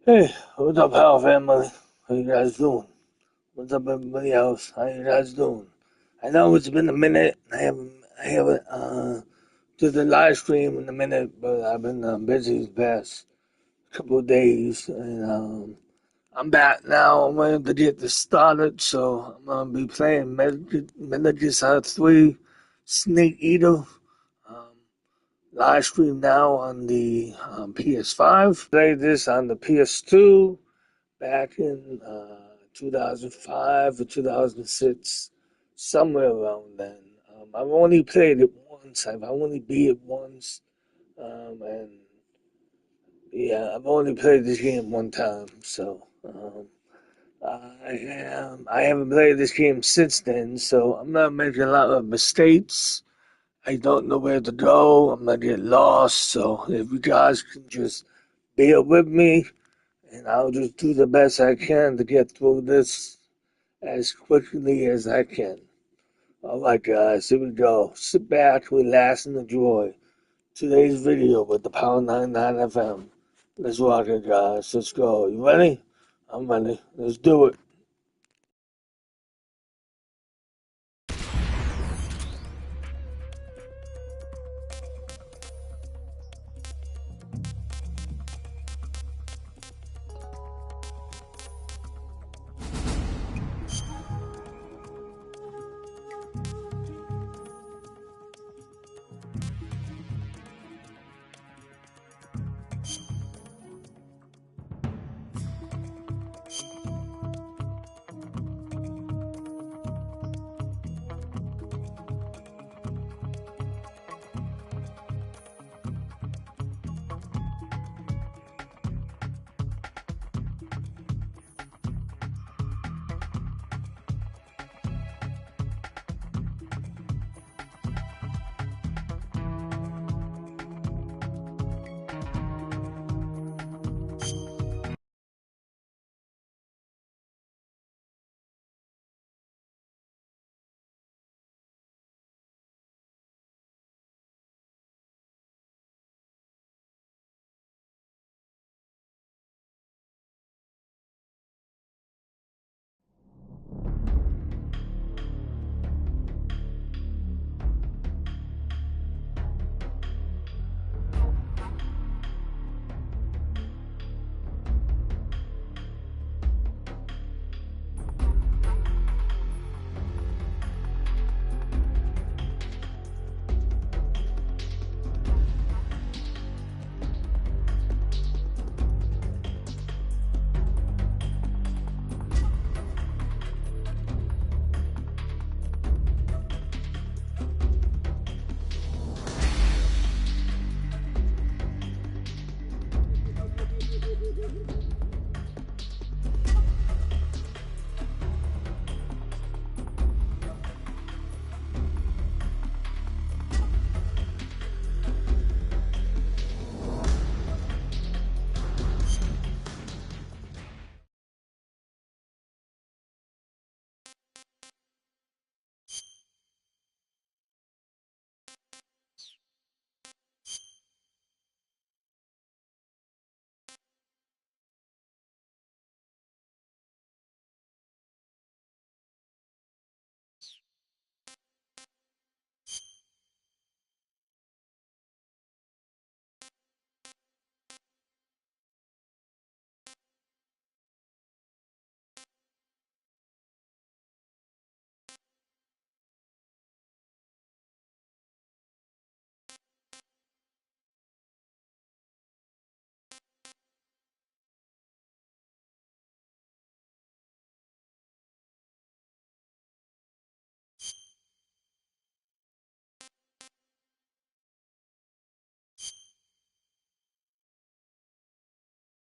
Hey, what's up, pal family? How you guys doing? What's up, everybody else? How you guys doing? I know it's been a minute. I haven't did the live stream in a minute, but I've been busy the past couple of days, and I'm back now. I'm ready to get this started, so I'm gonna be playing Metal 3 Snake Eater. Um, Live stream now on the PS5. Played this on the PS2 back in 2005 or 2006, somewhere around then. I've only played it once. I've only beat it once, and yeah, I've only played this game one time. So I haven't played this game since then. So I'm not making a lot of mistakes. I don't know where to go. I'm gonna get lost. So if you guys can just bear with me, and I'll just do the best I can to get through this as quickly as I can. Alright guys, here we go. Sit back, relax, and enjoy today's video with the Power99FM. Let's rock it guys, let's go. You ready? I'm ready. Let's do it.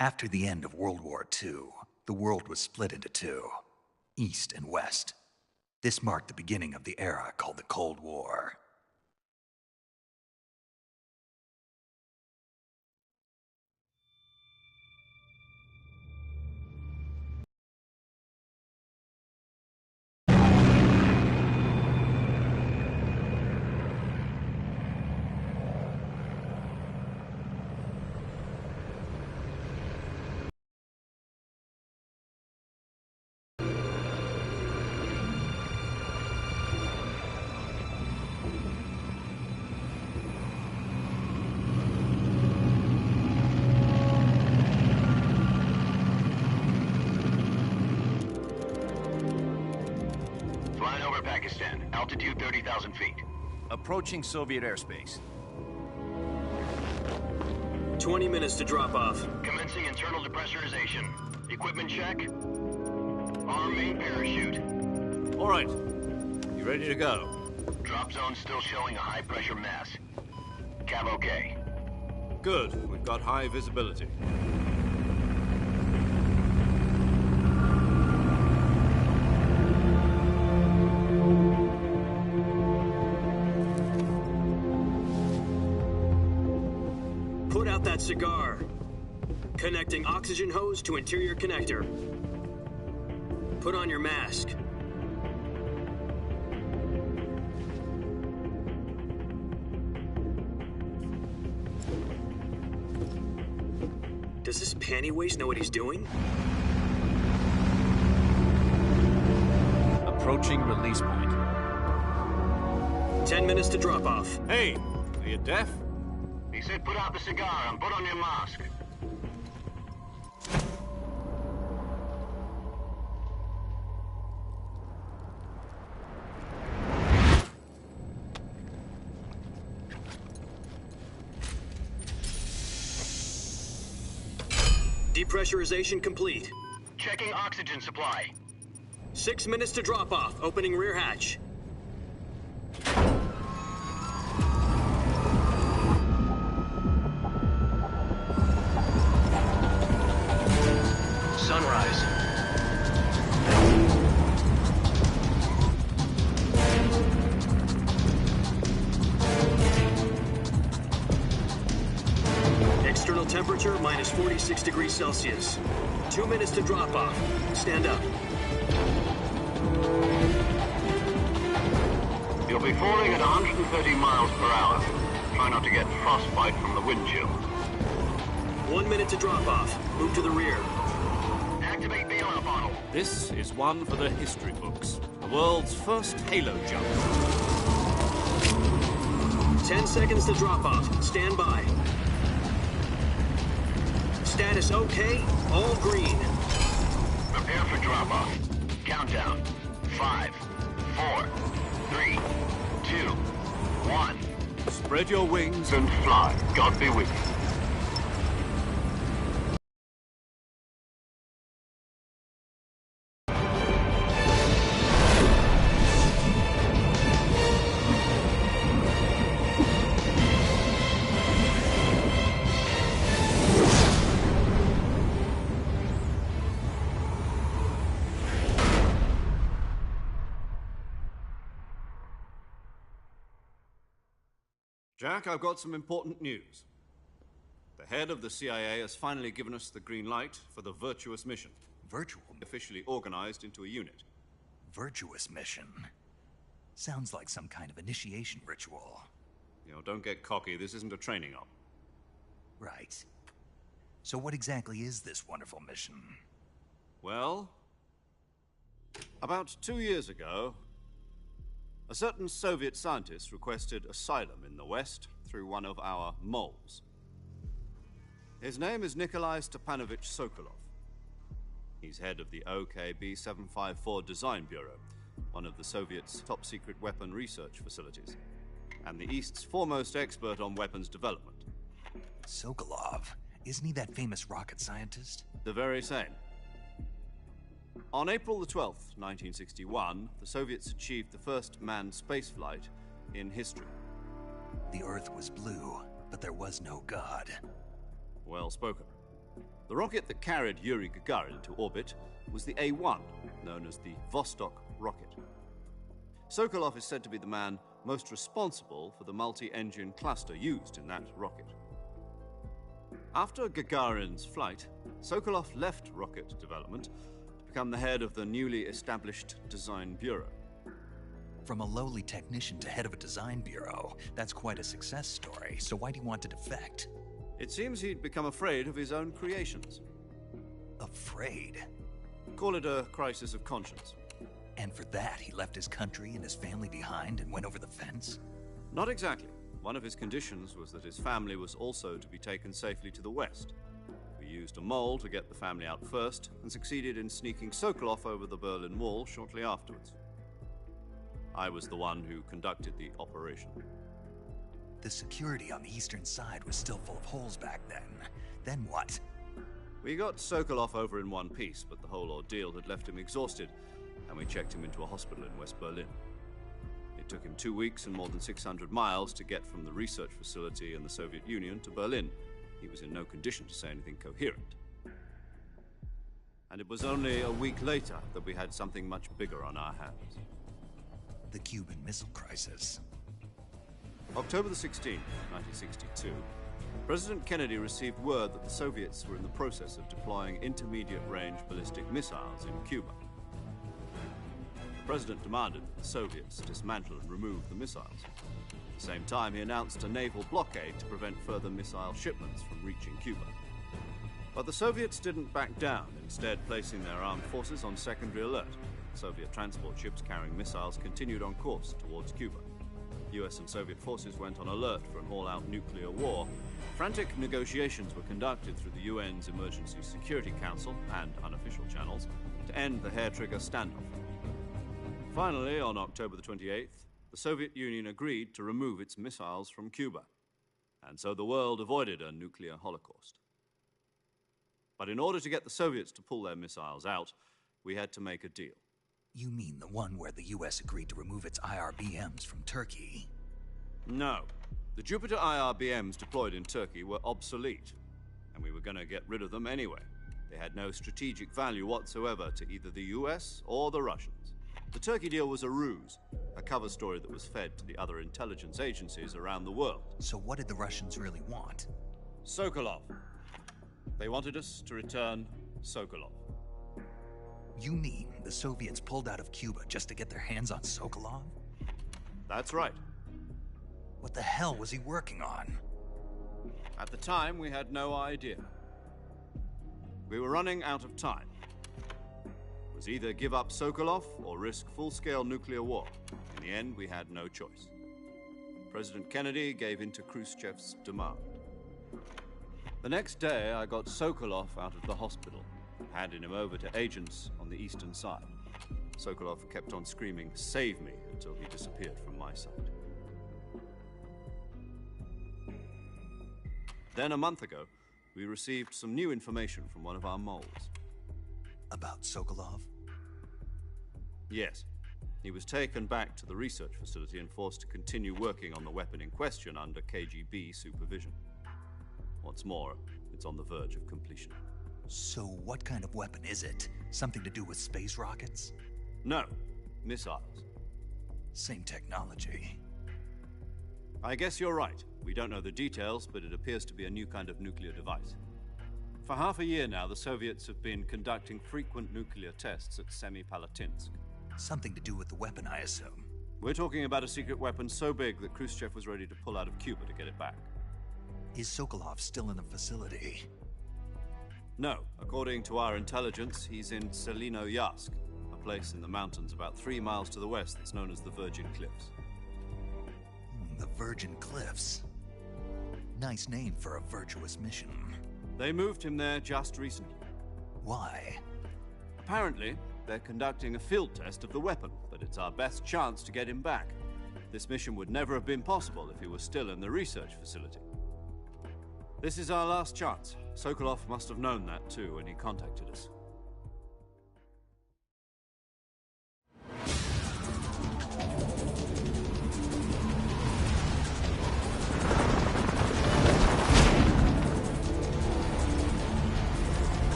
After the end of World War II, the world was split into two, East and West. This marked the beginning of the era called the Cold War. Altitude 30,000 feet. Approaching Soviet airspace. 20 minutes to drop off. Commencing internal depressurization. Equipment check. Arm main parachute. All right. You ready to go? Drop zone still showing a high pressure mass. Cav okay. Good. We've got high visibility. Put out that cigar. Connecting oxygen hose to interior connector. Put on your mask. Does this pantywaist know what he's doing? Approaching release point. 10 minutes to drop off. Hey, are you deaf? He said put out the cigar and put on your mask. Depressurization complete. Checking oxygen supply. 6 minutes to drop off. Opening rear hatch. Sunrise. External temperature minus 46 degrees Celsius. 2 minutes to drop off. Stand up. You'll be falling at 130 miles per hour. Try not to get frostbite from the wind chill. 1 minute to drop off. Move to the rear. Activate bailout bottle. This is one for the history books. The world's first halo jump. 10 seconds to drop off. Stand by. Status okay. All green. Prepare for drop-off. Countdown. 5, 4, 3, 2, 1. Spread your wings And fly. God be with you. Jack, I've got some important news. The head of the CIA has finally given us the green light for the Virtuous mission. Virtual? Officially organized into a unit. Virtuous mission? Sounds like some kind of initiation ritual. You know, don't get cocky. This isn't a training op. Right. So what exactly is this wonderful mission? Well, about 2 years ago, a certain Soviet scientist requested asylum in the West through one of our moles. His name is Nikolai Stepanovich Sokolov. He's head of the OKB 754 Design Bureau, one of the Soviets' top-secret weapon research facilities, and the East's foremost expert on weapons development. Sokolov? Isn't he that famous rocket scientist? The very same. On April the 12th, 1961, the Soviets achieved the first manned spaceflight in history. The Earth was blue, but there was no God. Well spoken. The rocket that carried Yuri Gagarin to orbit was the A-1, known as the Vostok rocket. Sokolov is said to be the man most responsible for the multi-engine cluster used in that rocket. After Gagarin's flight, Sokolov left rocket development to become the head of the newly established Design Bureau. From a lowly technician to head of a design bureau, that's quite a success story. So why'd he want to defect? It seems he'd become afraid of his own creations. Afraid? Call it a crisis of conscience. And for that, he left his country and his family behind and went over the fence? Not exactly. One of his conditions was that his family was also to be taken safely to the West. We used a mole to get the family out first and succeeded in sneaking Sokolov over the Berlin Wall shortly afterwards. I was the one who conducted the operation. The security on the eastern side was still full of holes back then. Then what? We got Sokolov over in one piece, but the whole ordeal had left him exhausted, and we checked him into a hospital in West Berlin. It took him 2 weeks and more than 600 miles to get from the research facility in the Soviet Union to Berlin. He was in no condition to say anything coherent. And it was only a week later that we had something much bigger on our hands. The Cuban Missile Crisis. October the 16th, 1962, President Kennedy received word that the Soviets were in the process of deploying intermediate-range ballistic missiles in Cuba. The President demanded that the Soviets dismantle and remove the missiles. At the same time, he announced a naval blockade to prevent further missile shipments from reaching Cuba. But the Soviets didn't back down, instead placing their armed forces on secondary alert. Soviet transport ships carrying missiles continued on course towards Cuba. US and Soviet forces went on alert for an all-out nuclear war. Frantic negotiations were conducted through the UN's Emergency Security Council and unofficial channels to end the hair-trigger standoff. Finally, on October the 28th, the Soviet Union agreed to remove its missiles from Cuba, and so the world avoided a nuclear holocaust. But in order to get the Soviets to pull their missiles out, we had to make a deal. You mean the one where the US agreed to remove its IRBMs from Turkey? No. The Jupiter IRBMs deployed in Turkey were obsolete, and we were going to get rid of them anyway. They had no strategic value whatsoever to either the US or the Russians. The Turkey deal was a ruse, a cover story that was fed to the other intelligence agencies around the world. So what did the Russians really want? Sokolov. They wanted us to return Sokolov. You mean the Soviets pulled out of Cuba just to get their hands on Sokolov? That's right. What the hell was he working on? At the time, we had no idea. We were running out of time. It was either give up Sokolov or risk full-scale nuclear war. In the end, we had no choice. President Kennedy gave in to Khrushchev's demand. The next day, I got Sokolov out of the hospital, handing him over to agents on the eastern side. Sokolov kept on screaming, "Save me," until he disappeared from my sight. Then a month ago, we received some new information from one of our moles. About Sokolov? Yes. He was taken back to the research facility and forced to continue working on the weapon in question under KGB supervision. What's more, it's on the verge of completion. So what kind of weapon is it? Something to do with space rockets? No, missiles. Same technology. I guess you're right. We don't know the details, but it appears to be a new kind of nuclear device. For half a year now, the Soviets have been conducting frequent nuclear tests at Semipalatinsk. Something to do with the weapon, I assume. We're talking about a secret weapon so big that Khrushchev was ready to pull out of Cuba to get it back. Is Sokolov still in the facility? No. According to our intelligence, he's in Selinoyarsk, a place in the mountains about 3 miles to the west that's known as the Virgin Cliffs. The Virgin Cliffs. Nice name for a virtuous mission. They moved him there just recently. Why? Apparently, they're conducting a field test of the weapon, but it's our best chance to get him back. This mission would never have been possible if he was still in the research facility. This is our last chance. Sokolov must have known that too when he contacted us.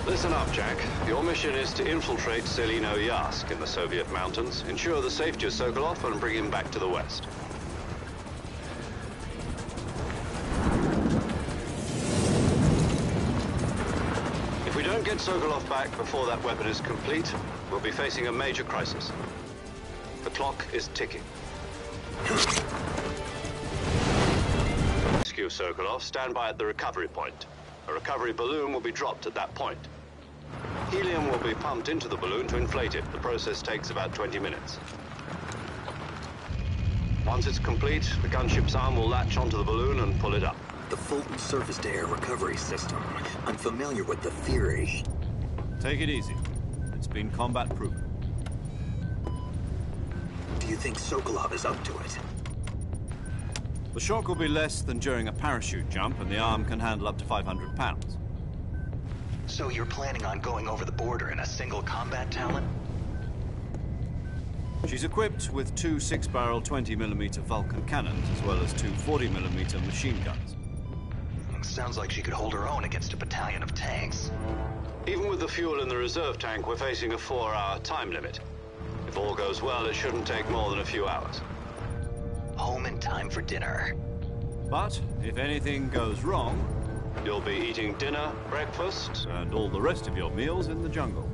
Listen up, Jack. Your mission is to infiltrate Selinoyarsk in the Soviet mountains, ensure the safety of Sokolov, and bring him back to the west. If we don't get Sokolov back before that weapon is complete, we'll be facing a major crisis. The clock is ticking. Rescue Sokolov, stand by at the recovery point. A recovery balloon will be dropped at that point. Helium will be pumped into the balloon to inflate it. The process takes about 20 minutes. Once it's complete, the gunship's arm will latch onto the balloon and pull it up. The Fulton surface-to-air recovery system. I'm familiar with the theory. Take it easy. It's been combat-proven. Do you think Sokolov is up to it? The shock will be less than during a parachute jump, and the arm can handle up to 500 pounds. So you're planning on going over the border in a single combat talent? She's equipped with two 6-barrel 20mm Vulcan cannons, as well as two 40mm machine guns. Sounds like she could hold her own against a battalion of tanks. Even with the fuel in the reserve tank, we're facing a 4-hour time limit. If all goes well, it shouldn't take more than a few hours. Home in time for dinner. But if anything goes wrong, you'll be eating dinner, breakfast, and all the rest of your meals in the jungle.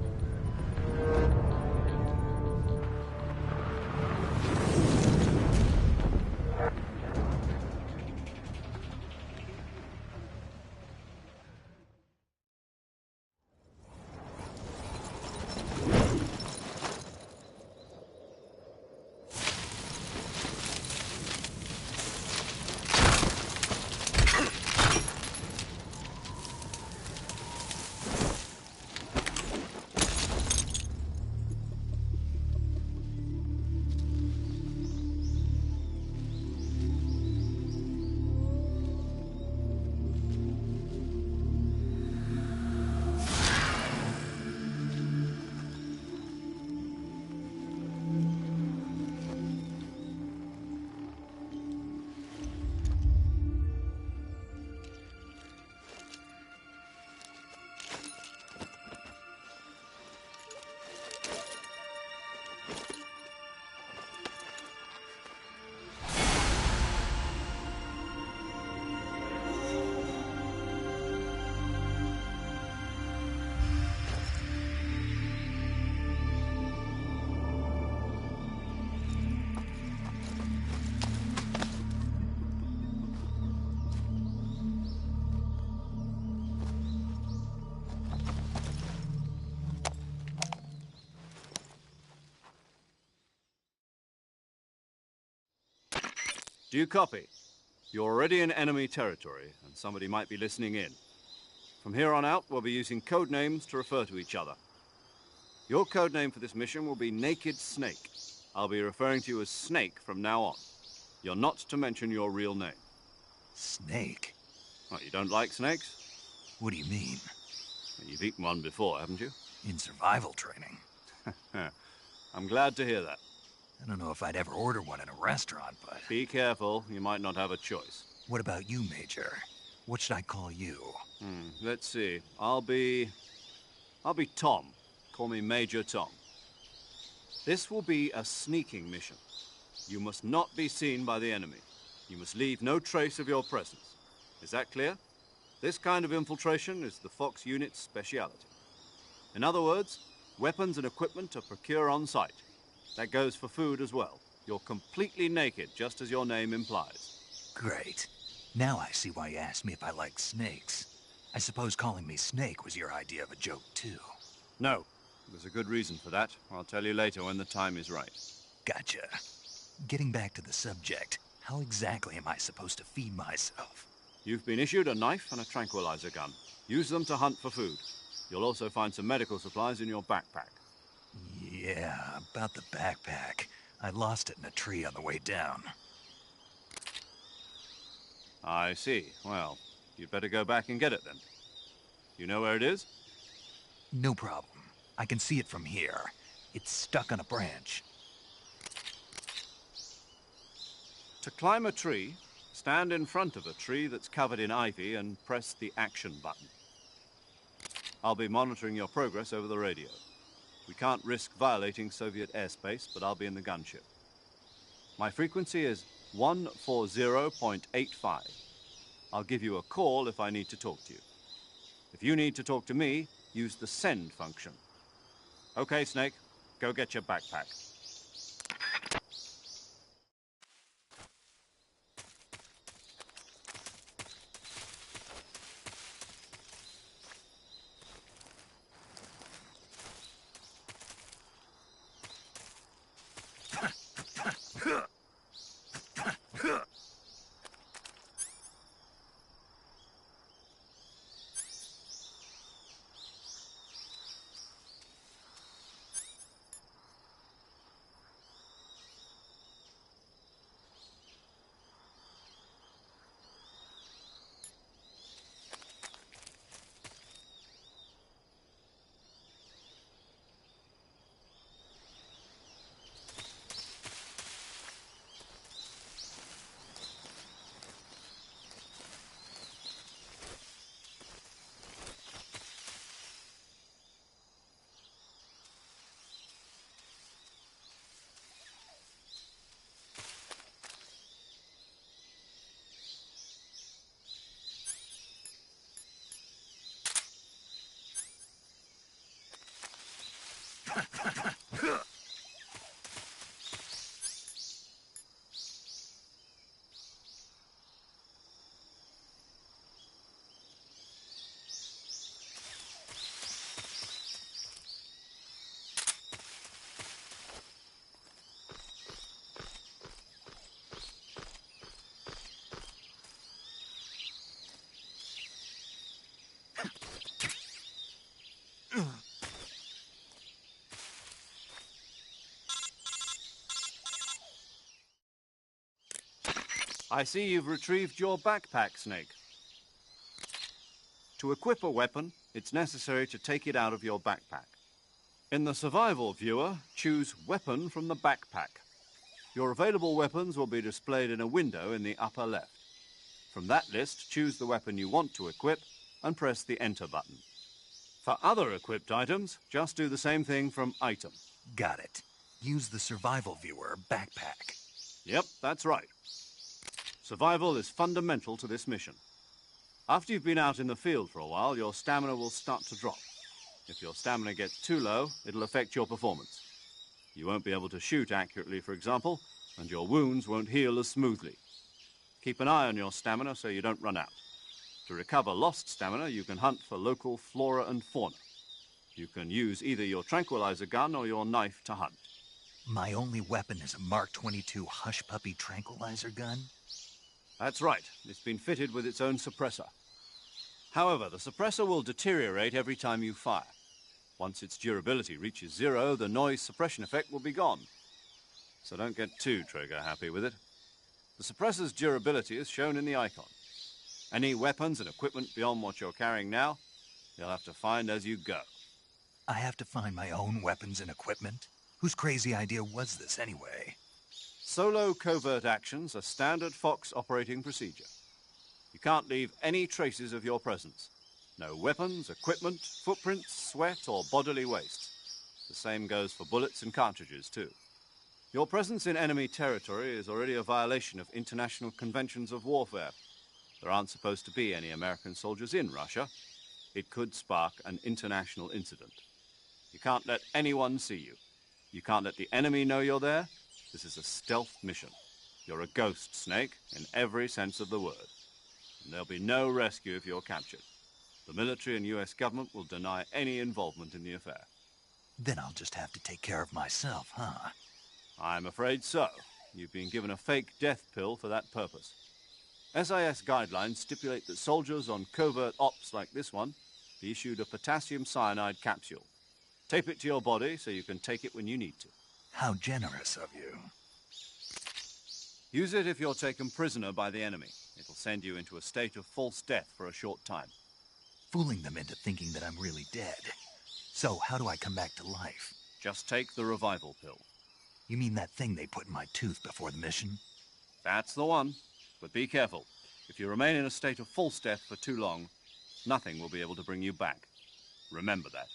Do you copy? You're already in enemy territory, and somebody might be listening in. From here on out, we'll be using code names to refer to each other. Your code name for this mission will be Naked Snake. I'll be referring to you as Snake from now on. You're not to mention your real name. Snake? What, you don't like snakes? What do you mean? You've eaten one before, haven't you? In survival training. I'm glad to hear that. I don't know if I'd ever order one in a restaurant, but... Be careful, you might not have a choice. What about you, Major? What should I call you? Let's see. I'll be Tom. Call me Major Tom. This will be a sneaking mission. You must not be seen by the enemy. You must leave no trace of your presence. Is that clear? This kind of infiltration is the Fox unit's speciality. In other words, weapons and equipment are procured on site. That goes for food as well. You're completely naked, just as your name implies. Great. Now I see why you asked me if I like snakes. I suppose calling me Snake was your idea of a joke, too. No. There's a good reason for that. I'll tell you later when the time is right. Gotcha. Getting back to the subject, how exactly am I supposed to feed myself? You've been issued a knife and a tranquilizer gun. Use them to hunt for food. You'll also find some medical supplies in your backpack. Yeah, about the backpack. I lost it in a tree on the way down. I see. Well, you'd better go back and get it then. You know where it is? No problem. I can see it from here. It's stuck on a branch. To climb a tree, stand in front of a tree that's covered in ivy and press the action button. I'll be monitoring your progress over the radio. We can't risk violating Soviet airspace, but I'll be in the gunship. My frequency is 140.85. I'll give you a call if I need to talk to you. If you need to talk to me, use the send function. Okay, Snake, go get your backpack. I see you've retrieved your backpack, Snake. To equip a weapon, it's necessary to take it out of your backpack. In the survival viewer, choose Weapon from the backpack. Your available weapons will be displayed in a window in the upper left. From that list, choose the weapon you want to equip and press the Enter button. For other equipped items, just do the same thing from Item. Got it. Use the survival viewer backpack. Yep, that's right. Survival is fundamental to this mission. After you've been out in the field for a while, your stamina will start to drop. If your stamina gets too low, it'll affect your performance. You won't be able to shoot accurately, for example, and your wounds won't heal as smoothly. Keep an eye on your stamina so you don't run out. To recover lost stamina, you can hunt for local flora and fauna. You can use either your tranquilizer gun or your knife to hunt. My only weapon is a Mark 22 Hush Puppy tranquilizer gun? That's right. It's been fitted with its own suppressor. However, the suppressor will deteriorate every time you fire. Once its durability reaches 0, the noise suppression effect will be gone. So don't get too trigger-happy with it. The suppressor's durability is shown in the icon. Any weapons and equipment beyond what you're carrying now, you'll have to find as you go. I have to find my own weapons and equipment? Whose crazy idea was this anyway? Solo covert actions are standard Fox operating procedure. You can't leave any traces of your presence. No weapons, equipment, footprints, sweat, or bodily waste. The same goes for bullets and cartridges, too. Your presence in enemy territory is already a violation of international conventions of warfare. There aren't supposed to be any American soldiers in Russia. It could spark an international incident. You can't let anyone see you. You can't let the enemy know you're there. This is a stealth mission. You're a ghost, Snake, in every sense of the word. And there'll be no rescue if you're captured. The military and U.S. government will deny any involvement in the affair. Then I'll just have to take care of myself, huh? I'm afraid so. You've been given a fake death pill for that purpose. SIS guidelines stipulate that soldiers on covert ops like this one be issued a potassium cyanide capsule. Tape it to your body so you can take it when you need to. How generous of you. Use it if you're taken prisoner by the enemy. It'll send you into a state of false death for a short time. Fooling them into thinking that I'm really dead. So, how do I come back to life? Just take the revival pill. You mean that thing they put in my tooth before the mission? That's the one. But be careful. If you remain in a state of false death for too long, nothing will be able to bring you back. Remember that.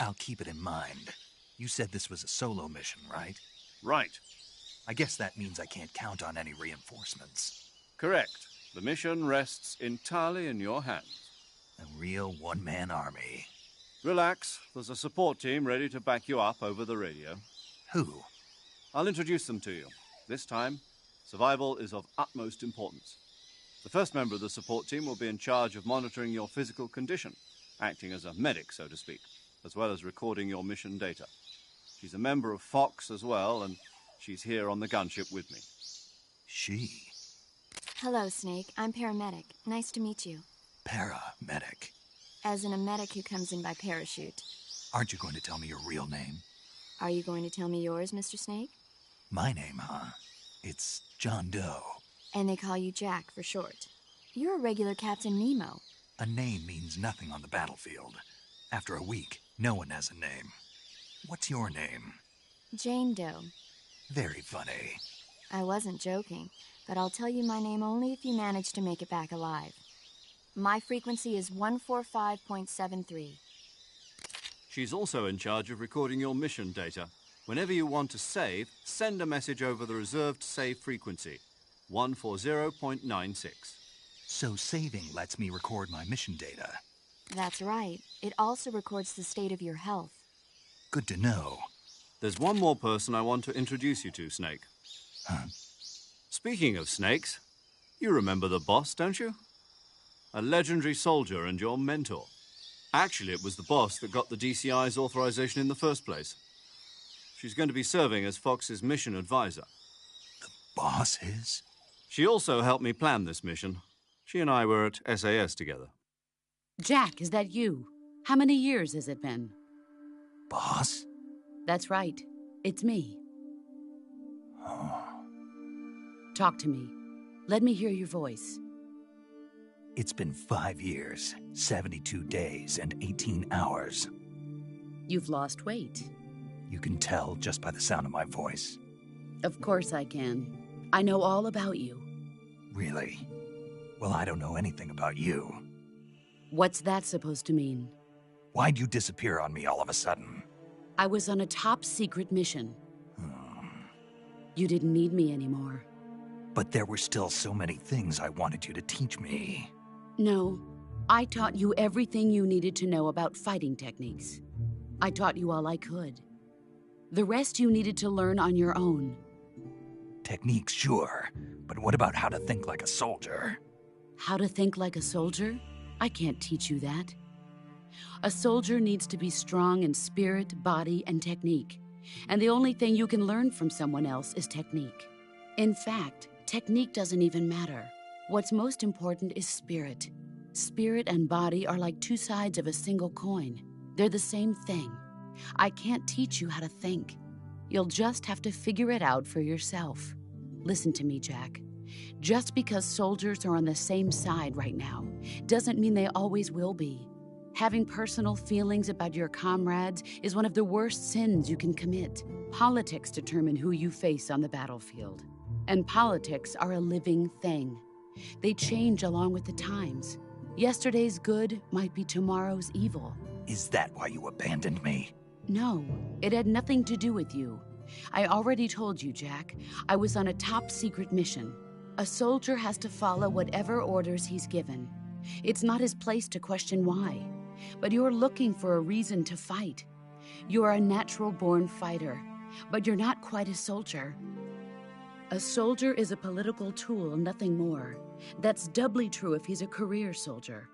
I'll keep it in mind. You said this was a solo mission, right? Right. I guess that means I can't count on any reinforcements. Correct. The mission rests entirely in your hands. A real one-man army. Relax. There's a support team ready to back you up over the radio. Who? I'll introduce them to you. This time, survival is of utmost importance. The first member of the support team will be in charge of monitoring your physical condition, acting as a medic, so to speak, as well as recording your mission data. She's a member of Fox as well, and she's here on the gunship with me. She? Hello, Snake. I'm paramedic. Nice to meet you. Paramedic. As in a medic who comes in by parachute. Aren't you going to tell me your real name? Are you going to tell me yours, Mr. Snake? My name, huh? It's John Doe. And they call you Jack for short. You're a regular Captain Nemo. A name means nothing on the battlefield. After a week, no one has a name. What's your name? Jane Doe. Very funny. I wasn't joking, but I'll tell you my name only if you manage to make it back alive. My frequency is 145.73. She's also in charge of recording your mission data. Whenever you want to save, send a message over the reserved save frequency, 140.96. So saving lets me record my mission data. That's right. It also records the state of your health. Good to know. There's one more person I want to introduce you to, Snake. Huh? Speaking of snakes, you remember the boss, don't you? A legendary soldier and your mentor. Actually, it was the boss that got the DCI's authorization in the first place. She's going to be serving as Fox's mission advisor. The boss is? She also helped me plan this mission. She and I were at SAS together. Jack, is that you? How many years has it been? Boss? That's right. It's me. Oh. Talk to me. Let me hear your voice. It's been 5 years, 72 days, and 18 hours. You've lost weight. You can tell just by the sound of my voice. Of course I can. I know all about you. Really? Well, I don't know anything about you. What's that supposed to mean? Why'd you disappear on me all of a sudden? I was on a top-secret mission. You didn't need me anymore. But there were still so many things I wanted you to teach me. No, I taught you everything you needed to know about fighting techniques. I taught you all I could. The rest you needed to learn on your own. Techniques, sure. But what about how to think like a soldier? How to think like a soldier? I can't teach you that. A soldier needs to be strong in spirit, body, and technique. And the only thing you can learn from someone else is technique. In fact, technique doesn't even matter. What's most important is spirit. Spirit and body are like two sides of a single coin. They're the same thing. I can't teach you how to think. You'll just have to figure it out for yourself. Listen to me, Jack. Just because soldiers are on the same side right now doesn't mean they always will be. Having personal feelings about your comrades is one of the worst sins you can commit. Politics determine who you face on the battlefield. And politics are a living thing. They change along with the times. Yesterday's good might be tomorrow's evil. Is that why you abandoned me? No, it had nothing to do with you. I already told you, Jack. I was on a top-secret mission. A soldier has to follow whatever orders he's given. It's not his place to question why. But you're looking for a reason to fight. You're a natural-born fighter, but you're not quite a soldier. A soldier is a political tool, nothing more. That's doubly true if he's a career soldier.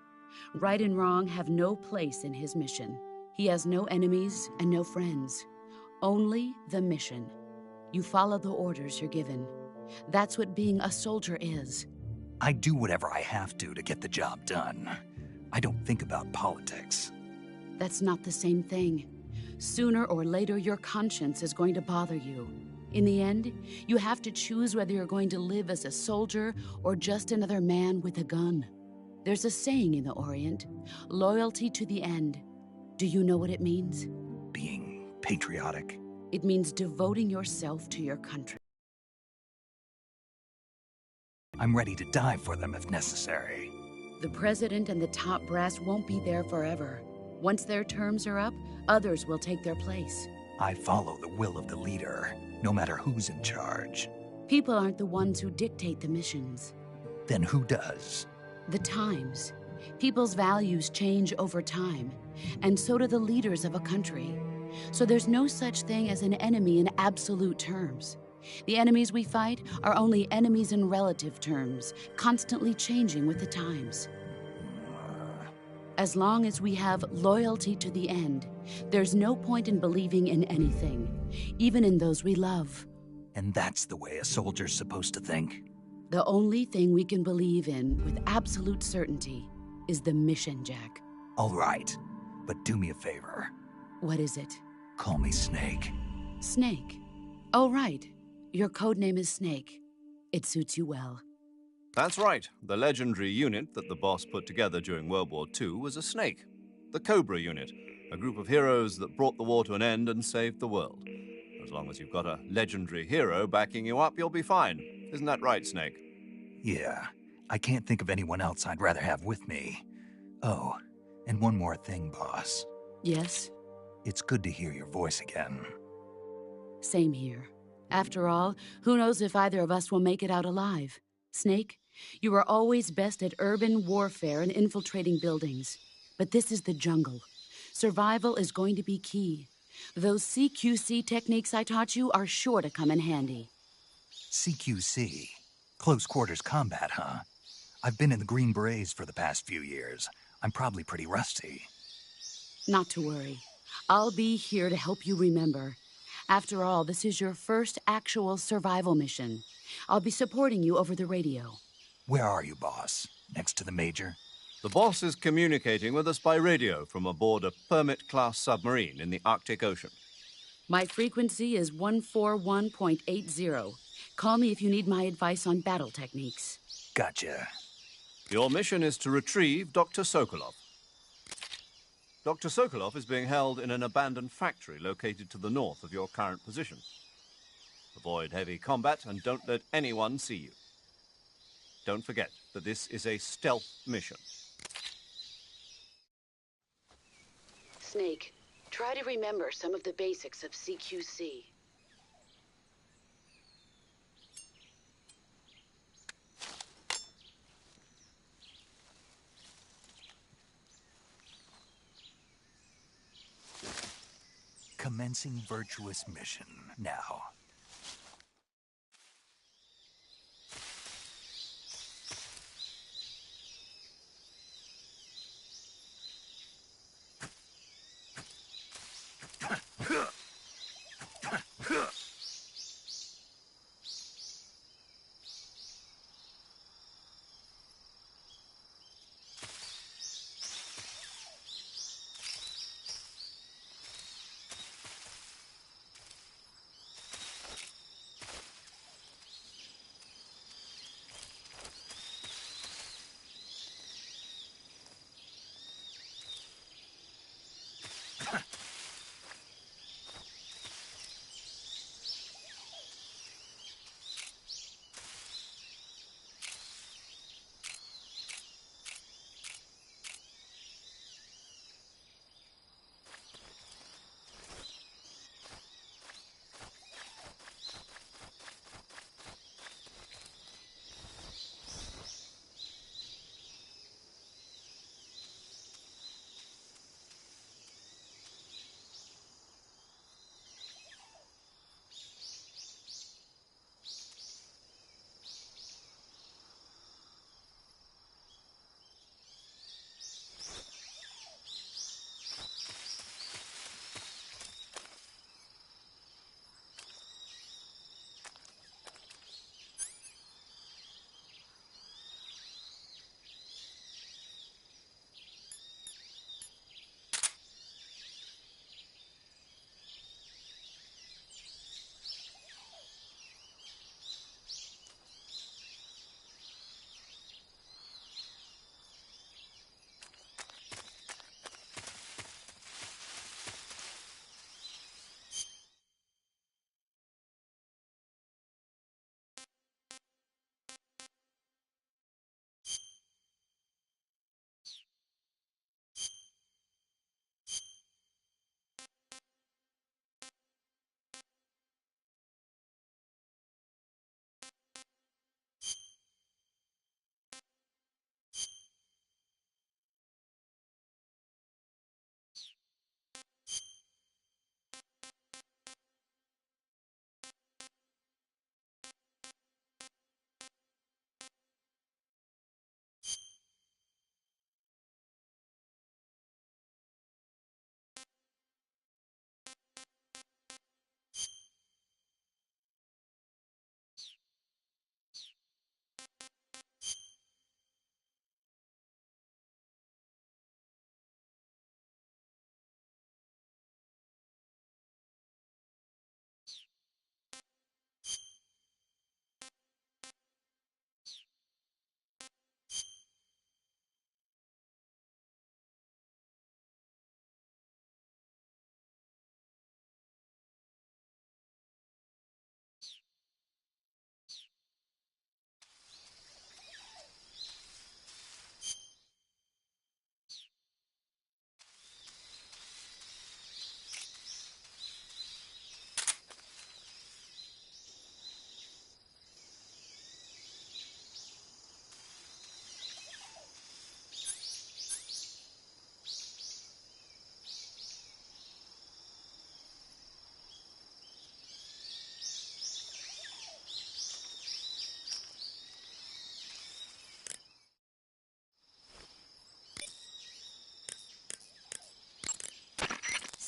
Right and wrong have no place in his mission. He has no enemies and no friends. Only the mission. You follow the orders you're given. That's what being a soldier is. I do whatever I have to get the job done. I don't think about politics. That's not the same thing. Sooner or later, your conscience is going to bother you. In the end, you have to choose whether you're going to live as a soldier or just another man with a gun. There's a saying in the Orient, loyalty to the end. Do you know what it means? Being patriotic. It means devoting yourself to your country. I'm ready to die for them if necessary. The president and the top brass won't be there forever. Once their terms are up, others will take their place. I follow the will of the leader, no matter who's in charge. People aren't the ones who dictate the missions. Then who does? The times. People's values change over time, and so do the leaders of a country. So there's no such thing as an enemy in absolute terms. The enemies we fight are only enemies in relative terms, constantly changing with the times. As long as we have loyalty to the end, there's no point in believing in anything, even in those we love. And that's the way a soldier's supposed to think? The only thing we can believe in with absolute certainty is the mission, Jack. All right, but do me a favor. What is it? Call me Snake. Snake? Oh, right. Your code name is Snake. It suits you well. That's right. The legendary unit that the boss put together during World War II was a snake. The Cobra unit, a group of heroes that brought the war to an end and saved the world. As long as you've got a legendary hero backing you up, you'll be fine. Isn't that right, Snake? Yeah. I can't think of anyone else I'd rather have with me. Oh, and one more thing, boss. Yes? It's good to hear your voice again. Same here. After all, who knows if either of us will make it out alive? Snake, you are always best at urban warfare and infiltrating buildings. But this is the jungle. Survival is going to be key. Those CQC techniques I taught you are sure to come in handy. CQC? Close quarters combat, huh? I've been in the Green Berets for the past few years. I'm probably pretty rusty. Not to worry. I'll be here to help you remember. After all, this is your first actual survival mission. I'll be supporting you over the radio. Where are you, boss? Next to the Major? The boss is communicating with us by radio from aboard a Permit-class submarine in the Arctic Ocean. My frequency is 141.80. Call me if you need my advice on battle techniques. Gotcha. Your mission is to retrieve Dr. Sokolov. Dr. Sokolov is being held in an abandoned factory located to the north of your current position. Avoid heavy combat and don't let anyone see you. Don't forget that this is a stealth mission. Snake, try to remember some of the basics of CQC. Commencing virtuous mission now.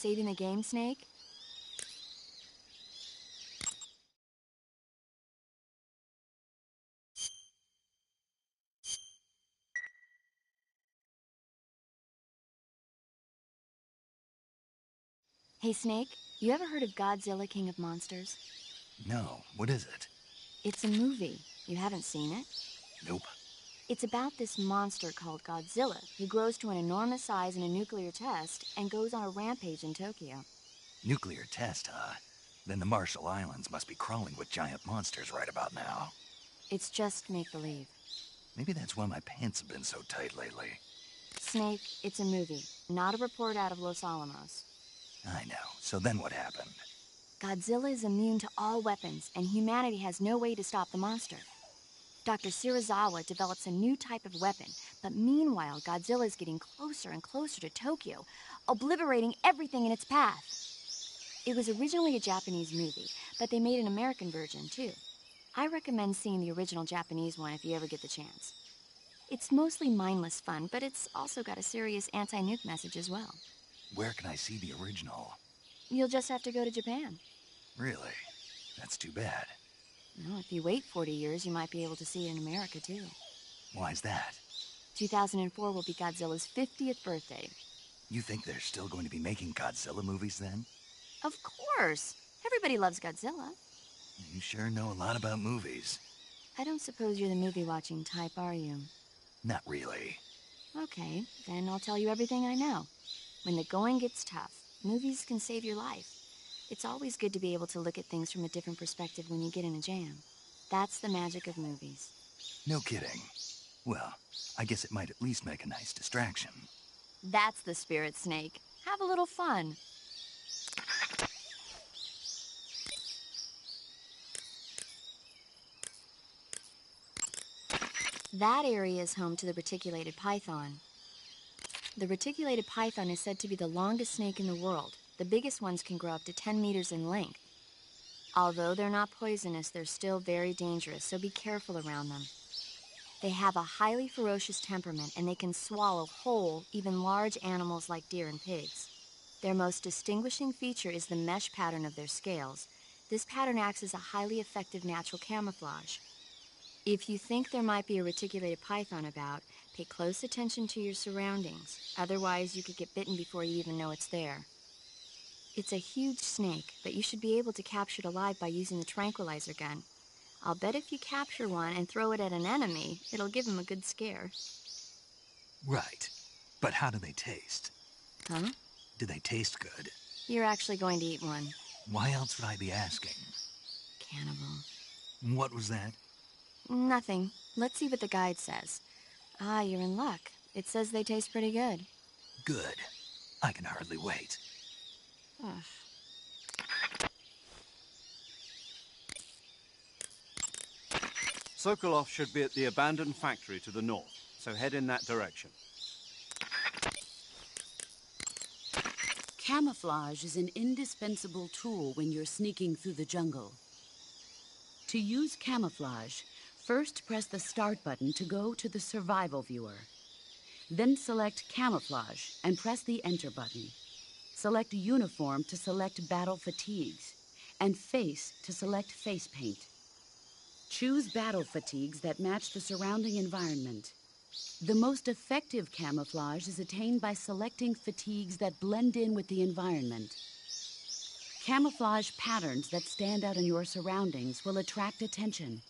saving the game, Snake? Hey, Snake, you ever heard of Godzilla, King of Monsters? No, what is it? It's a movie. You haven't seen it? Nope. It's about this monster called Godzilla, who grows to an enormous size in a nuclear test and goes on a rampage in Tokyo. Nuclear test, huh? Then the Marshall Islands must be crawling with giant monsters right about now. It's just make-believe. Maybe that's why my pants have been so tight lately. Snake, it's a movie, not a report out of Los Alamos. I know. So then what happened? Godzilla is immune to all weapons, and humanity has no way to stop the monster. Dr. Shirazawa develops a new type of weapon, but meanwhile, Godzilla is getting closer and closer to Tokyo, obliterating everything in its path. It was originally a Japanese movie, but they made an American version, too. I recommend seeing the original Japanese one if you ever get the chance. It's mostly mindless fun, but it's also got a serious anti-nuke message as well. Where can I see the original? You'll just have to go to Japan. Really? That's too bad. Well, if you wait 40 years, you might be able to see it in America, too. Why's that? 2004 will be Godzilla's 50th birthday. You think they're still going to be making Godzilla movies then? Of course! Everybody loves Godzilla. You sure know a lot about movies. I don't suppose you're the movie-watching type, are you? Not really. Okay, then I'll tell you everything I know. When the going gets tough, movies can save your life. It's always good to be able to look at things from a different perspective when you get in a jam. That's the magic of movies. No kidding. Well, I guess it might at least make a nice distraction. That's the spirit, Snake. Have a little fun. That area is home to the reticulated python. The reticulated python is said to be the longest snake in the world. The biggest ones can grow up to 10 meters in length. Although they're not poisonous, they're still very dangerous, so be careful around them. They have a highly ferocious temperament, and they can swallow whole, even large animals like deer and pigs. Their most distinguishing feature is the mesh pattern of their scales. This pattern acts as a highly effective natural camouflage. If you think there might be a reticulated python about, pay close attention to your surroundings. Otherwise, you could get bitten before you even know it's there. It's a huge snake, but you should be able to capture it alive by using the tranquilizer gun. I'll bet if you capture one and throw it at an enemy, it'll give him a good scare. Right. But how do they taste? Huh? Do they taste good? You're actually going to eat one. Why else would I be asking? Cannibal. What was that? Nothing. Let's see what the guide says. Ah, you're in luck. It says they taste pretty good. Good. I can hardly wait. Ugh. Sokolov should be at the abandoned factory to the north, so head in that direction. Camouflage is an indispensable tool when you're sneaking through the jungle. To use camouflage, first press the Start button to go to the Survival viewer. Then select Camouflage and press the Enter button. Select Uniform to select Battle Fatigues, and Face to select Face Paint. Choose battle fatigues that match the surrounding environment. The most effective camouflage is attained by selecting fatigues that blend in with the environment. Camouflage patterns that stand out in your surroundings will attract attention.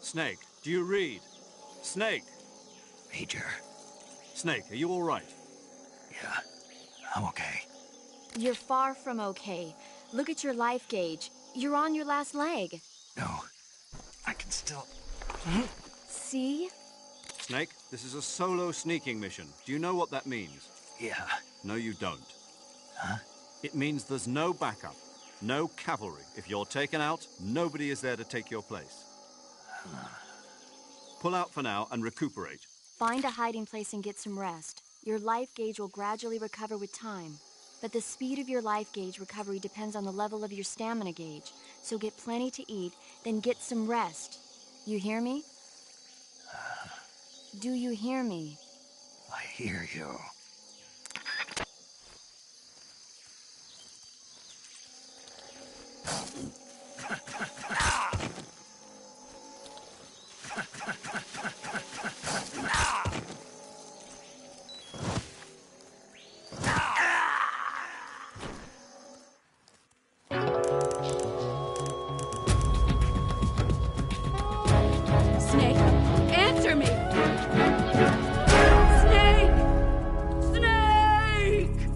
Snake, do you read? Snake! Major. Snake, are you all right? Yeah, I'm okay. You're far from okay. Look at your life gauge. You're on your last leg. No, I can still... See? Snake, this is a solo sneaking mission. Do you know what that means? Yeah. No, you don't. Huh? It means there's no backup, no cavalry. If you're taken out, nobody is there to take your place. Pull out for now and recuperate. Find a hiding place and get some rest. Your life gauge will gradually recover with time. But the speed of your life gauge recovery depends on the level of your stamina gauge. So get plenty to eat, then get some rest. You hear me? Do you hear me? I hear you. Snake, answer me! Snake! Snake!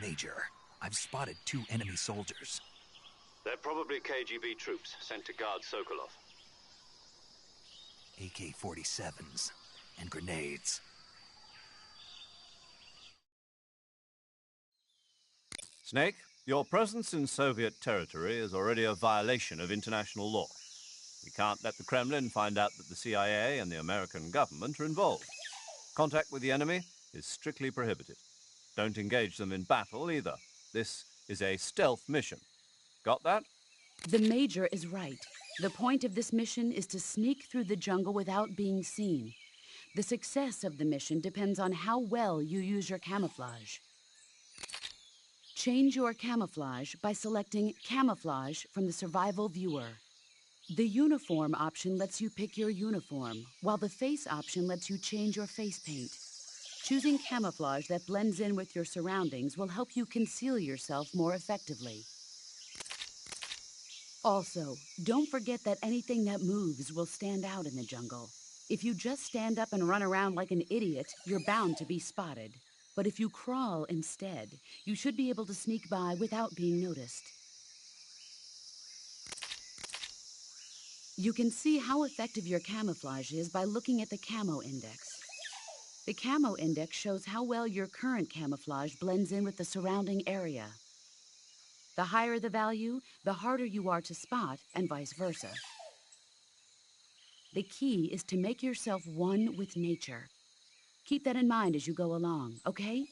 Major, I've spotted 2 enemy soldiers. They're probably KGB troops sent to guard Sokolov. AK-47s and grenades. Snake, your presence in Soviet territory is already a violation of international law. We can't let the Kremlin find out that the CIA and the American government are involved. Contact with the enemy is strictly prohibited. Don't engage them in battle either. This is a stealth mission. Got that? The Major is right. The point of this mission is to sneak through the jungle without being seen. The success of the mission depends on how well you use your camouflage. Change your camouflage by selecting Camouflage from the Survival Viewer. The Uniform option lets you pick your uniform, while the Face option lets you change your face paint. Choosing camouflage that blends in with your surroundings will help you conceal yourself more effectively. Also, don't forget that anything that moves will stand out in the jungle. If you just stand up and run around like an idiot, you're bound to be spotted. But if you crawl instead, you should be able to sneak by without being noticed. You can see how effective your camouflage is by looking at the Camo Index. The Camo Index shows how well your current camouflage blends in with the surrounding area. The higher the value, the harder you are to spot, and vice versa. The key is to make yourself one with nature. Keep that in mind as you go along, okay?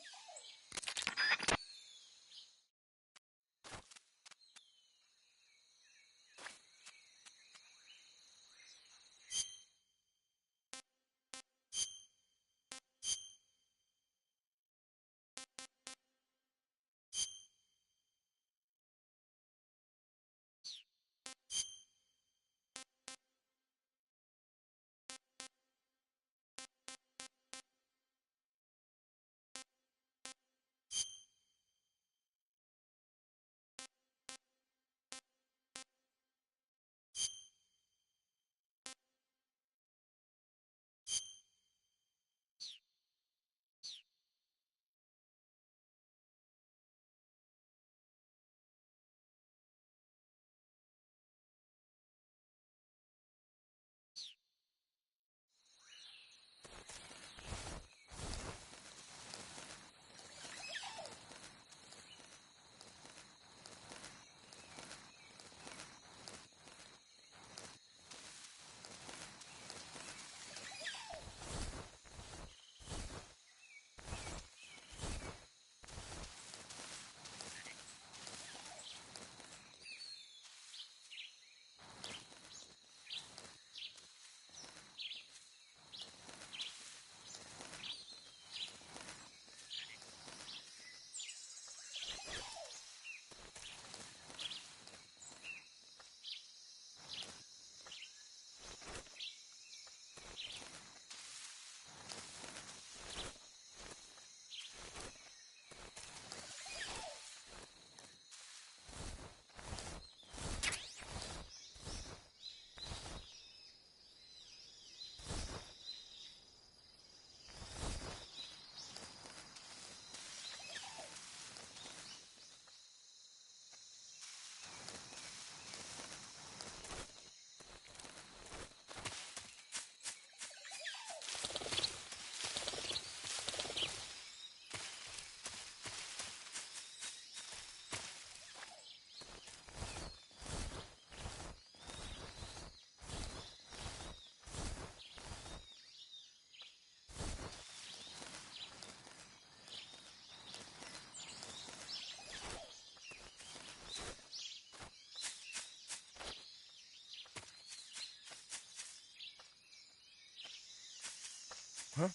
Huh?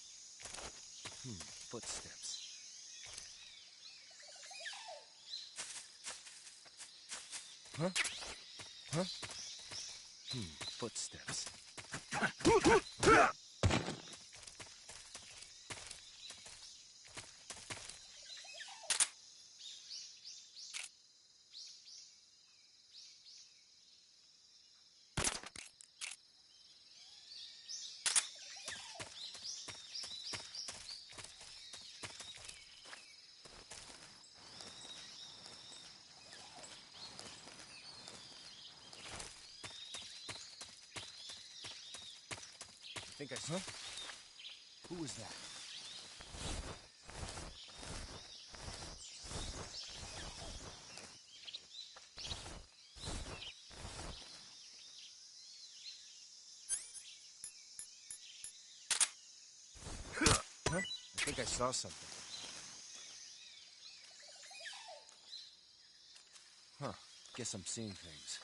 Footsteps. Huh? Huh? Footsteps. think I saw... Huh? Who was that? Huh? I think I saw something. Huh. Guess I'm seeing things.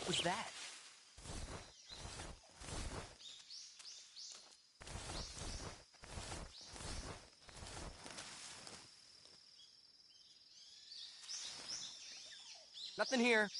What was that? Nothing here.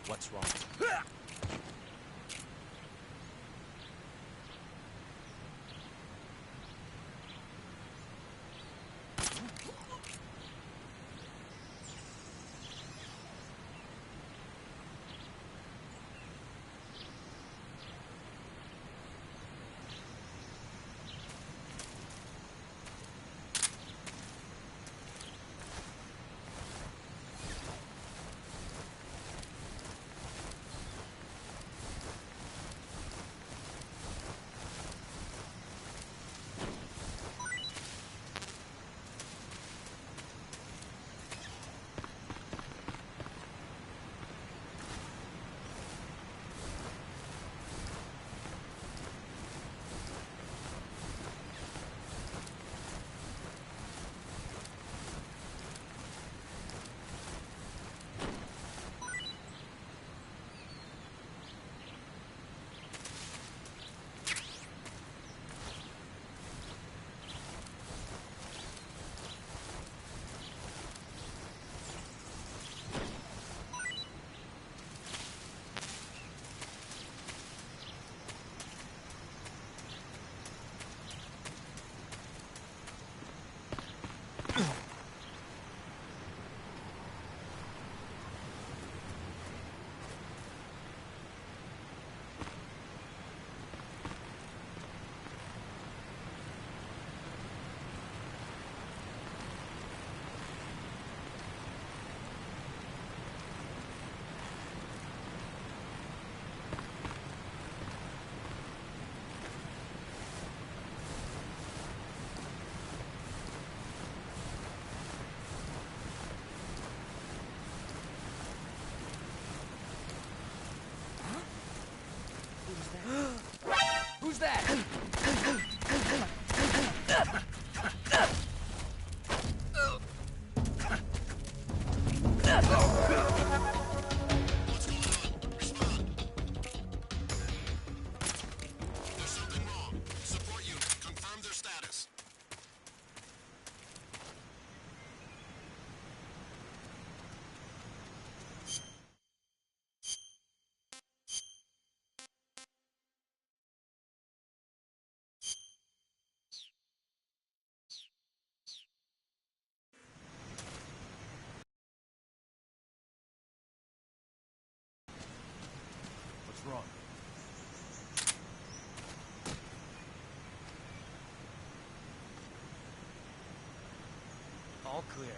What's wrong? Who's that? What's wrong? All clear.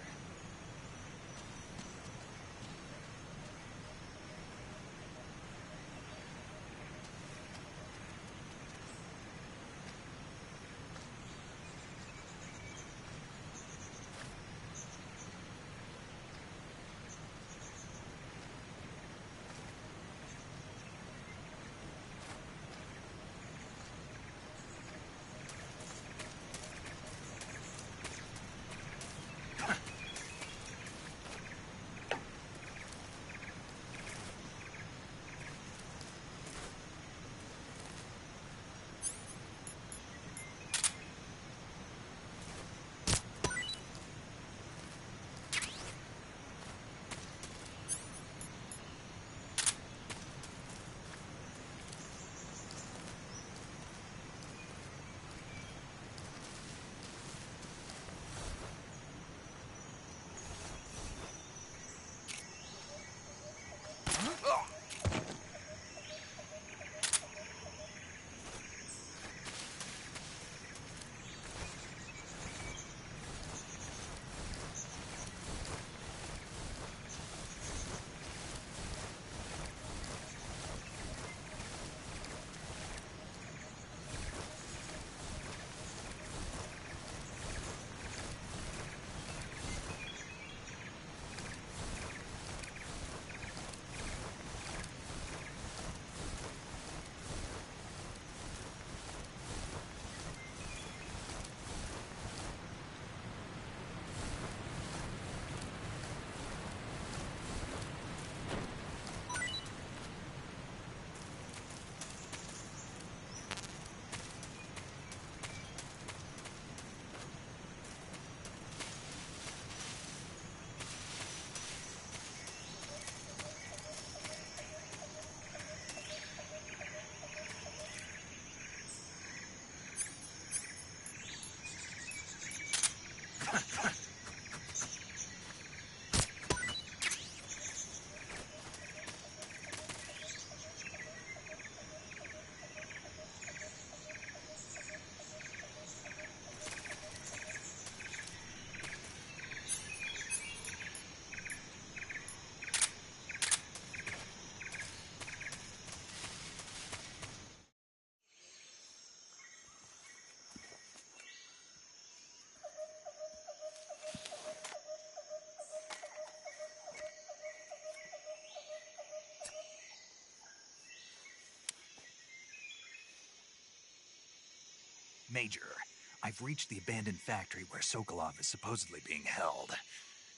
Major, I've reached the abandoned factory where Sokolov is supposedly being held.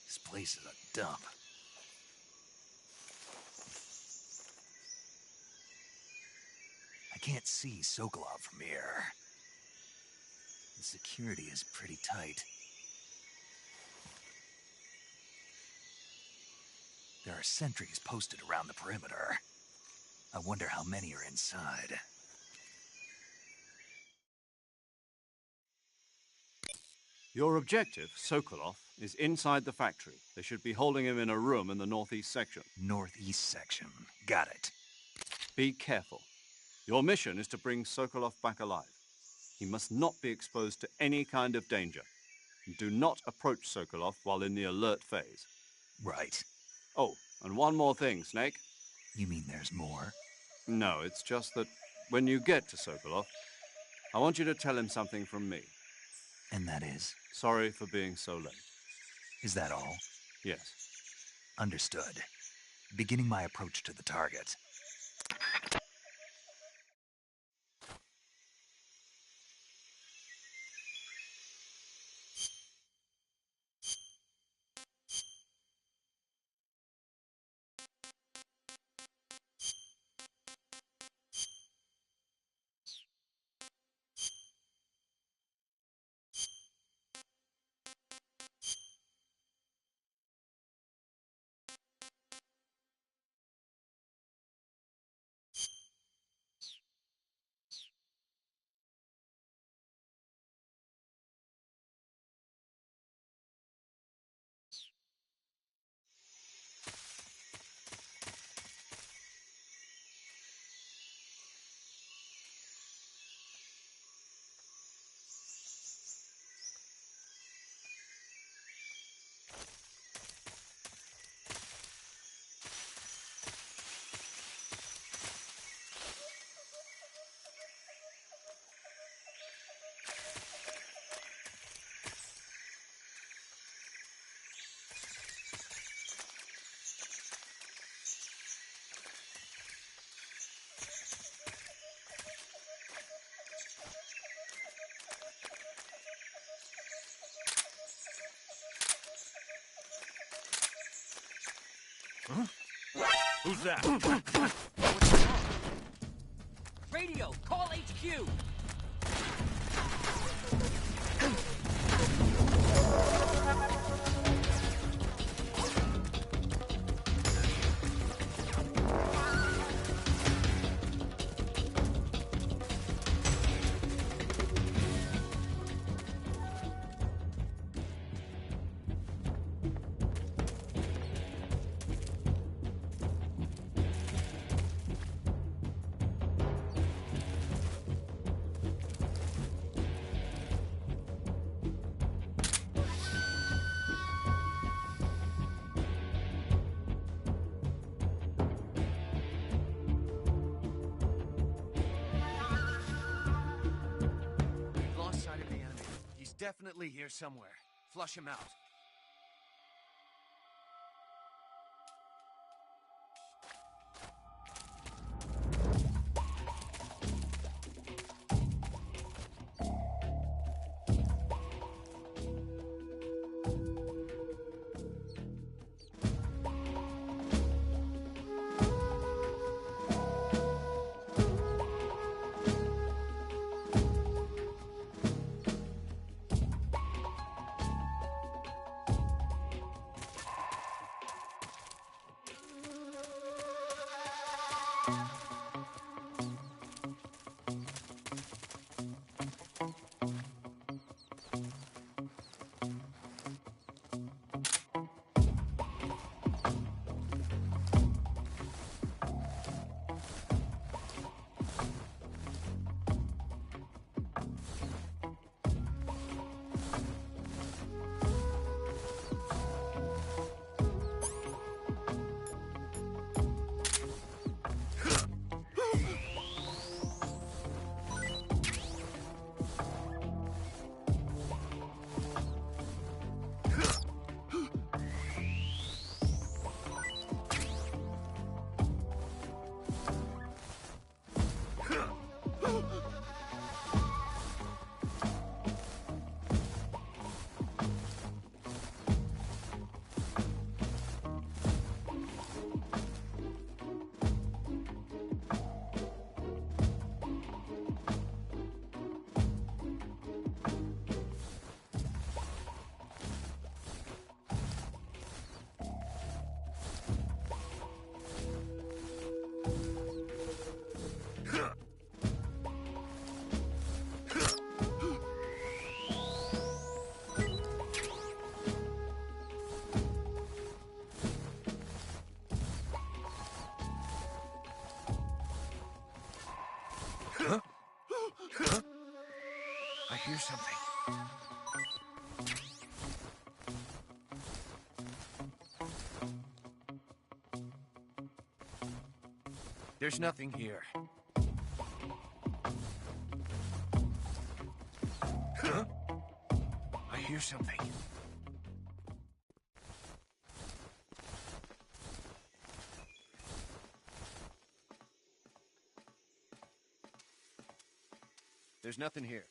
This place is a dump. I can't see Sokolov from here. The security is pretty tight. There are sentries posted around the perimeter. I wonder how many are inside. Your objective, Sokolov, is inside the factory. They should be holding him in a room in the northeast section. Northeast section. Got it. Be careful. Your mission is to bring Sokolov back alive. He must not be exposed to any kind of danger. Do not approach Sokolov while in the alert phase. Right. Oh, and one more thing, Snake. You mean there's more? No, it's just that when you get to Sokolov, I want you to tell him something from me. And that is? Sorry for being so late. Is that all? Yes. Understood. Beginning my approach to the target. Huh? Who's that? What's wrong? Radio, call HQ! Definitely here somewhere. Flush him out. hear something. There's nothing here. Huh? I hear something. There's nothing here.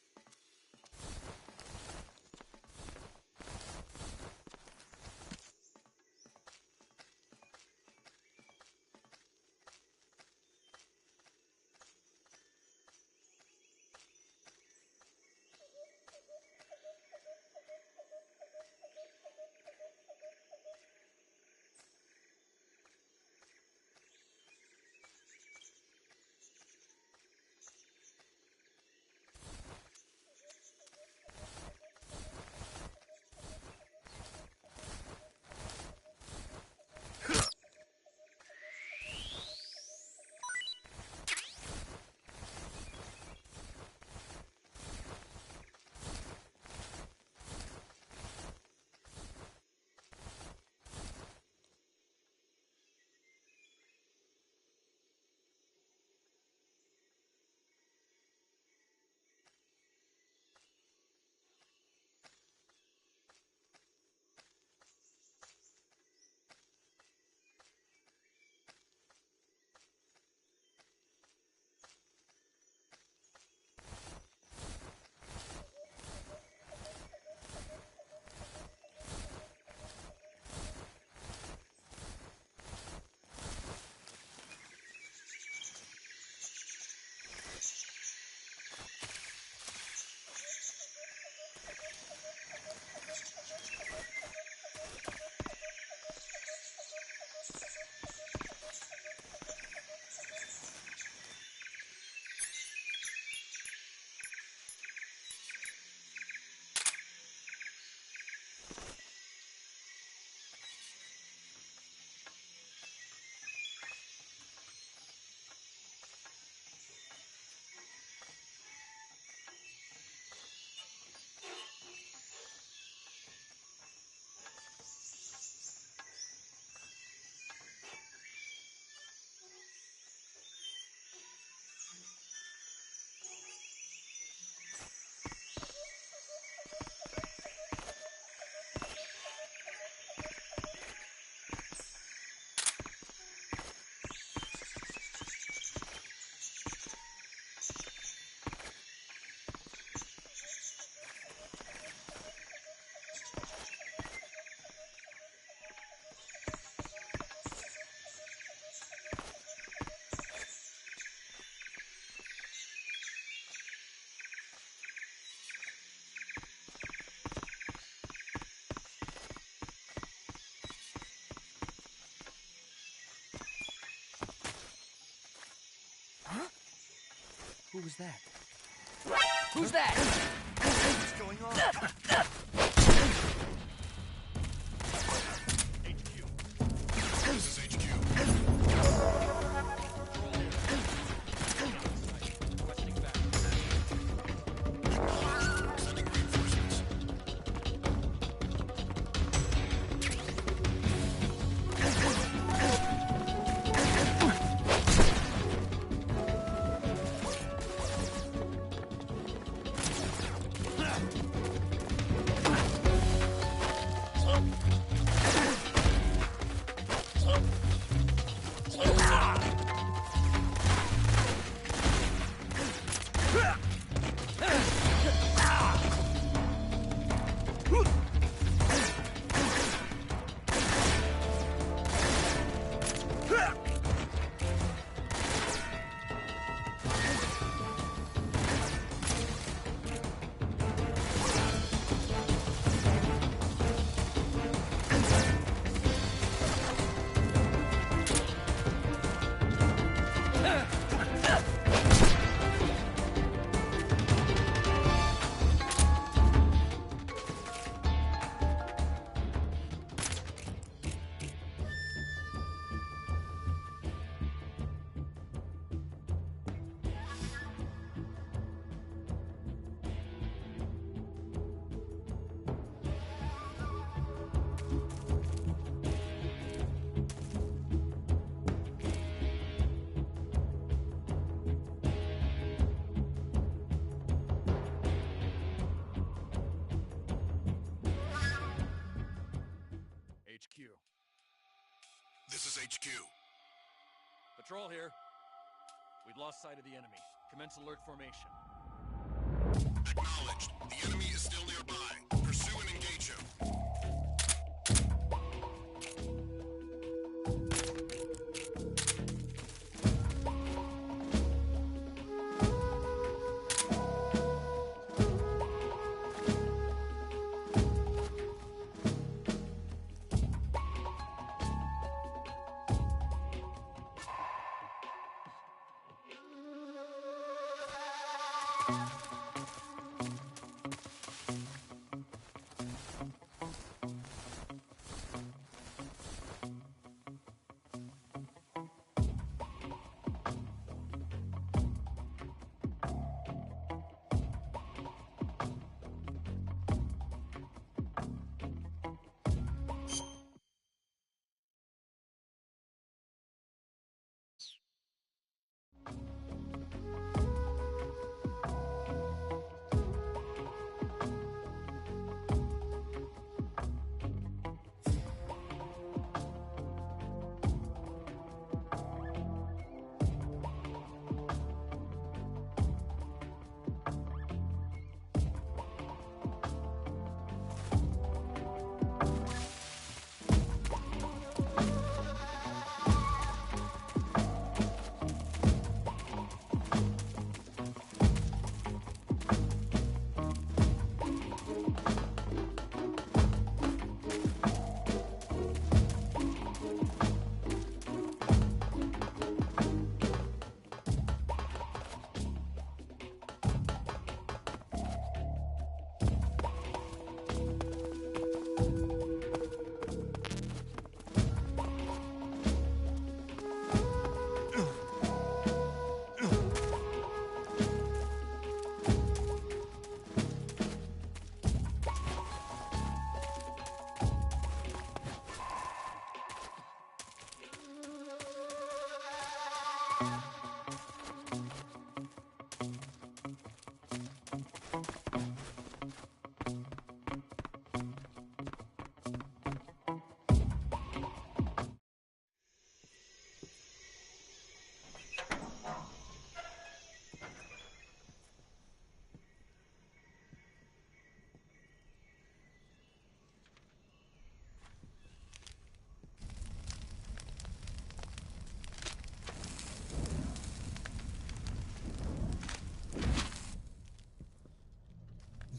Who was that? Who's that? What's going on? HQ. This is HQ. Requesting back. Sending reinforcements. HQ. Patrol here. We've lost sight of the enemy. Commence alert formation. Acknowledged. The enemy is still nearby. Pursue and engage him.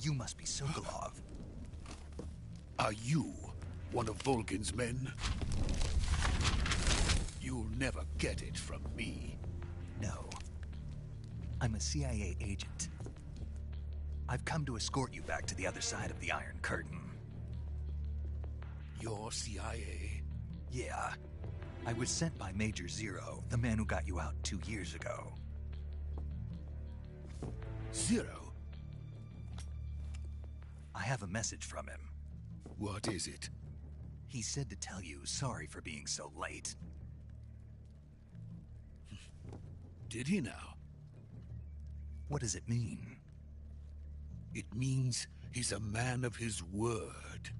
You must be Sokolov. Are you one of Volgin's men? You'll never get it from me. No. I'm a CIA agent. I've come to escort you back to the other side of the Iron Curtain. You're CIA? Yeah. I was sent by Major Zero, the man who got you out 2 years ago. Zero? I have a message from him. What is it? He said to tell you sorry for being so late. Did he now? What does it mean? It means he's a man of his word.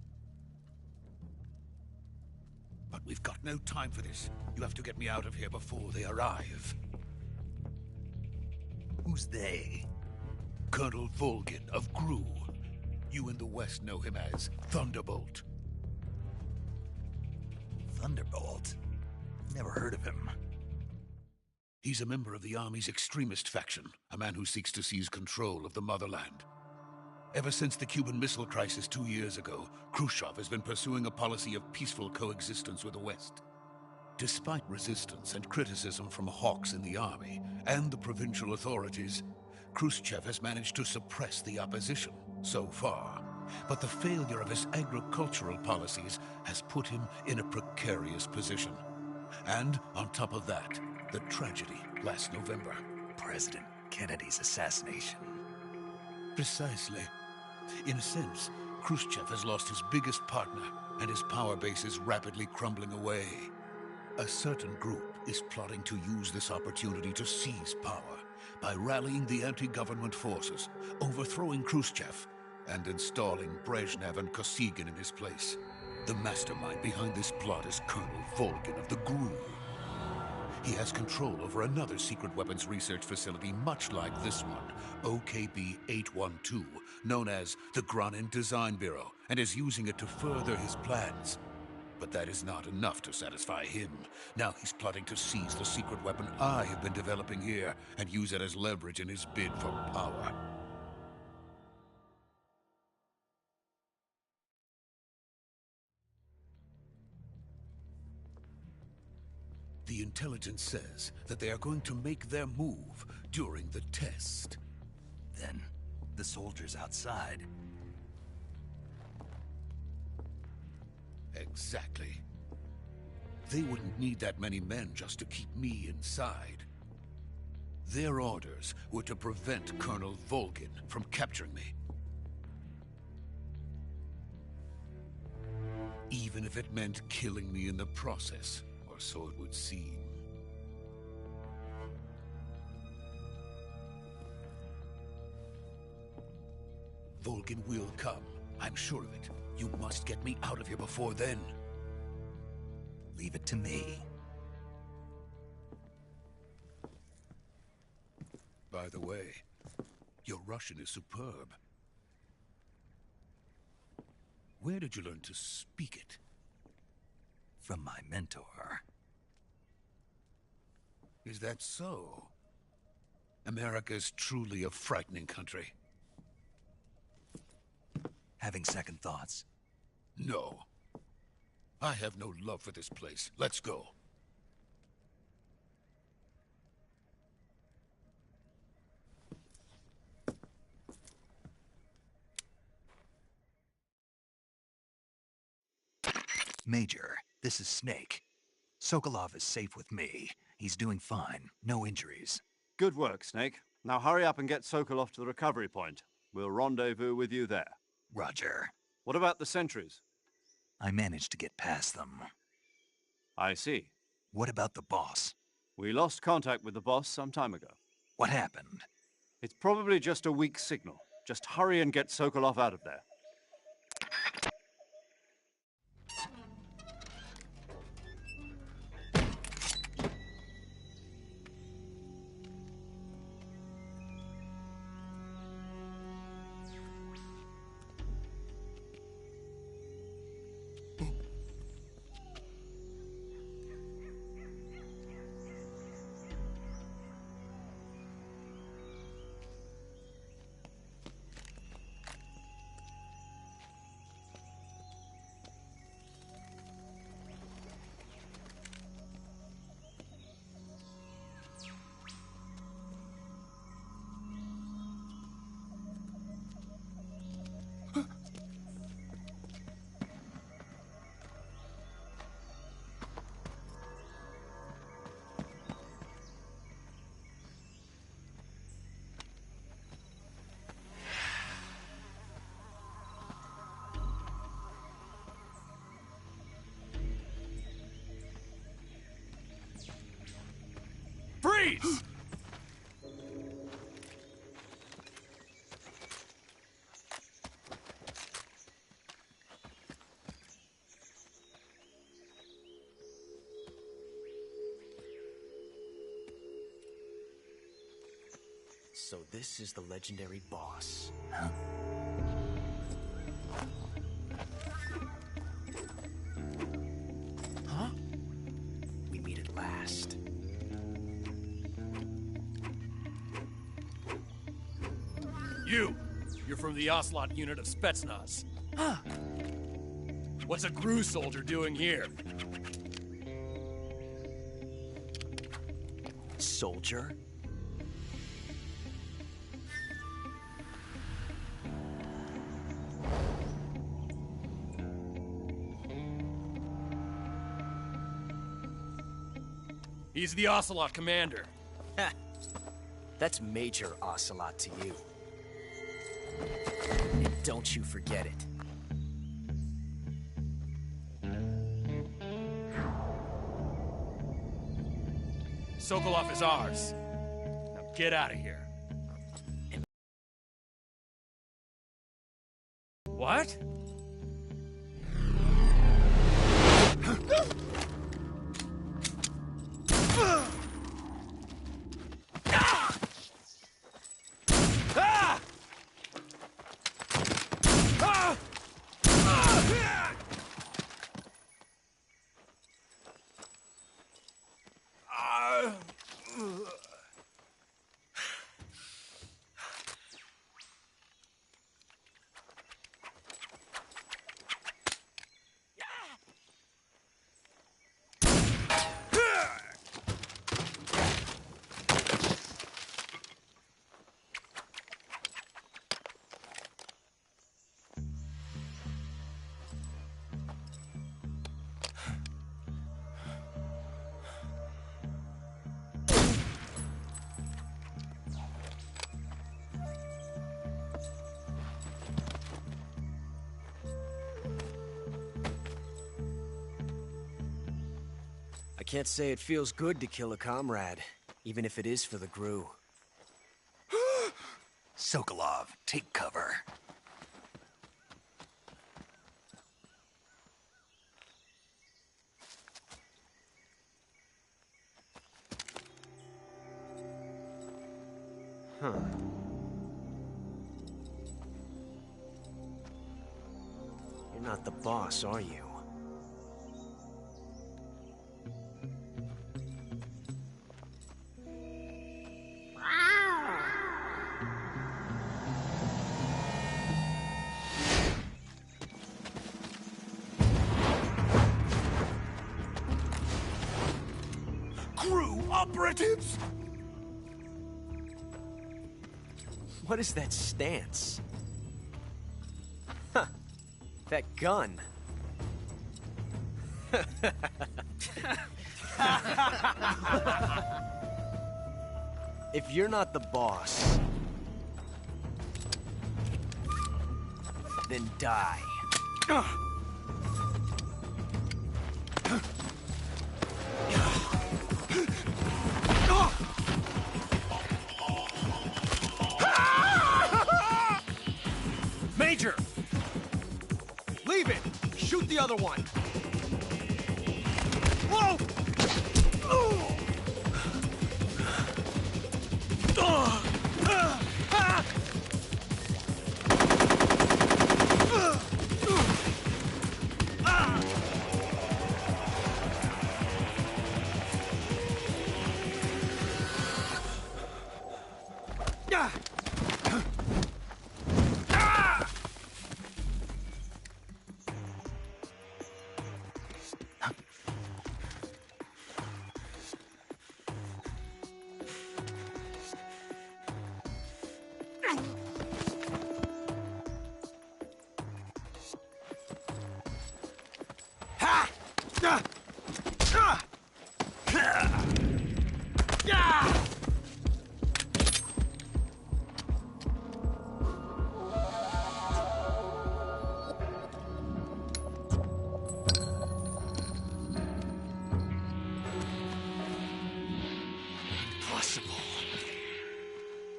But we've got no time for this. You have to get me out of here before they arrive. Who's they? Colonel Volgin of Gru. You in the West know him as Thunderbolt. Thunderbolt? Never heard of him. He's a member of the Army's extremist faction, a man who seeks to seize control of the motherland. Ever since the Cuban Missile Crisis 2 years ago, Khrushchev has been pursuing a policy of peaceful coexistence with the West. Despite resistance and criticism from hawks in the Army and the provincial authorities, Khrushchev has managed to suppress the opposition so far. But the failure of his agricultural policies has put him in a precarious position. And on top of that, the tragedy last November. President Kennedy's assassination. Precisely. In a sense, Khrushchev has lost his biggest partner, and his power base is rapidly crumbling away. A certain group is plotting to use this opportunity to seize power by rallying the anti-government forces, overthrowing Khrushchev, and installing Brezhnev and Kosygin in his place. The mastermind behind this plot is Colonel Volgin of the Gru. He has control over another secret weapons research facility much like this one, OKB-812, known as the Granin Design Bureau, and is using it to further his plans. But that is not enough to satisfy him. Now he's plotting to seize the secret weapon I have been developing here and use it as leverage in his bid for power. The intelligence says that they are going to make their move during the test. Then, the soldiers outside. Exactly. They wouldn't need that many men just to keep me inside. Their orders were to prevent Colonel Volgin from capturing me. Even if it meant killing me in the process, or so it would seem. Volgin will come. I'm sure of it. You must get me out of here before then. Leave it to me. By the way, your Russian is superb. Where did you learn to speak it? From my mentor. Is that so? America's truly a frightening country. Having second thoughts? No. I have no love for this place. Let's go. Major, this is Snake. Sokolov is safe with me. He's doing fine. No injuries. Good work, Snake. Now hurry up and get Sokolov to the recovery point. We'll rendezvous with you there. Roger. What about the sentries? I managed to get past them. I see. What about the boss? We lost contact with the boss some time ago. What happened? It's probably just a weak signal. Just hurry and get Sokolov out of there. Freeze! So this is the legendary boss. Huh? Huh? We meet at last. You're from the Ocelot unit of Spetsnaz. Huh. What's a Gru soldier doing here? Soldier? He's the Ocelot commander. Ha! That's Major Ocelot to you. And don't you forget it. Sokolov is ours. Now get out of here. What? I can't say it feels good to kill a comrade, even if it is for the GRU. Sokolov, take cover. Huh. You're not the boss, are you? GRU operatives! What is that stance? Huh. That gun. If you're not the boss, then die. Major! Leave it! Shoot the other one! Whoa!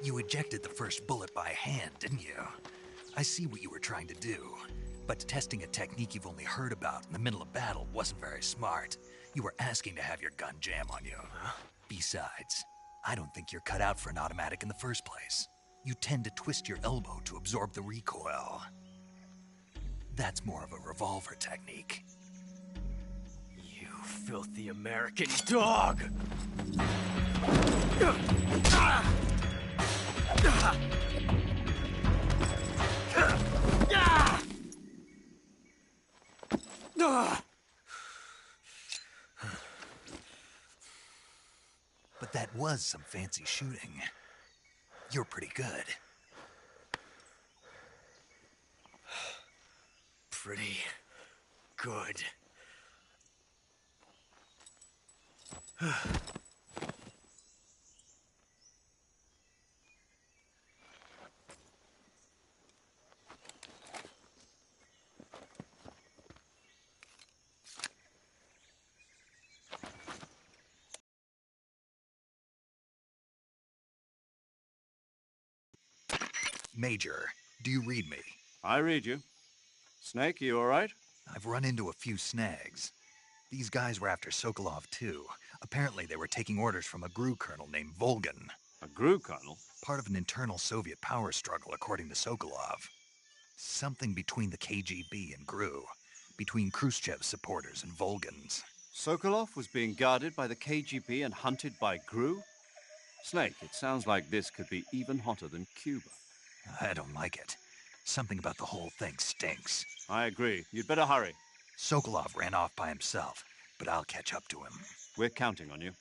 You ejected the first bullet by hand, didn't you? I see what you were trying to do. But testing a technique you've only heard about in the middle of battle wasn't very smart. You were asking to have your gun jam on you. Besides, I don't think you're cut out for an automatic in the first place. You tend to twist your elbow to absorb the recoil. That's more of a revolver technique. You filthy American dog! But that was some fancy shooting. You're pretty good. Pretty good. Major, do you read me? I read you. Snake, you all right? I've run into a few snags. These guys were after Sokolov, too. Apparently, they were taking orders from a GRU colonel named Volgan. A GRU colonel? Part of an internal Soviet power struggle, according to Sokolov. Something between the KGB and GRU. Between Khrushchev's supporters and Volgan's. Sokolov was being guarded by the KGB and hunted by GRU? Snake, it sounds like this could be even hotter than Cuba. I don't like it. Something about the whole thing stinks. I agree. You'd better hurry. Sokolov ran off by himself, but I'll catch up to him. We're counting on you.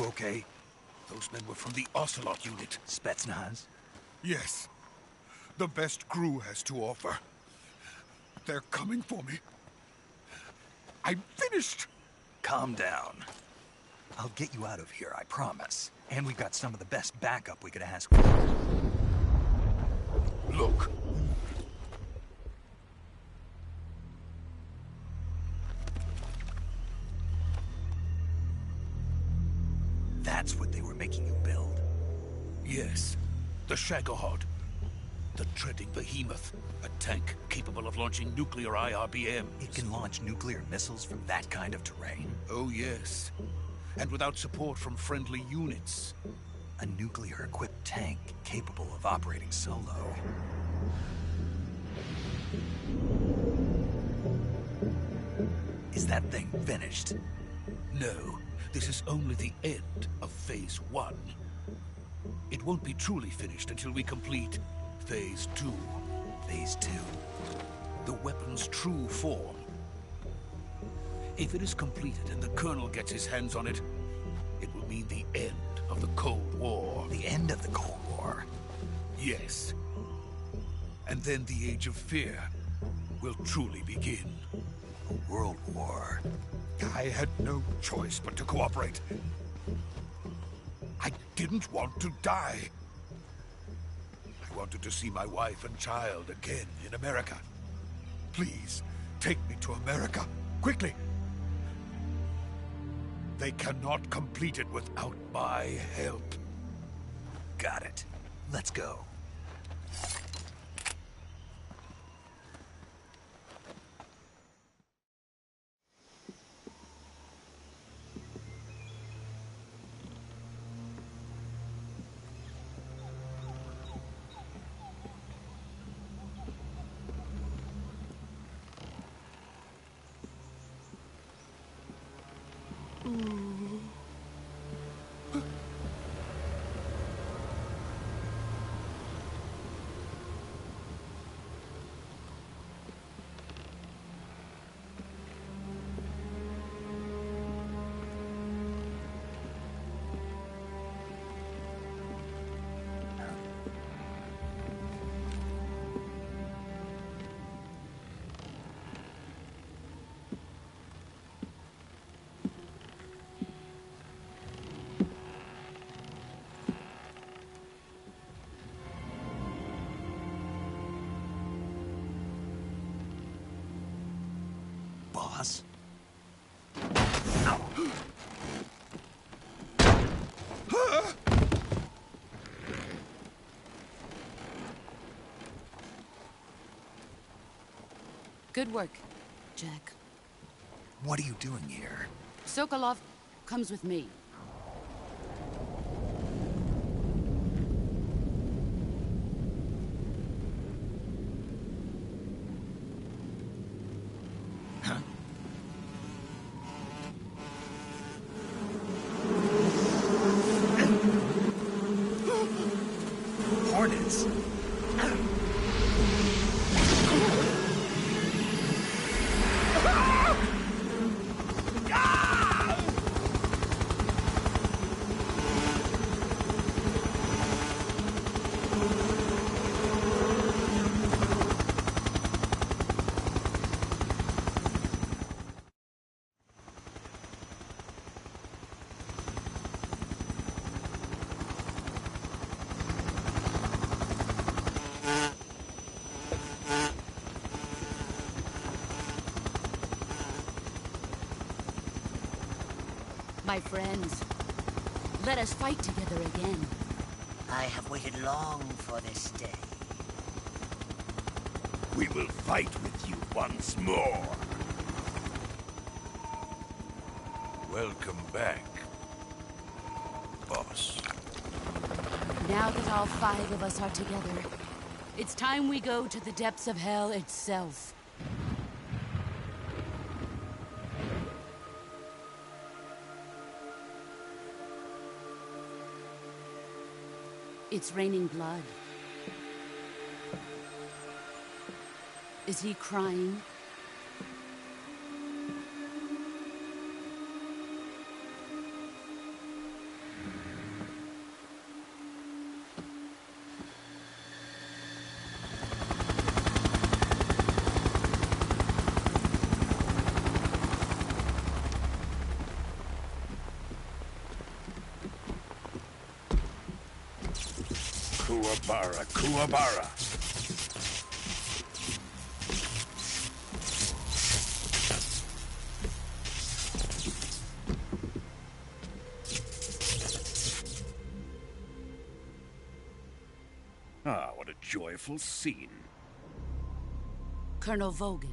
okay? Those men were from the Ocelot unit. Spetsnaz? Yes. The best crew has to offer. They're coming for me. I'm finished! Calm down. I'll get you out of here, I promise. And we've got some of the best backup we could ask for. Look. That's what they were making you build? Yes. The Shagohod. The treading behemoth. A tank capable of launching nuclear IRBMs. It can launch nuclear missiles from that kind of terrain? Oh, yes. And without support from friendly units. A nuclear-equipped tank capable of operating solo. Is that thing finished? No. This is only the end of Phase 1. It won't be truly finished until we complete Phase 2. Phase 2? The weapon's true form. If it is completed and the Colonel gets his hands on it, it will mean the end of the Cold War. The end of the Cold War? Yes. And then the Age of Fear will truly begin. A world war. I had no choice but to cooperate. I didn't want to die. I wanted to see my wife and child again in America. Please, take me to America, quickly. They cannot complete it without my help. Got it. Let's go. Boss? Good work, Jack. What are you doing here? Sokolov comes with me. Hornets? My friends, let us fight together again. I have waited long for this day. We will fight with you once more. Welcome back, boss. Now that all 5 of us are together, it's time we go to the depths of hell itself. It's raining blood. Is he crying? Kuwabara, Kuwabara. Ah, what a joyful scene. Colonel Vogan.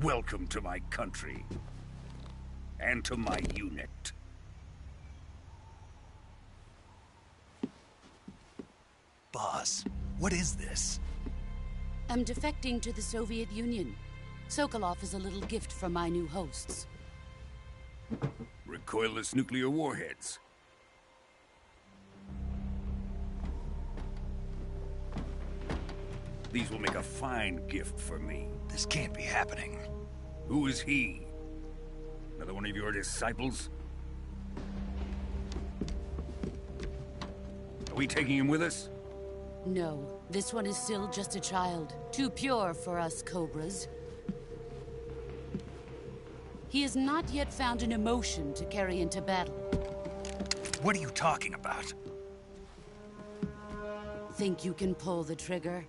Welcome to my country. And to my unit. Boss, what is this? I'm defecting to the Soviet Union. Sokolov is a little gift from my new hosts. Recoilless nuclear warheads. These will make a fine gift for me. This can't be happening. Who is he? Another one of your disciples? Are we taking him with us? No, this one is still just a child. Too pure for us Cobras. He has not yet found an emotion to carry into battle. What are you talking about? Think you can pull the trigger?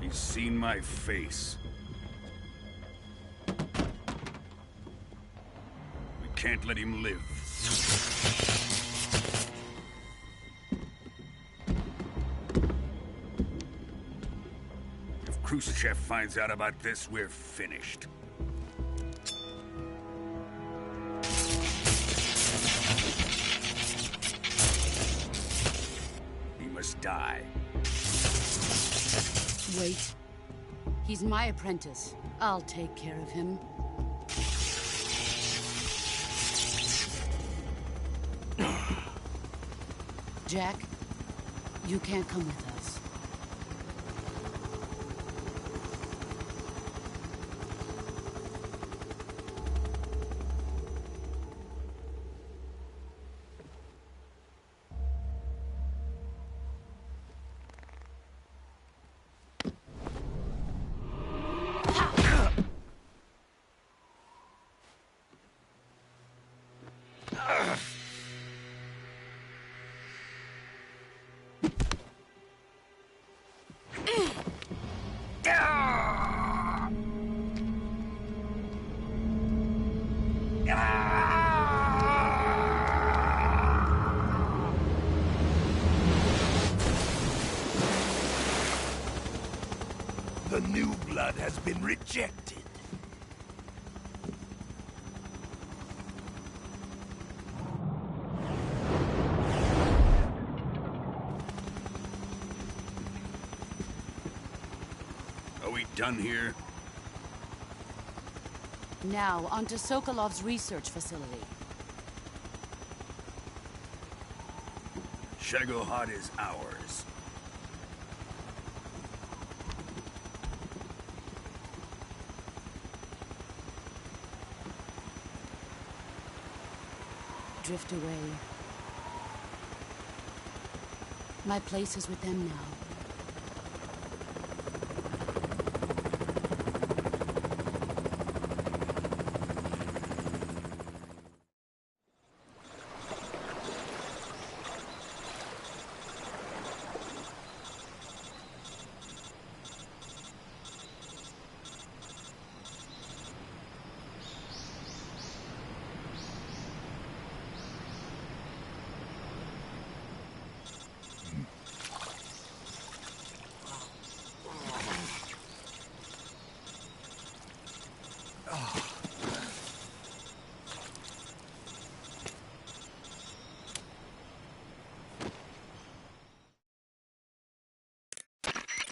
He's seen my face. We can't let him live. If Khrushchev finds out about this, we're finished. He must die. Wait. He's my apprentice. I'll take care of him. Jack, you can't come with us. The new blood has been rejected. Are we done here? Now, onto Sokolov's research facility. Shagohod is ours. Drift away. My place is with them now.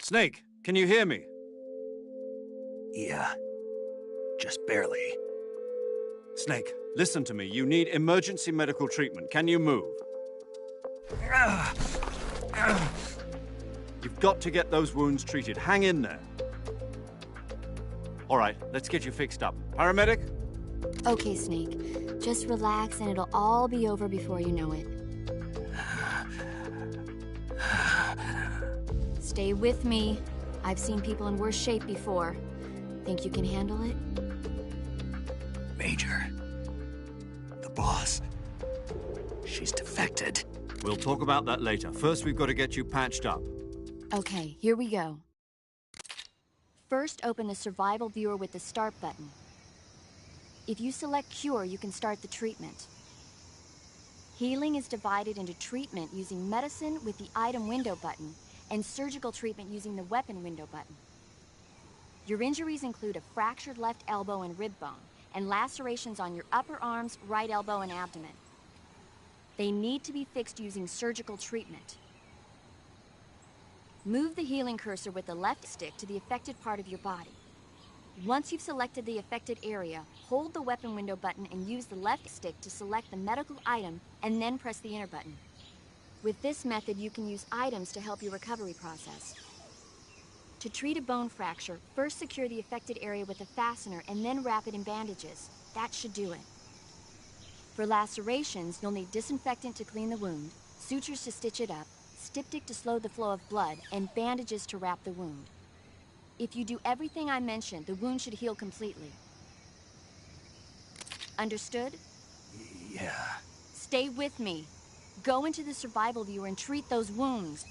Snake, can you hear me? Yeah, just barely. Snake, listen to me. You need emergency medical treatment. Can you move? You've got to get those wounds treated. Hang in there. All right, let's get you fixed up. Paramedic? Okay, Snake. Just relax and it'll all be over before you know it. Stay with me. I've seen people in worse shape before. Think you can handle it? Major. The boss. She's defected. We'll talk about that later. First, we've got to get you patched up. Okay, here we go. First, open the survival viewer with the start button. If you select cure, you can start the treatment. Healing is divided into treatment using medicine with the item window button and surgical treatment using the weapon window button. Your injuries include a fractured left elbow and rib bone and lacerations on your upper arms, right elbow, and abdomen. They need to be fixed using surgical treatment. Move the healing cursor with the left stick to the affected part of your body. Once you've selected the affected area, hold the weapon window button and use the left stick to select the medical item and then press the enter button. With this method, you can use items to help your recovery process. To treat a bone fracture, first secure the affected area with a fastener and then wrap it in bandages. That should do it. For lacerations, you'll need disinfectant to clean the wound, sutures to stitch it up, styptic to slow the flow of blood, and bandages to wrap the wound. If you do everything I mentioned, the wound should heal completely. Understood? Yeah. Stay with me. Go into the survival viewer and treat those wounds.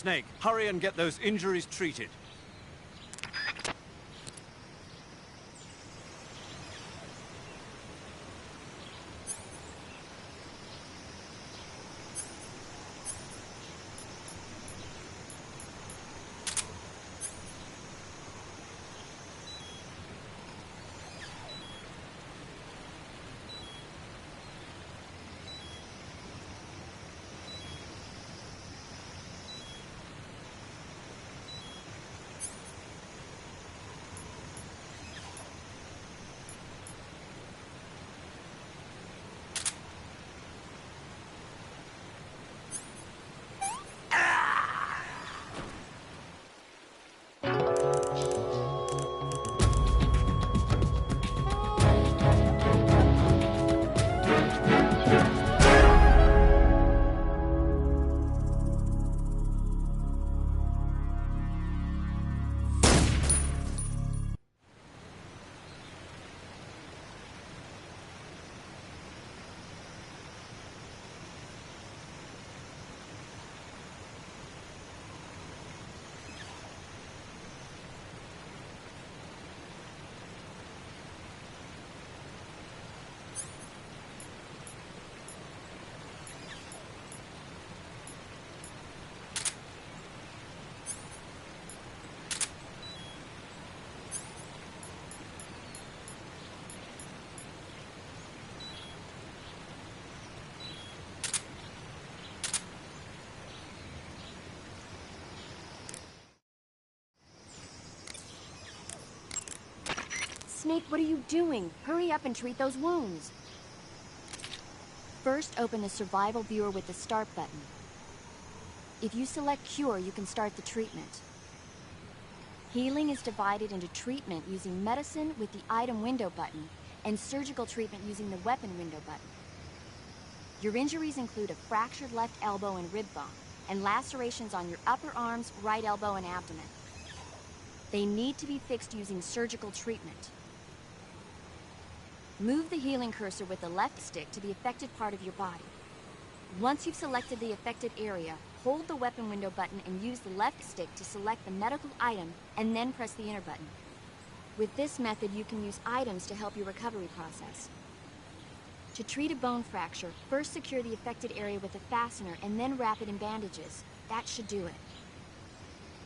Snake, hurry and get those injuries treated. Snake, what are you doing? Hurry up and treat those wounds. First, open the survival viewer with the start button. If you select cure, you can start the treatment. Healing is divided into treatment using medicine with the item window button and surgical treatment using the weapon window button. Your injuries include a fractured left elbow and rib bone, and lacerations on your upper arms, right elbow, and abdomen. They need to be fixed using surgical treatment. Move the healing cursor with the left stick to the affected part of your body. Once you've selected the affected area, hold the weapon window button and use the left stick to select the medical item, and then press the enter button. With this method, you can use items to help your recovery process. To treat a bone fracture, first secure the affected area with a fastener and then wrap it in bandages. That should do it.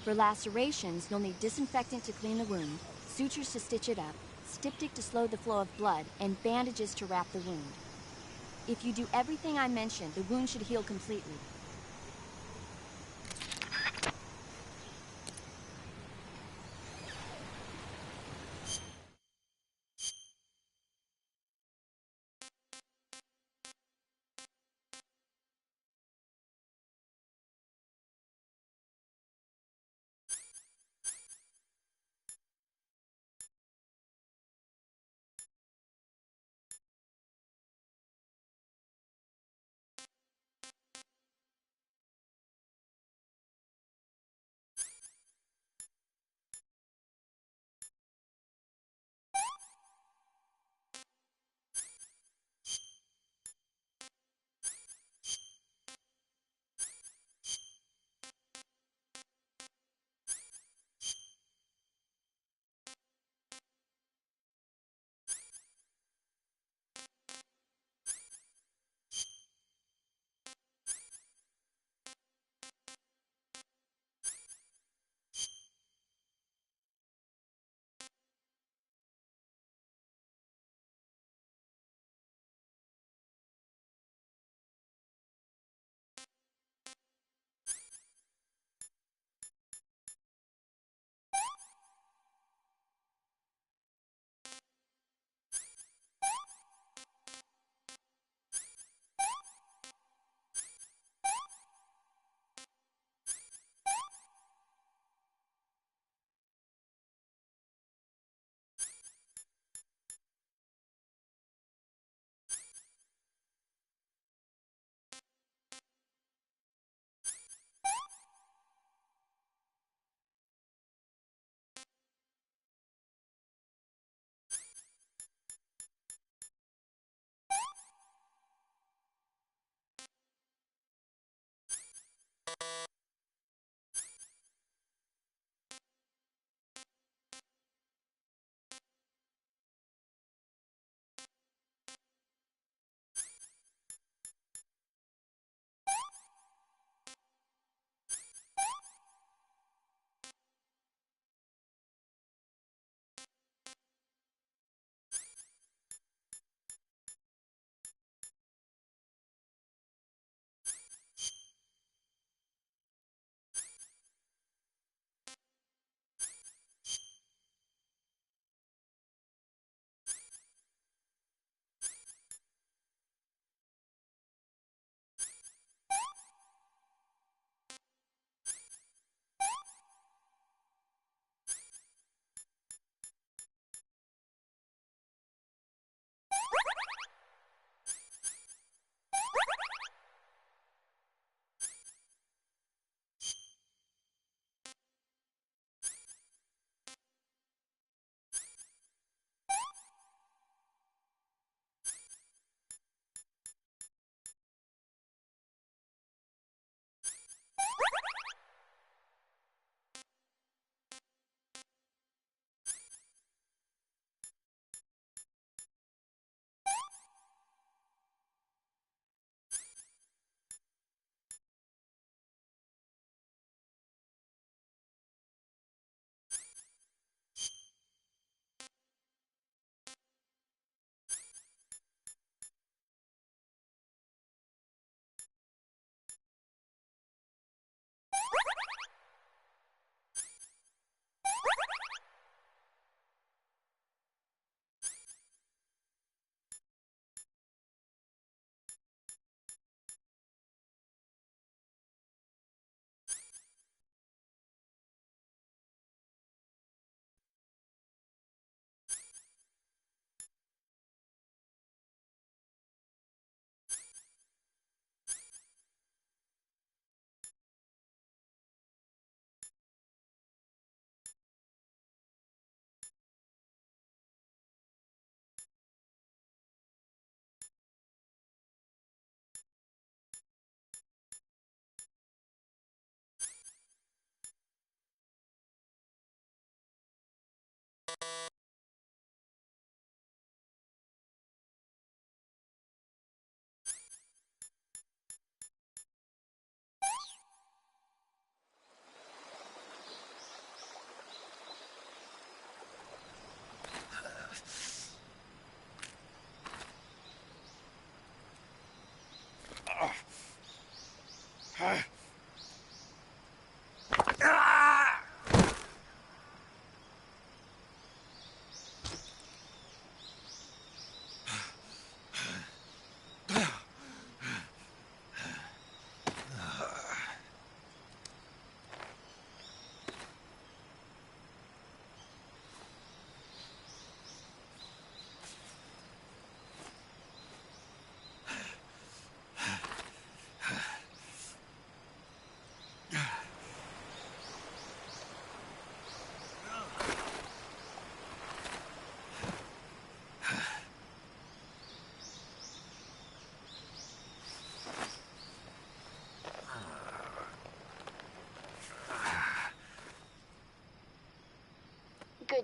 For lacerations, you'll need disinfectant to clean the wound, sutures to stitch it up, styptic to slow the flow of blood, and bandages to wrap the wound. If you do everything I mentioned, the wound should heal completely.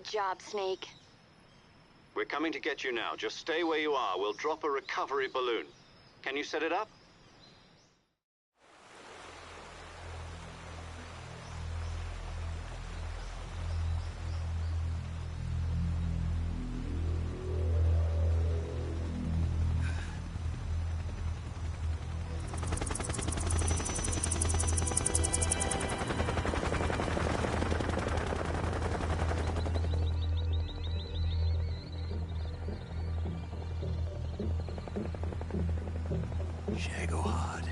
Good job, Snake. We're coming to get you now. Just stay where you are. We'll drop a recovery balloon. Can you set it up? Shagohod.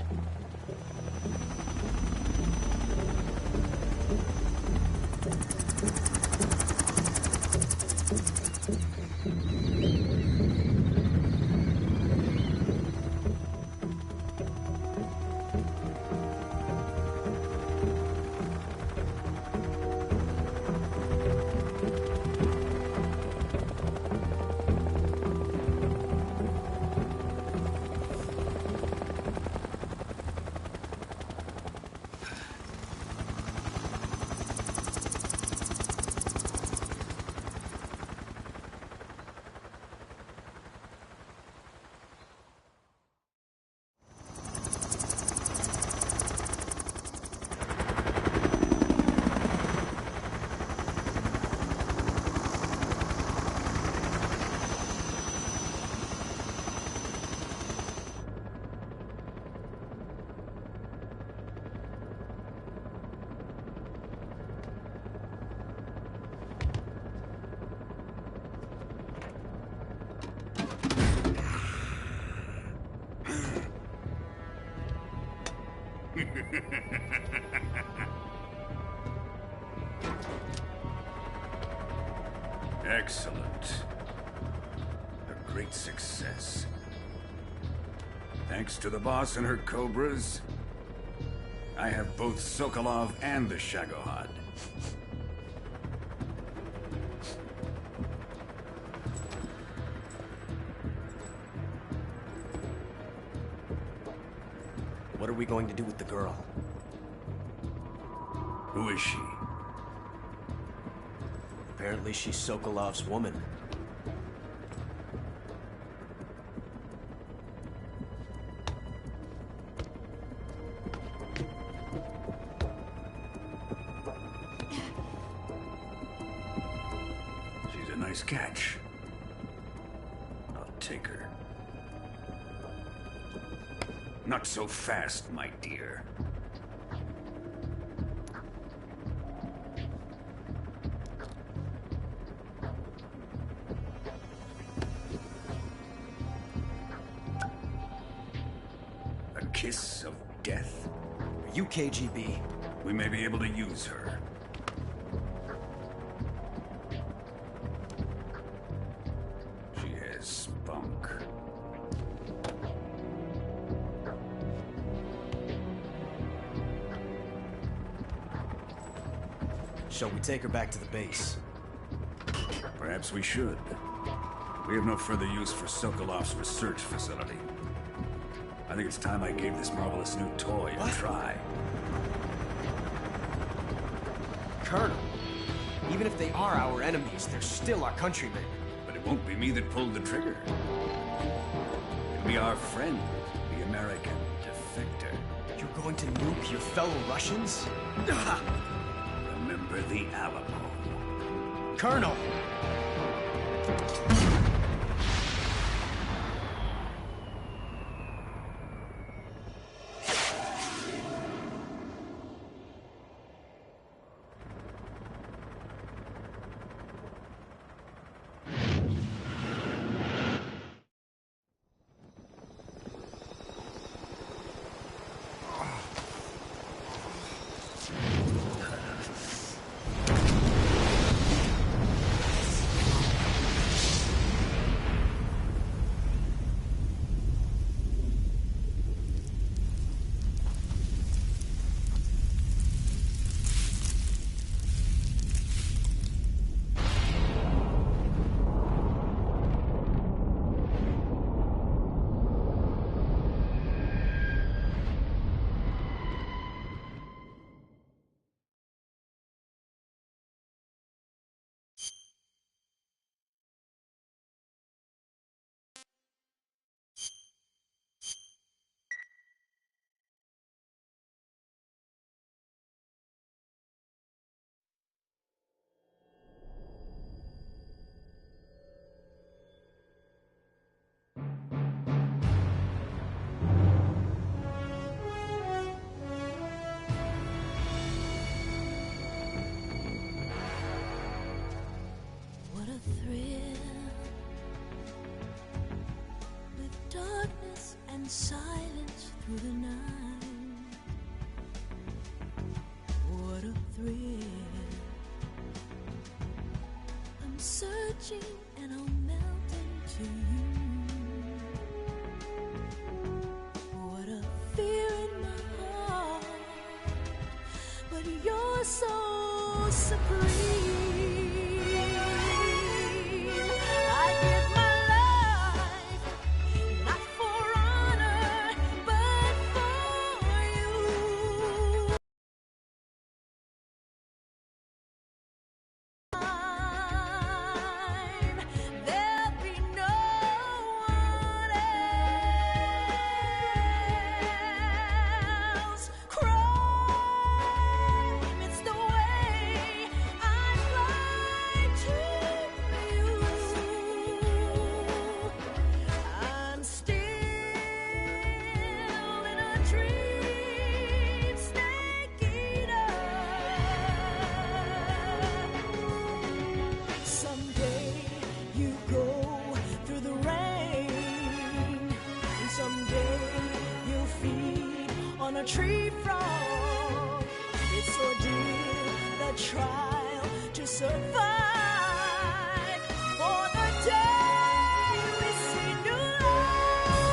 Excellent. A great success. Thanks to the boss and her cobras, I have both Sokolov and the Shagohod. What are we going to do with the girl? Who is she? Apparently she's Sokolov's woman. She's a nice catch. I'll take her. Not so fast, my dear. A kiss of death? Are you KGB? We may be able to use her. She has spunk. Shall we take her back to the base? Perhaps we should. We have no further use for Sokolov's research facility. I think it's time I gave this marvelous new toy a try. Colonel, even if they are our enemies, they're still our countrymen. But it won't be me that pulled the trigger. It'll be our friend, the American defector. You're going to nuke your fellow Russians? Remember the Alamo. Colonel! silence through the night. What a thrill. I'm searching and I'll melt into you. What a fear in my heart, but you're so supreme. I give my life, not for honor, but for you. There'll be no one else. Crime, it's the way I fly to you. I'm still in a dream, snake eater. Someday you go through the rain, and someday you'll feed on a tree frog. It's ordeal, the trial to survive for the day we see new light.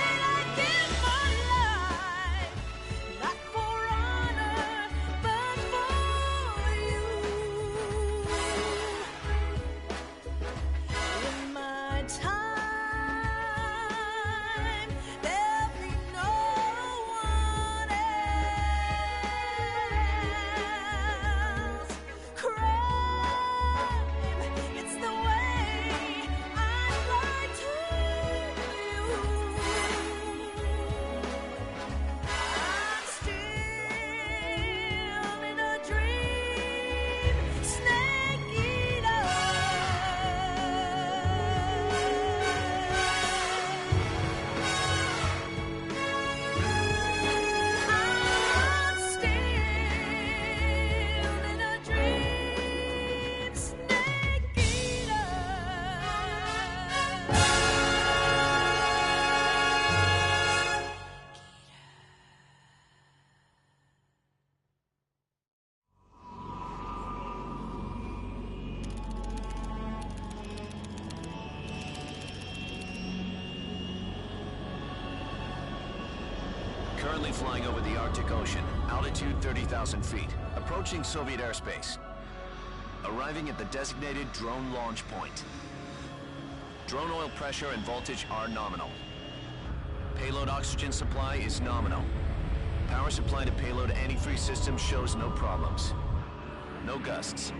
I give my life, not for honor, but for you. In my time, there'll be no one else. Crime, it's the way I fly to you. I'm still in a dream, snake eater. I'm still in a dream, snake eater. Currently flying over the Arctic Ocean, altitude 30,000 feet, approaching Soviet airspace. Arriving at the designated drone launch point. Drone oil pressure and voltage are nominal. Payload oxygen supply is nominal. Power supply to payload antifreeze system shows no problems. No gusts.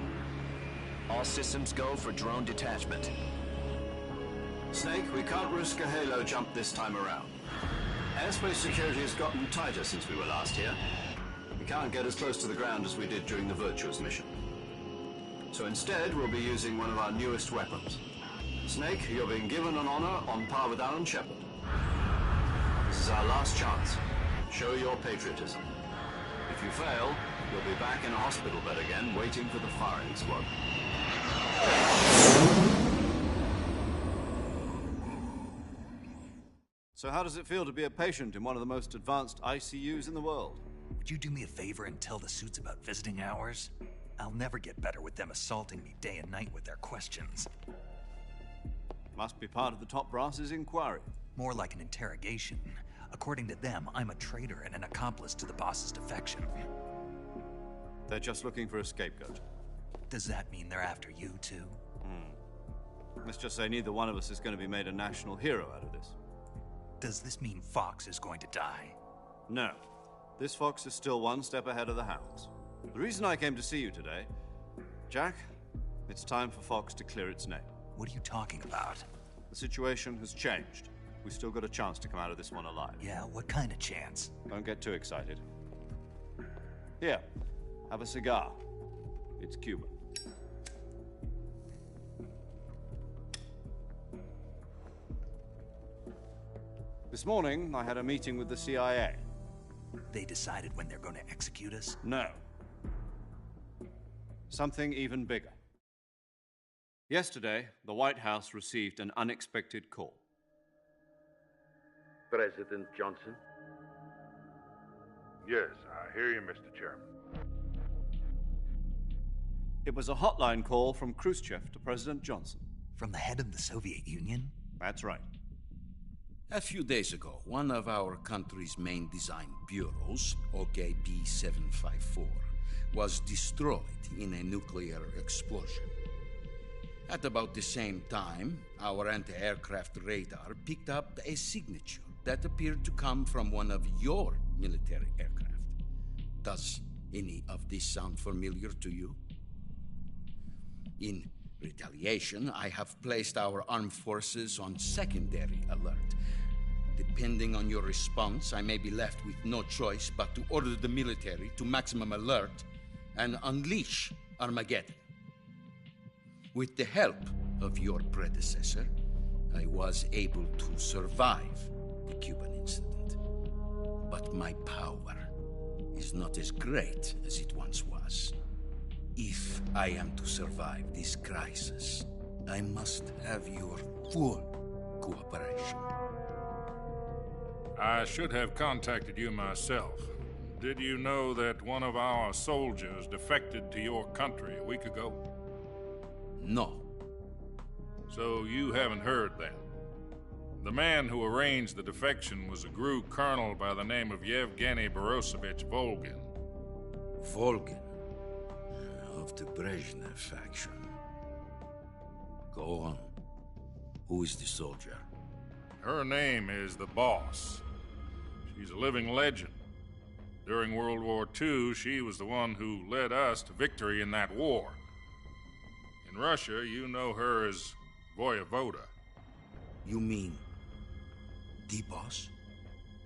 All systems go for drone detachment. Snake, we can't risk a halo jump this time around. Airspace security has gotten tighter since we were last here. We can't get as close to the ground as we did during the Virtuous mission. So instead, we'll be using one of our newest weapons. Snake, you're being given an honor on par with Alan Shepard. This is our last chance. Show your patriotism. If you fail, you'll be back in a hospital bed again, waiting for the firing squad. So how does it feel to be a patient in one of the most advanced ICUs in the world? Would you do me a favor and tell the suits about visiting hours? I'll never get better with them assaulting me day and night with their questions. Must be part of the top brass's inquiry. More like an interrogation. According to them, I'm a traitor and an accomplice to the boss's defection. They're just looking for a scapegoat. Does that mean they're after you, too? Let's just say neither one of us is going to be made a national hero out of this. Does this mean Fox is going to die? No. This fox is still one step ahead of the hounds. The reason I came to see you today, Jack, it's time for Fox to clear its name. What are you talking about? The situation has changed. We've still got a chance to come out of this one alive. Yeah, what kind of chance? Don't get too excited. Here, have a cigar. It's Cuban. This morning, I had a meeting with the CIA. They decided when they're going to execute us? No. Something even bigger. Yesterday, the White House received an unexpected call. President Johnson? Yes, I hear you, Mr. Chairman. It was a hotline call from Khrushchev to President Johnson. From the head of the Soviet Union? That's right. A few days ago, one of our country's main design bureaus, OKB 754, was destroyed in a nuclear explosion. At about the same time, our anti-aircraft radar picked up a signature that appeared to come from one of your military aircraft. Does any of this sound familiar to you? In retaliation, I have placed our armed forces on secondary alert. Depending on your response, I may be left with no choice but to order the military to maximum alert and unleash Armageddon. With the help of your predecessor, I was able to survive the Cuban incident. But my power is not as great as it once was. If I am to survive this crisis, I must have your full cooperation. I should have contacted you myself. Did you know that one of our soldiers defected to your country a week ago? No. So you haven't heard then. The man who arranged the defection was a GRU colonel by the name of Yevgeny Borisovich Volgin. Volgin? Of the Brezhnev faction. Go on. Who is the soldier? Her name is the Boss. She's a living legend. During World War II, she was the one who led us to victory in that war. In Russia, you know her as Voyevoda. You mean the Boss?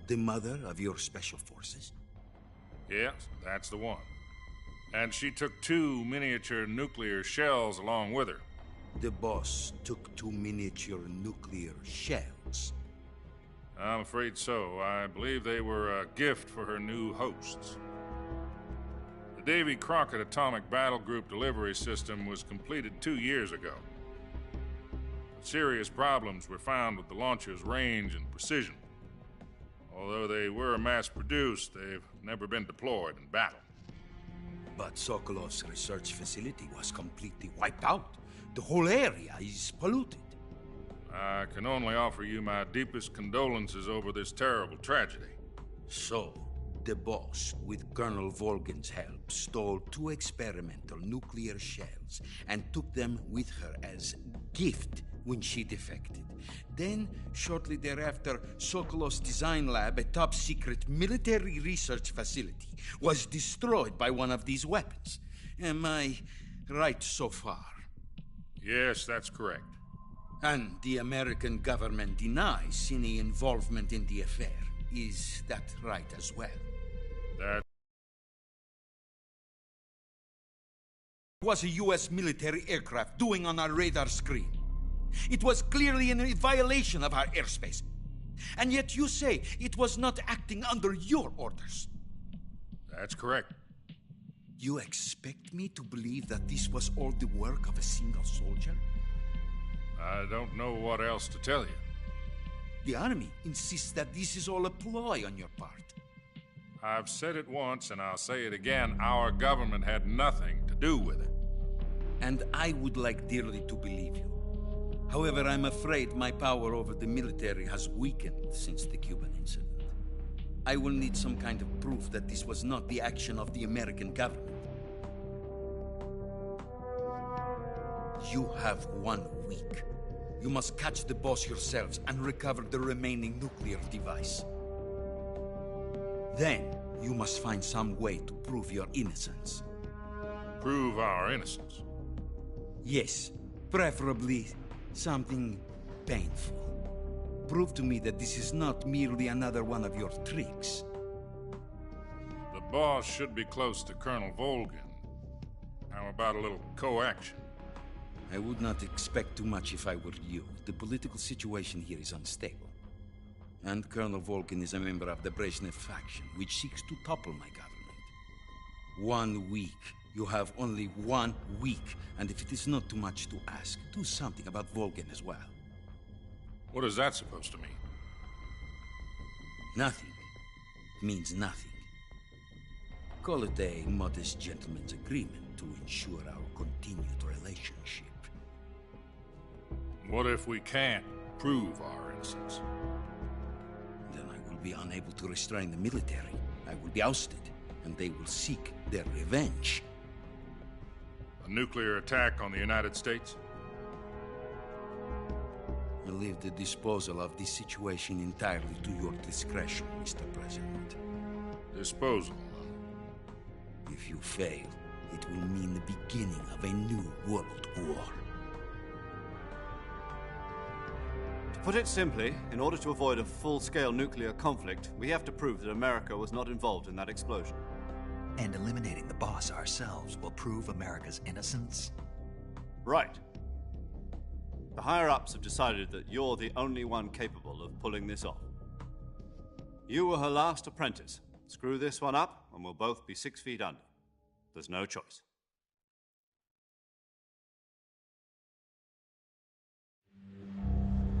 The mother of your special forces? Yes, that's the one. And she took 2 miniature nuclear shells along with her. The Boss took 2 miniature nuclear shells? I'm afraid so. I believe they were a gift for her new hosts. The Davy Crockett Atomic Battle Group delivery system was completed 2 years ago. Serious problems were found with the launcher's range and precision. Although they were mass-produced, they've never been deployed in battle. But Sokolov's research facility was completely wiped out. The whole area is polluted. I can only offer you my deepest condolences over this terrible tragedy. So, the Boss, with Colonel Volgin's help, stole 2 experimental nuclear shells and took them with her as gift when she defected. Then, shortly thereafter, Sokolov's design lab, a top-secret military research facility, was destroyed by one of these weapons. Am I right so far? Yes, that's correct. And the American government denies any involvement in the affair. Is that right as well? That was a U.S. military aircraft doing on our radar screen. It was clearly in violation of our airspace. And yet you say it was not acting under your orders. That's correct. You expect me to believe that this was all the work of a single soldier? I don't know what else to tell you. The Army insists that this is all a ploy on your part. I've said it once and I'll say it again. Our government had nothing to do with it. And I would like dearly to believe you. However, I'm afraid my power over the military has weakened since the Cuban incident. I will need some kind of proof that this was not the action of the American government. You have 1 week. You must catch the Boss yourselves and recover the remaining nuclear device. Then, you must find some way to prove your innocence. Prove our innocence? Yes, preferably something painful. Prove to me that this is not merely another one of your tricks. The Boss should be close to Colonel Volgin. How about a little co-action? I would not expect too much if I were you. The political situation here is unstable. And Colonel Volgin is a member of the Brezhnev faction, which seeks to topple my government. 1 week. You have only 1 week. And if it is not too much to ask, do something about Volgin as well. What is that supposed to mean? Nothing means nothing. Call it a modest gentleman's agreement to ensure our continued relationship. What if we can't prove our innocence? Then I will be unable to restrain the military. I will be ousted, and they will seek their revenge. A nuclear attack on the United States? I leave the disposal of this situation entirely to your discretion, Mr. President. Disposal? If you fail, it will mean the beginning of a new world war. To put it simply, in order to avoid a full-scale nuclear conflict, we have to prove that America was not involved in that explosion. And eliminating the boss ourselves will prove America's innocence? Right. The higher-ups have decided that you're the only one capable of pulling this off. You were her last apprentice. Screw this one up, and we'll both be 6 feet under. There's no choice.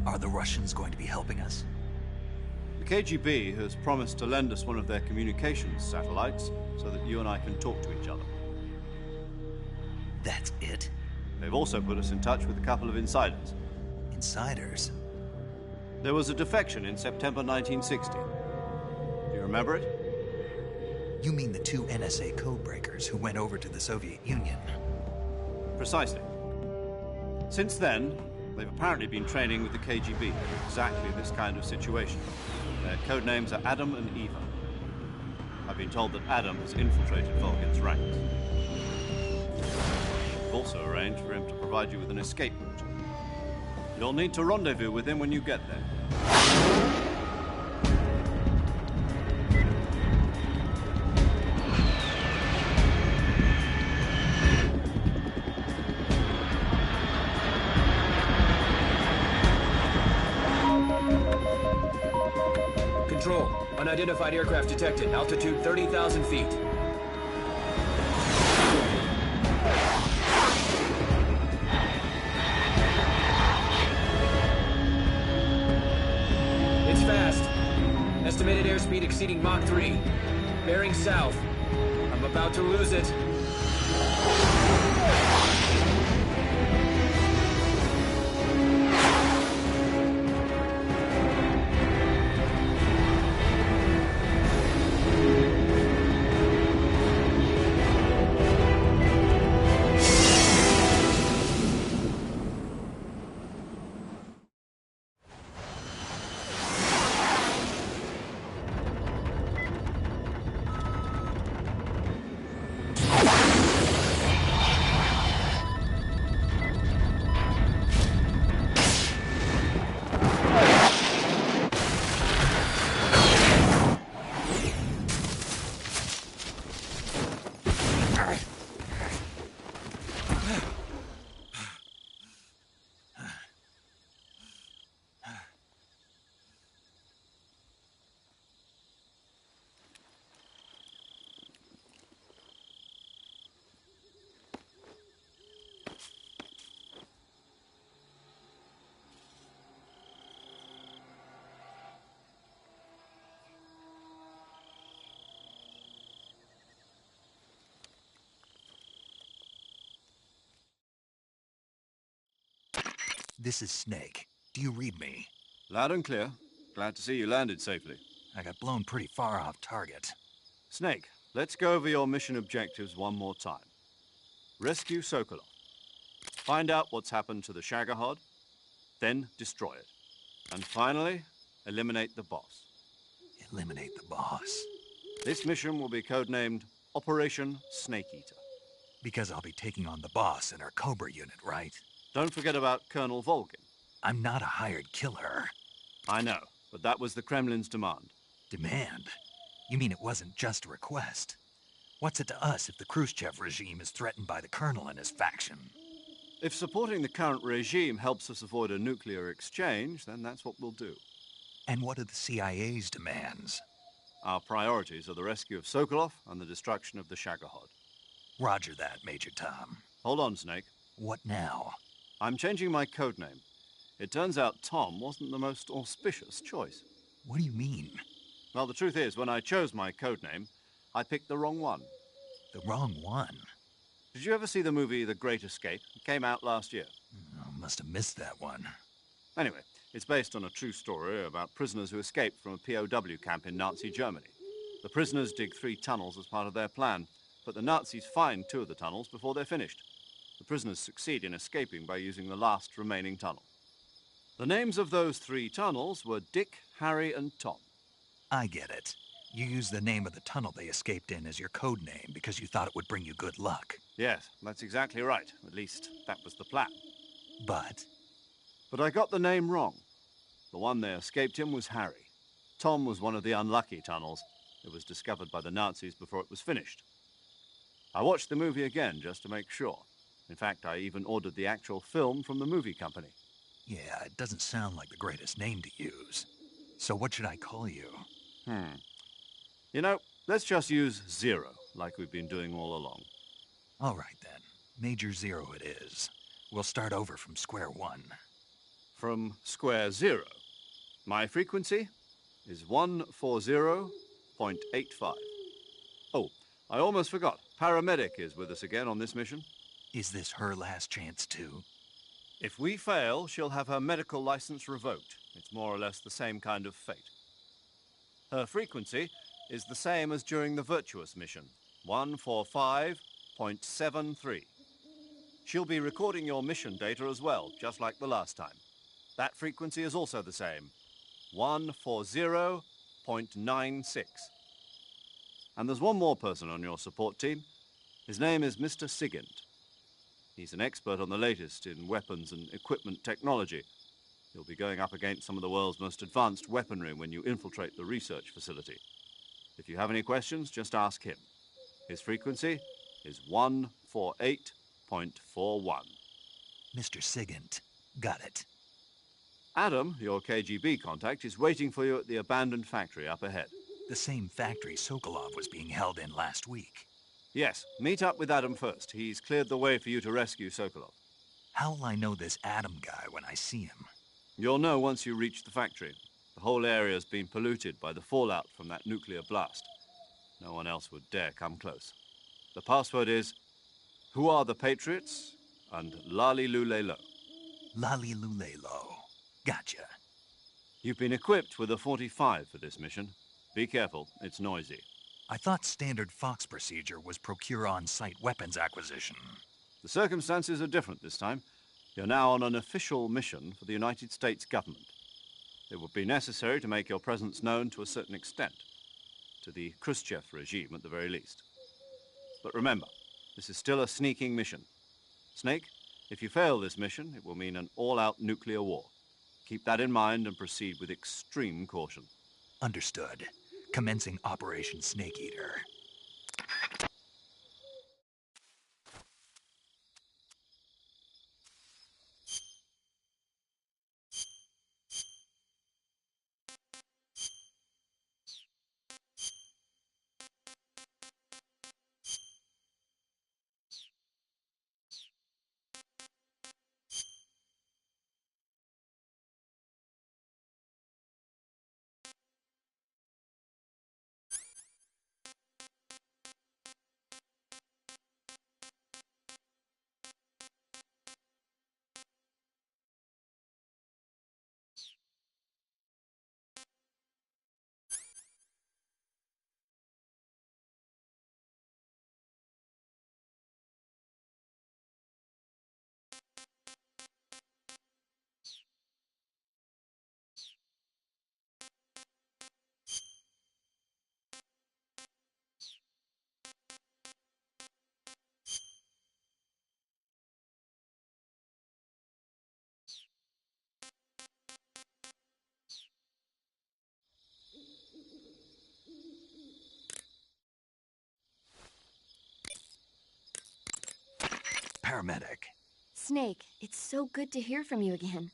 Are the Russians going to be helping us? The KGB has promised to lend us one of their communications satellites so that you and I can talk to each other. That's it? They've also put us in touch with a couple of insiders. Insiders? There was a defection in September 1960. Do you remember it? You mean the 2 NSA codebreakers who went over to the Soviet Union? Precisely. Since then, they've apparently been training with the KGB in exactly this kind of situation. Their code names are Adam and Eva. I've been told that Adam has infiltrated Volgin's ranks. We've also arranged for him to provide you with an escape route. You'll need to rendezvous with him when you get there. Control. Unidentified aircraft detected. Altitude 30,000 feet. It's fast. Estimated airspeed exceeding Mach 3. Bearing south. I'm about to lose it. This is Snake. Do you read me? Loud and clear. Glad to see you landed safely. I got blown pretty far off target. Snake, let's go over your mission objectives one more time. Rescue Sokolov. Find out what's happened to the Shagohod, then destroy it. And finally, eliminate the boss. Eliminate the boss? This mission will be codenamed Operation Snake Eater. Because I'll be taking on the boss in our Cobra unit, right? Don't forget about Colonel Volgin. I'm not a hired killer. I know, but that was the Kremlin's demand. Demand? You mean it wasn't just a request? What's it to us if the Khrushchev regime is threatened by the Colonel and his faction? If supporting the current regime helps us avoid a nuclear exchange, then that's what we'll do. And what are the CIA's demands? Our priorities are the rescue of Sokolov and the destruction of the Shagohod. Roger that, Major Tom. Hold on, Snake. What now? I'm changing my codename. It turns out Tom wasn't the most auspicious choice. What do you mean? Well, the truth is, when I chose my code name, I picked the wrong one. The wrong one? Did you ever see the movie The Great Escape? It came out last year. Oh, must have missed that one. Anyway, it's based on a true story about prisoners who escaped from a POW camp in Nazi Germany. The prisoners dig 3 tunnels as part of their plan, but the Nazis find 2 of the tunnels before they're finished. The prisoners succeed in escaping by using the last remaining tunnel. The names of those 3 tunnels were Dick, Harry, and Tom. I get it. You used the name of the tunnel they escaped in as your code name because you thought it would bring you good luck. Yes, that's exactly right. At least, that was the plan. But I got the name wrong. The one they escaped in was Harry. Tom was one of the unlucky tunnels. It was discovered by the Nazis before it was finished. I watched the movie again just to make sure. In fact, I even ordered the actual film from the movie company. yeah, it doesn't sound like the greatest name to use. So what should I call you? You know, let's just use Zero, like we've been doing all along. All right, then. Major Zero it is. We'll start over from square one. From square 0. My frequency is 140.85. Oh, I almost forgot. Paramedic is with us again on this mission. Is this her last chance, too? If we fail, she'll have her medical license revoked. It's more or less the same kind of fate. Her frequency is the same as during the Virtuous mission, 145.73. She'll be recording your mission data as well, just like the last time. That frequency is also the same, 140.96. And there's one more person on your support team. His name is Mr. Sigint. He's an expert on the latest in weapons and equipment technology. You'll be going up against some of the world's most advanced weaponry when you infiltrate the research facility. If you have any questions, just ask him. His frequency is 148.41. Mr. Sigint. Got it. Adam, your KGB contact, is waiting for you at the abandoned factory up ahead. The same factory Sokolov was being held in last week. Yes, meet up with Adam first. He's cleared the way for you to rescue Sokolov. How'll I know this Adam guy when I see him? You'll know once you reach the factory. The whole area's been polluted by the fallout from that nuclear blast. No one else would dare come close. The password is, "Who are the Patriots?" and Lali Lule Lo. Lali Lule Lo. Gotcha. You've been equipped with a 45 for this mission. Be careful, it's noisy. I thought standard Fox procedure was procure on-site weapons acquisition. The circumstances are different this time. You're now on an official mission for the United States government. It would be necessary to make your presence known to a certain extent, to the Khrushchev regime at the very least. But remember, this is still a sneaking mission. Snake, if you fail this mission, it will mean an all-out nuclear war. Keep that in mind and proceed with extreme caution. Understood. Commencing Operation Snake Eater. Paramedic. Snake, it's so good to hear from you again.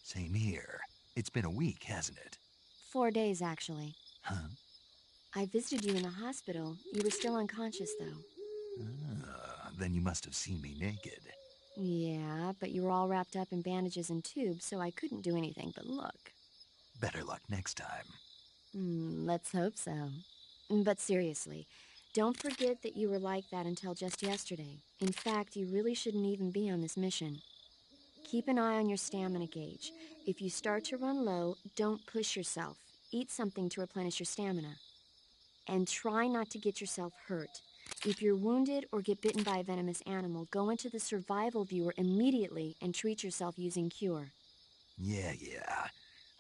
Same here. It's been a week, hasn't it? 4 days, actually. Huh? I visited you in the hospital. You were still unconscious, though. Then you must have seen me naked. Yeah, but you were all wrapped up in bandages and tubes, so I couldn't do anything but look. Better luck next time. Let's hope so. But seriously, don't forget that you were like that until just yesterday. In fact, you really shouldn't even be on this mission. Keep an eye on your stamina gauge. If you start to run low, don't push yourself. Eat something to replenish your stamina. And try not to get yourself hurt. If you're wounded or get bitten by a venomous animal, go into the survival viewer immediately and treat yourself using Cure. Yeah.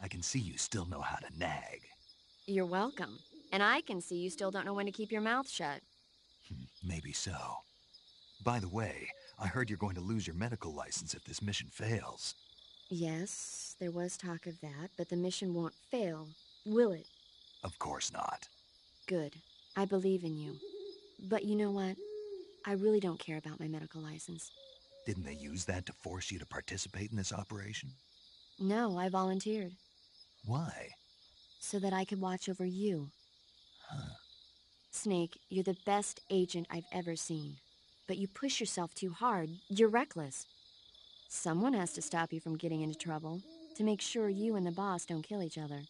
I can see you still know how to nag. You're welcome. And I can see you still don't know when to keep your mouth shut. Maybe so. By the way, I heard you're going to lose your medical license if this mission fails. Yes, there was talk of that, but the mission won't fail, will it? Of course not. Good. I believe in you. But you know what? I really don't care about my medical license. Didn't they use that to force you to participate in this operation? No, I volunteered. Why? So that I could watch over you. Huh. Snake, you're the best agent I've ever seen. But you push yourself too hard. You're reckless. Someone has to stop you from getting into trouble, to make sure you and the boss don't kill each other.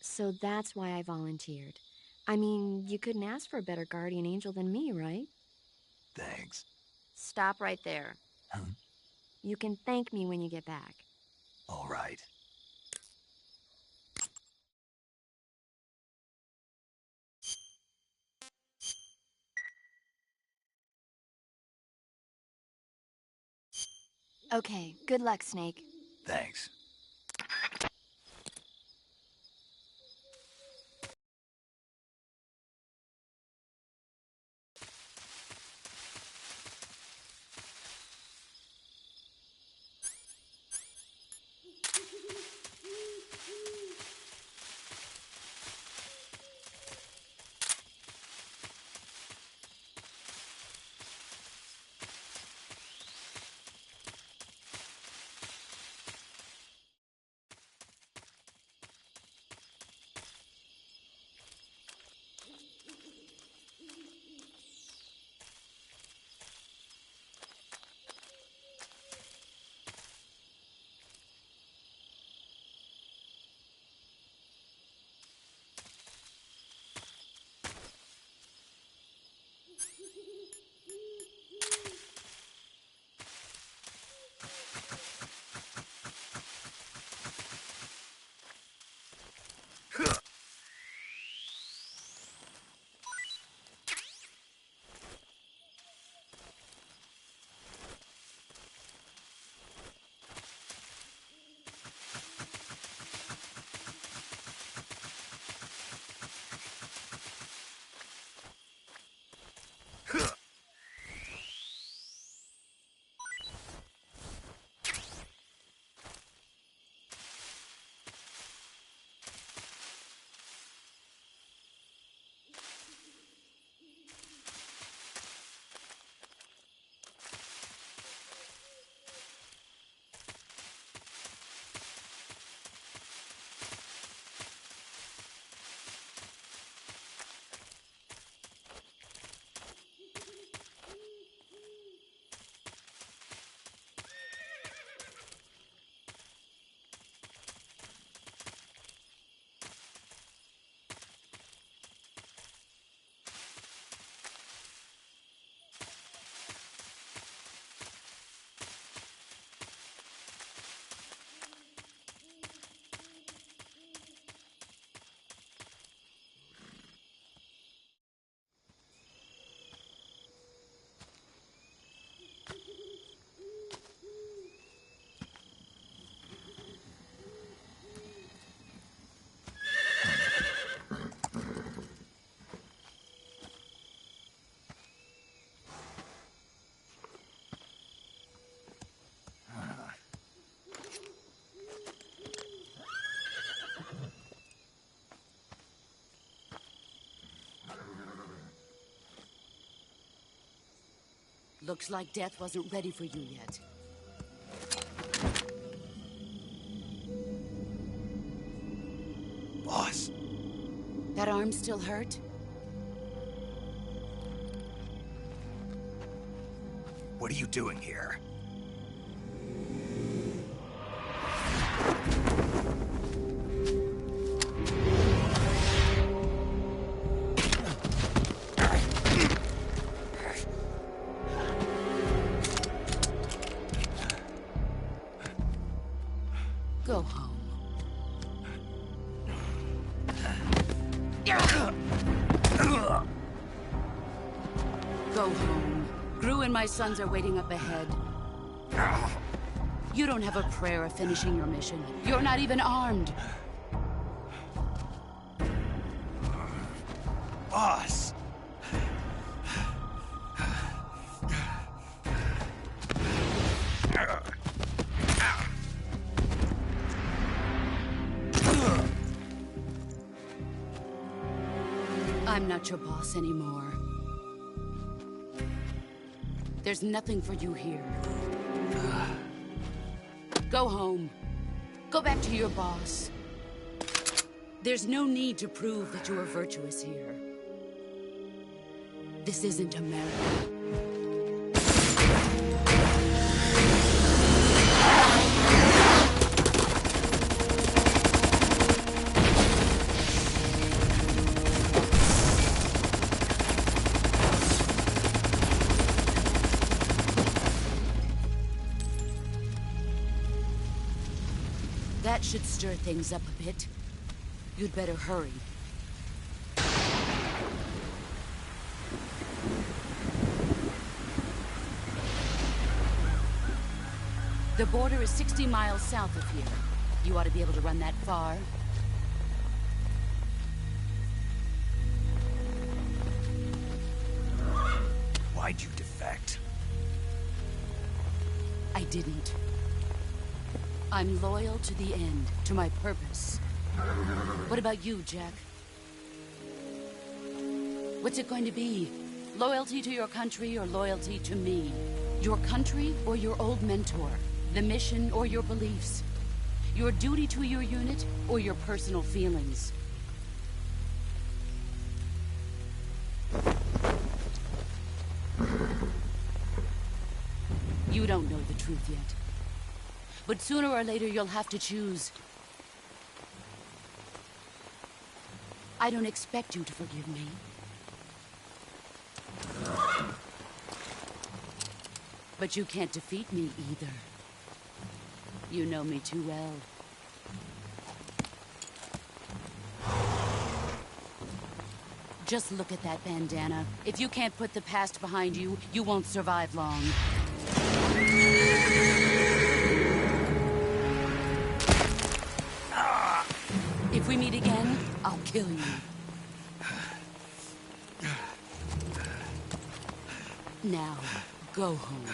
So that's why I volunteered. I mean, you couldn't ask for a better guardian angel than me, right? Thanks. Stop right there. Huh? You can thank me when you get back. All right. Okay, good luck, Snake. Thanks. Looks like death wasn't ready for you yet. Boss. That arm still hurt? What are you doing here? Go home. Go home. Gru and my sons are waiting up ahead. You don't have a prayer of finishing your mission. You're not even armed. Boss! I'm not your boss anymore. There's nothing for you here. Go home. Go back to your boss. There's no need to prove that you are virtuous here. This isn't America. That should stir things up a bit. You'd better hurry. The border is 60 miles south of here. You ought to be able to run that far. Why'd you defect? I didn't. I'm loyal to the end, to my purpose. What about you, Jack? What's it going to be? Loyalty to your country or loyalty to me? Your country or your old mentor? The mission or your beliefs? Your duty to your unit or your personal feelings? You don't know the truth yet. But sooner or later, you'll have to choose. I don't expect you to forgive me. But you can't defeat me either. You know me too well. Just look at that bandana. If you can't put the past behind you, you won't survive long. If we meet again, I'll kill you. Now, go home.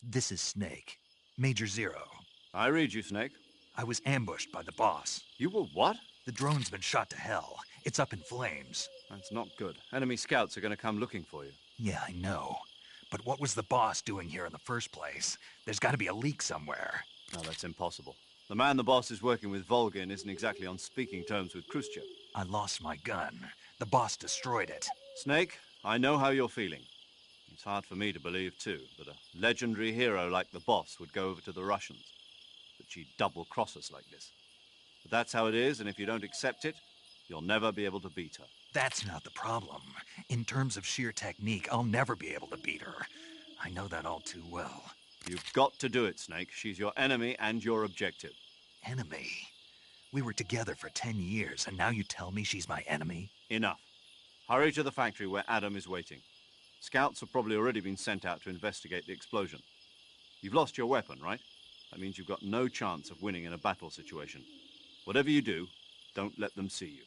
This is Snake. Major Zero. I read you, Snake. I was ambushed by the boss. You were what? The drone's been shot to hell. It's up in flames. That's not good. Enemy scouts are going to come looking for you. Yeah, I know. But what was the boss doing here in the first place? There's got to be a leak somewhere. No, that's impossible. The man the boss is working with, Volgin, isn't exactly on speaking terms with Khrushchev. I lost my gun. The boss destroyed it. Snake, I know how you're feeling. It's hard for me to believe, too, that a legendary hero like the boss would go over to the Russians. That she'd double-cross us like this. But that's how it is, and if you don't accept it, you'll never be able to beat her. That's not the problem. In terms of sheer technique, I'll never be able to beat her. I know that all too well. You've got to do it, Snake. She's your enemy and your objective. Enemy? We were together for 10 years, and now you tell me she's my enemy? Enough. Hurry to the factory where Adam is waiting. Scouts have probably already been sent out to investigate the explosion. You've lost your weapon, right? That means you've got no chance of winning in a battle situation. Whatever you do, don't let them see you.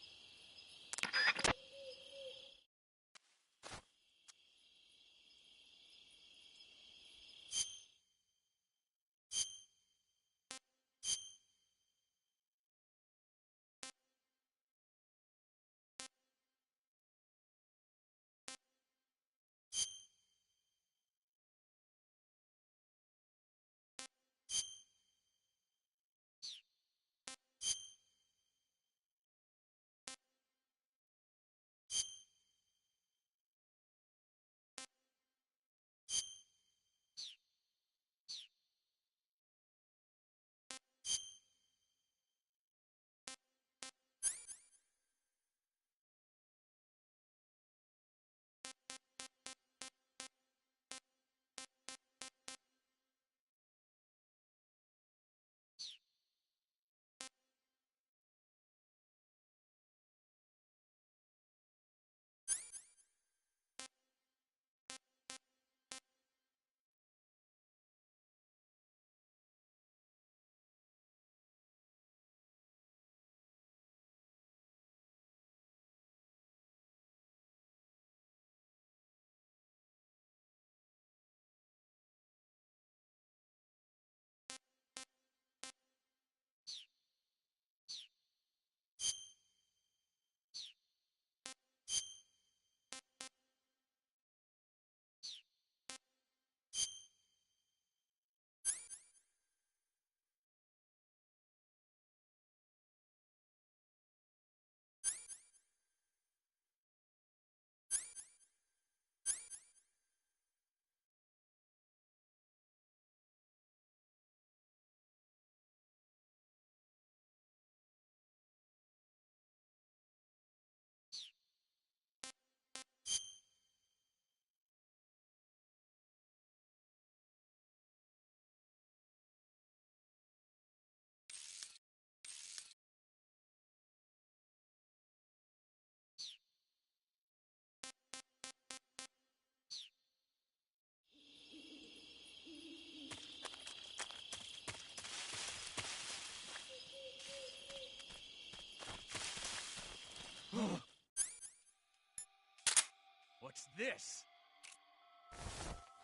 What's this?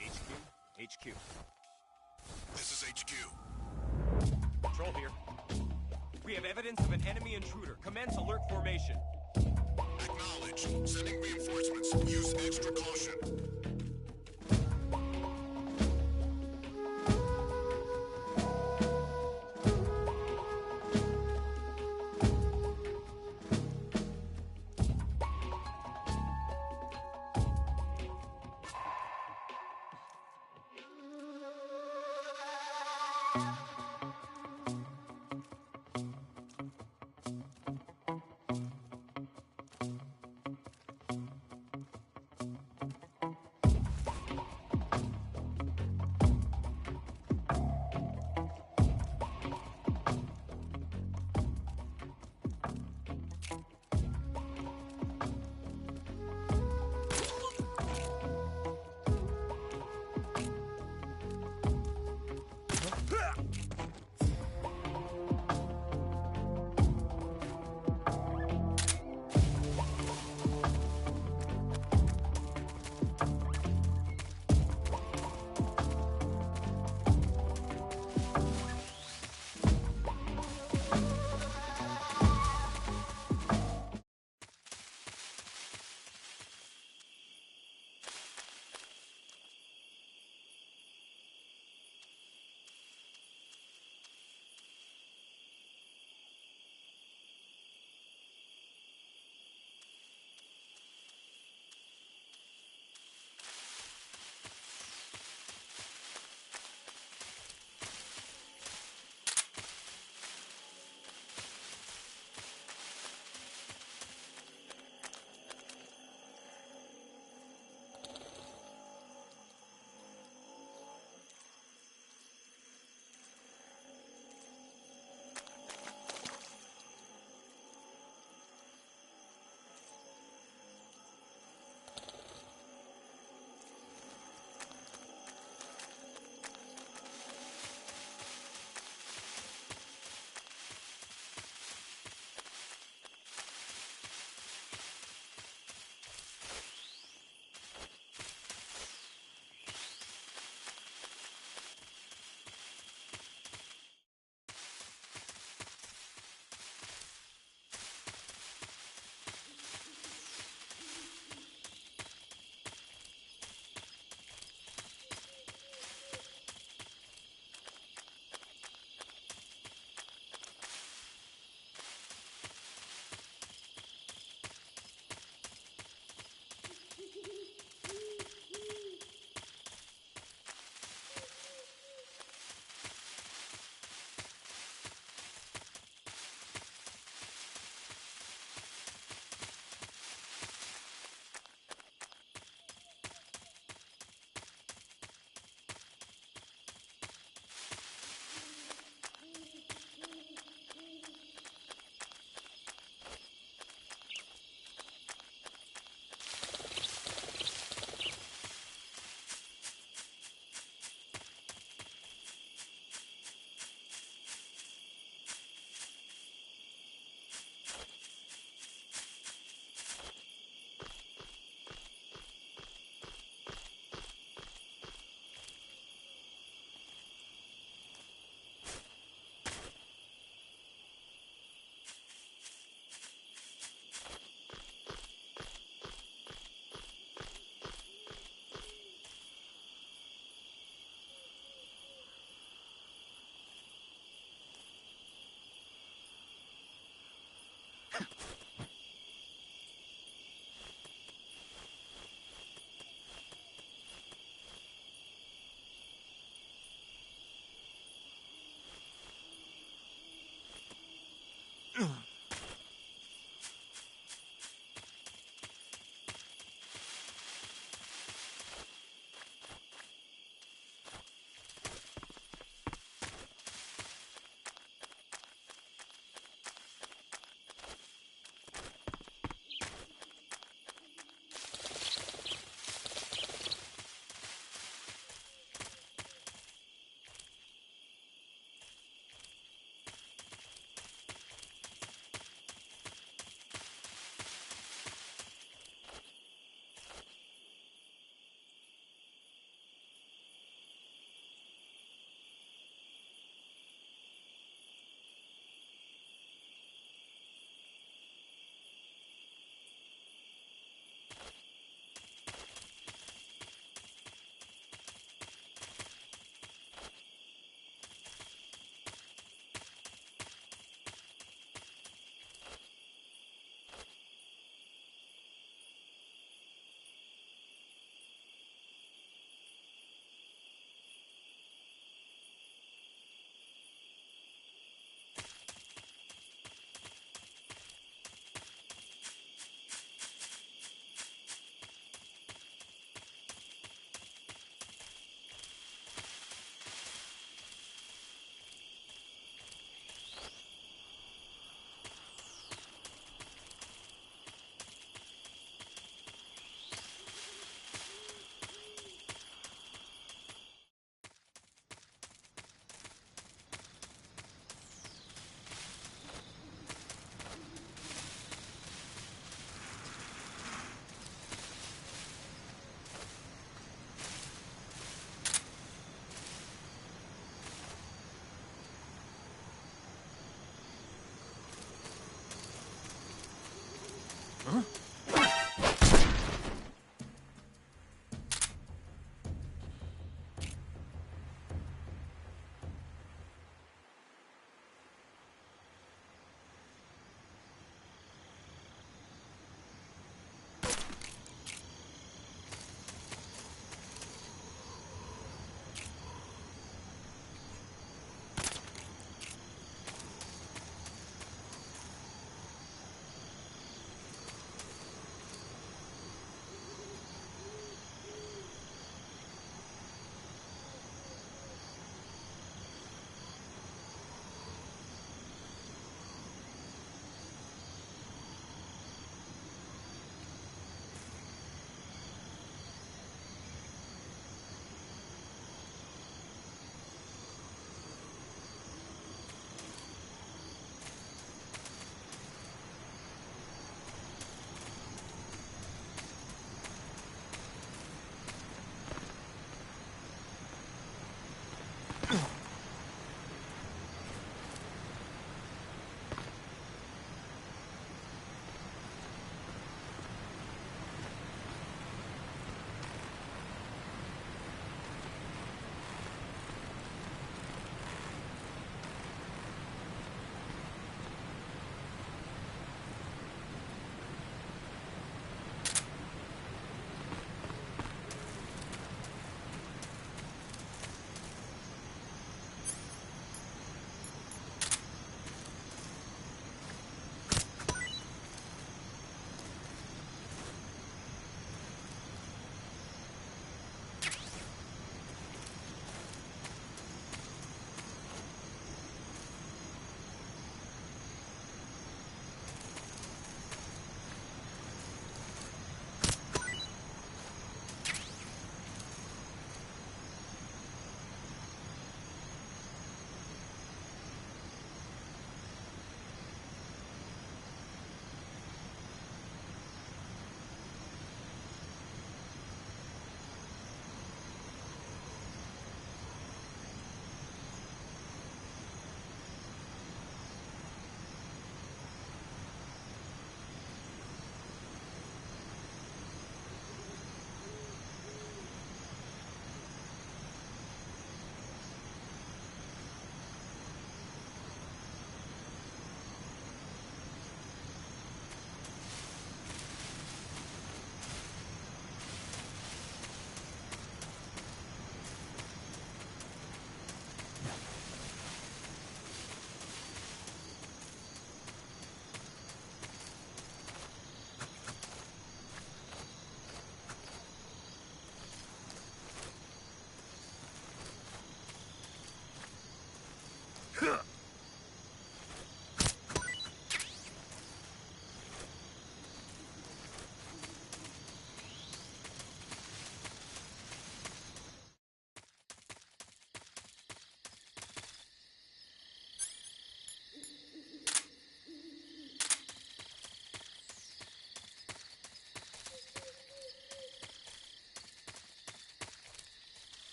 HQ. This is HQ. Patrol here. We have evidence of an enemy intruder. Commence alert formation. Acknowledge. Sending reinforcements. Use extra caution.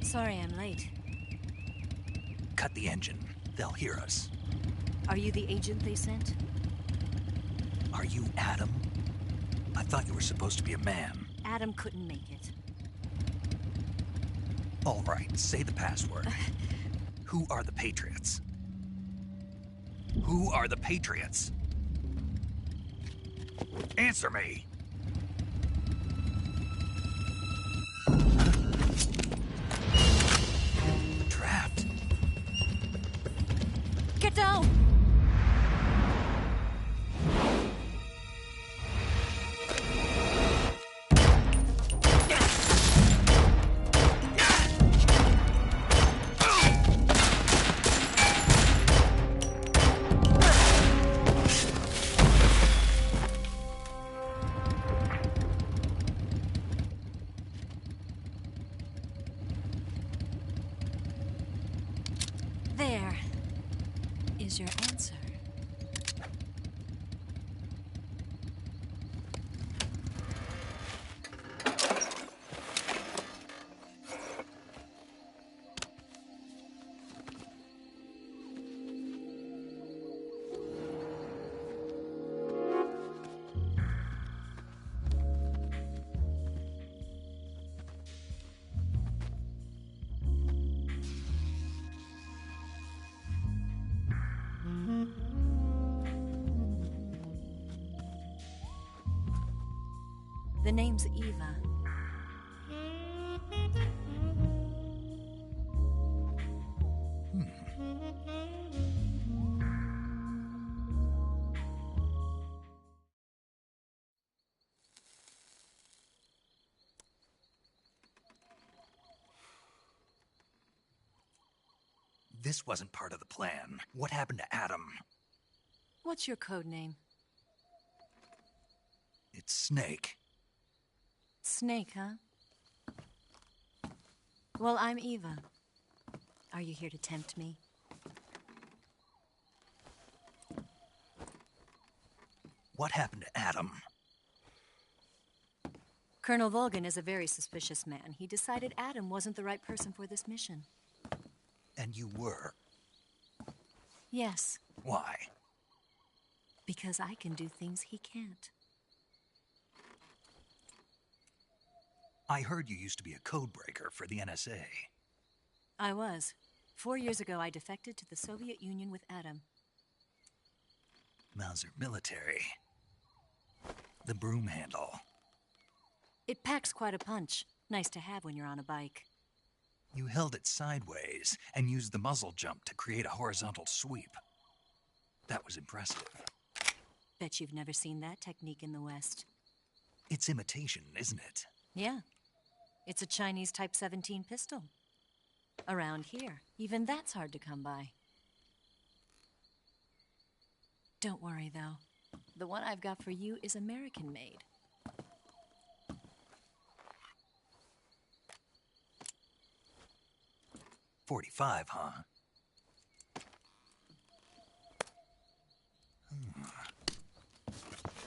Sorry I'm late. Cut the engine. They'll hear us. Are you the agent they sent? Are you Adam? I thought you were supposed to be a man. Adam couldn't make it. All right, say the password. Who are the Patriots? Who are the Patriots? Answer me! Trapped. Get down! There is your answer. The name's Eva. This wasn't part of the plan. What happened to Adam? What's your code name? It's Snake. Snake, huh? Well, I'm Eva. Are you here to tempt me? What happened to Adam? Colonel Volgan is a very suspicious man. He decided Adam wasn't the right person for this mission. And you were? Yes. Why? Because I can do things he can't. I heard you used to be a codebreaker for the NSA. I was. 4 years ago, I defected to the Soviet Union with Adam. Mauser military. The broom handle. It packs quite a punch. Nice to have when you're on a bike. You held it sideways and used the muzzle jump to create a horizontal sweep. That was impressive. Bet you've never seen that technique in the West. It's imitation, isn't it? Yeah. It's a Chinese Type 17 pistol. Around here, even that's hard to come by. Don't worry, though. The one I've got for you is American-made. .45, huh?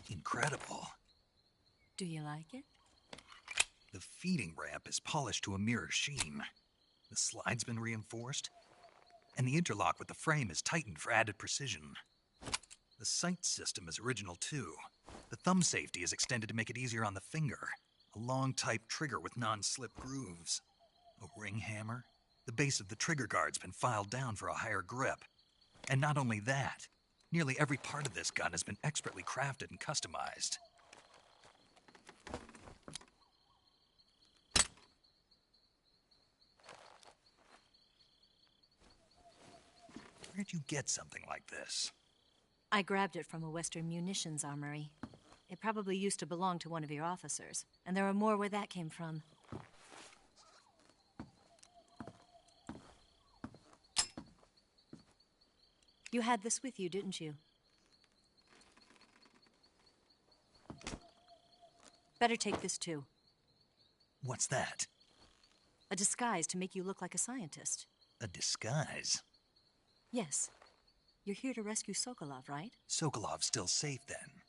Incredible. Do you like it? The feeding ramp is polished to a mirror sheen. The slide's been reinforced, and the interlock with the frame is tightened for added precision. The sight system is original too. The thumb safety is extended to make it easier on the finger. A long type trigger with non-slip grooves. A ring hammer. The base of the trigger guard's been filed down for a higher grip. And not only that, nearly every part of this gun has been expertly crafted and customized. Where'd you get something like this? I grabbed it from a Western munitions armory. It probably used to belong to one of your officers, and there are more where that came from. You had this with you, didn't you? Better take this too. What's that? A disguise to make you look like a scientist. A disguise? Yes. You're here to rescue Sokolov, right? Sokolov's still safe then?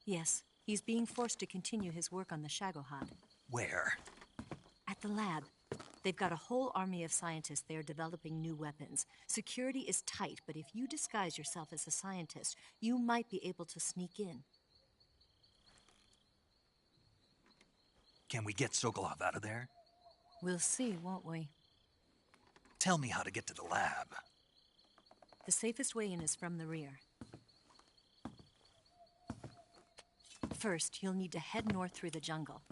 Yes. He's being forced to continue his work on the Shagohod. Where? At the lab. They've got a whole army of scientists there developing new weapons. Security is tight, but if you disguise yourself as a scientist, you might be able to sneak in. Can we get Sokolov out of there? We'll see, won't we? Tell me how to get to the lab. The safest way in is from the rear. First, you'll need to head north through the jungle.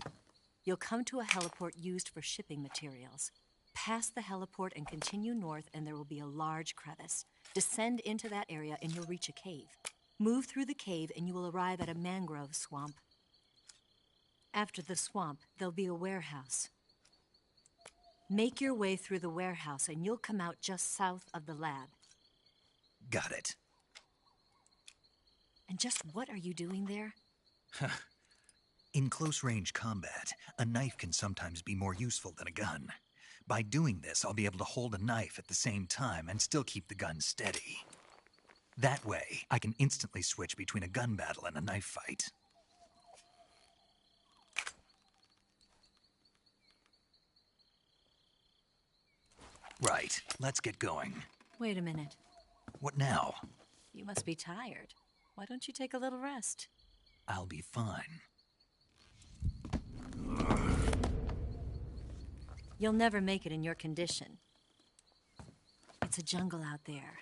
You'll come to a heliport used for shipping materials. Pass the heliport and continue north, and there will be a large crevice. Descend into that area, and you'll reach a cave. Move through the cave, and you will arrive at a mangrove swamp. After the swamp, there'll be a warehouse. Make your way through the warehouse, and you'll come out just south of the lab. Got it. And just what are you doing there? In close-range combat, a knife can sometimes be more useful than a gun. By doing this, I'll be able to hold a knife at the same time and still keep the gun steady. That way, I can instantly switch between a gun battle and a knife fight. Right, let's get going. Wait a minute. What now? You must be tired. Why don't you take a little rest? I'll be fine. You'll never make it in your condition. It's a jungle out there.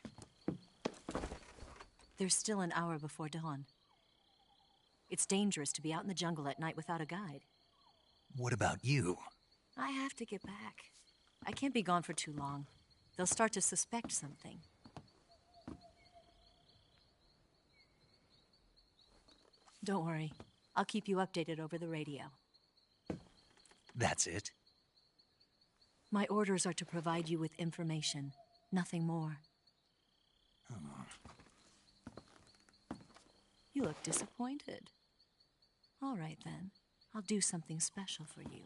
There's still an hour before dawn. It's dangerous to be out in the jungle at night without a guide. What about you? I have to get back. I can't be gone for too long. They'll start to suspect something. Don't worry. I'll keep you updated over the radio. That's it? My orders are to provide you with information, nothing more. You look disappointed. All right, then. I'll do something special for you.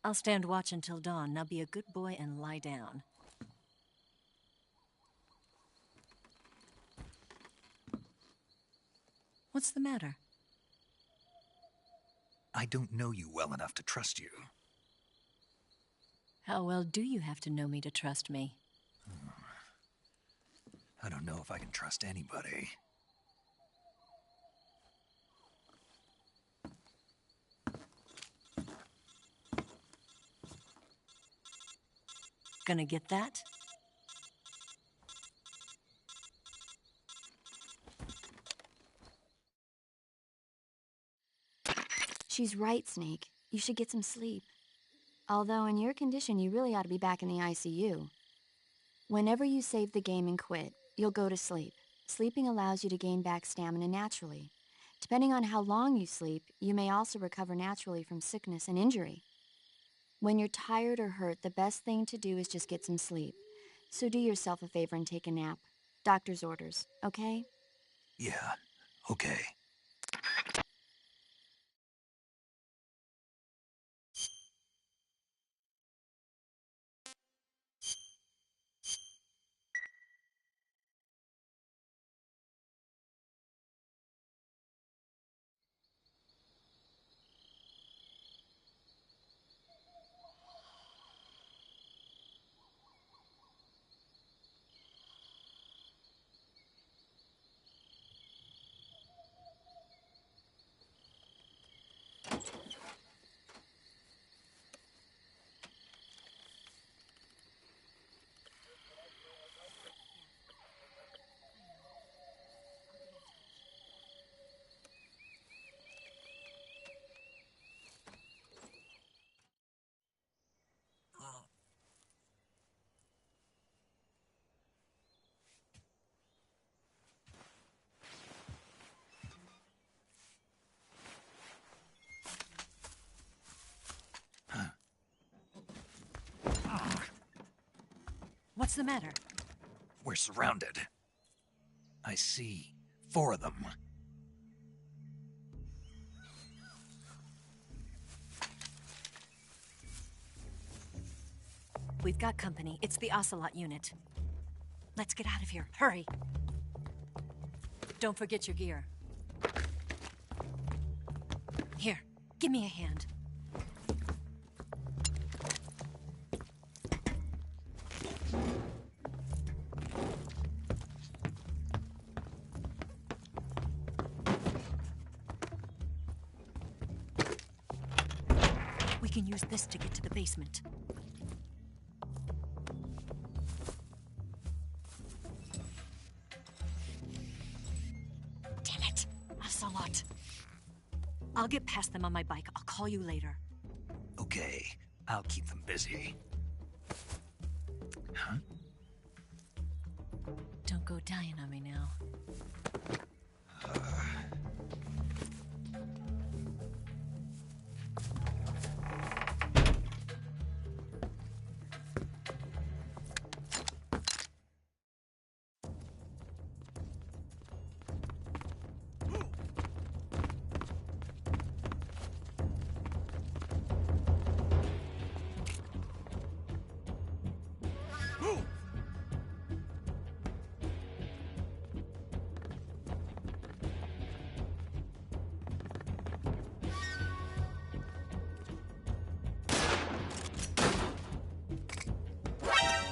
I'll stand watch until dawn. Now be a good boy and lie down. What's the matter? I don't know you well enough to trust you. How well do you have to know me to trust me? I don't know if I can trust anybody. Gonna get that? She's right, Snake. You should get some sleep. Although in your condition, you really ought to be back in the ICU. Whenever you save the game and quit, you'll go to sleep. Sleeping allows you to gain back stamina naturally. Depending on how long you sleep, you may also recover naturally from sickness and injury. When you're tired or hurt, the best thing to do is just get some sleep. So do yourself a favor and take a nap. Doctor's orders, okay? Yeah, okay. What's the matter? We're surrounded. I see 4 of them. We've got company. It's the Ocelot unit. Let's get out of here. Hurry! Don't forget your gear. Here, give me a hand. We can use this to get to the basement. Damn it! Ocelot. I'll get past them on my bike. I'll call you later. Okay, I'll keep them busy. Huh? Don't go dying on me now.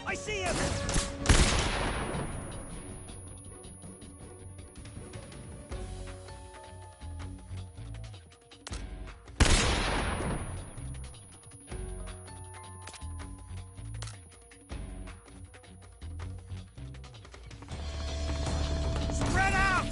I see him! Spread out!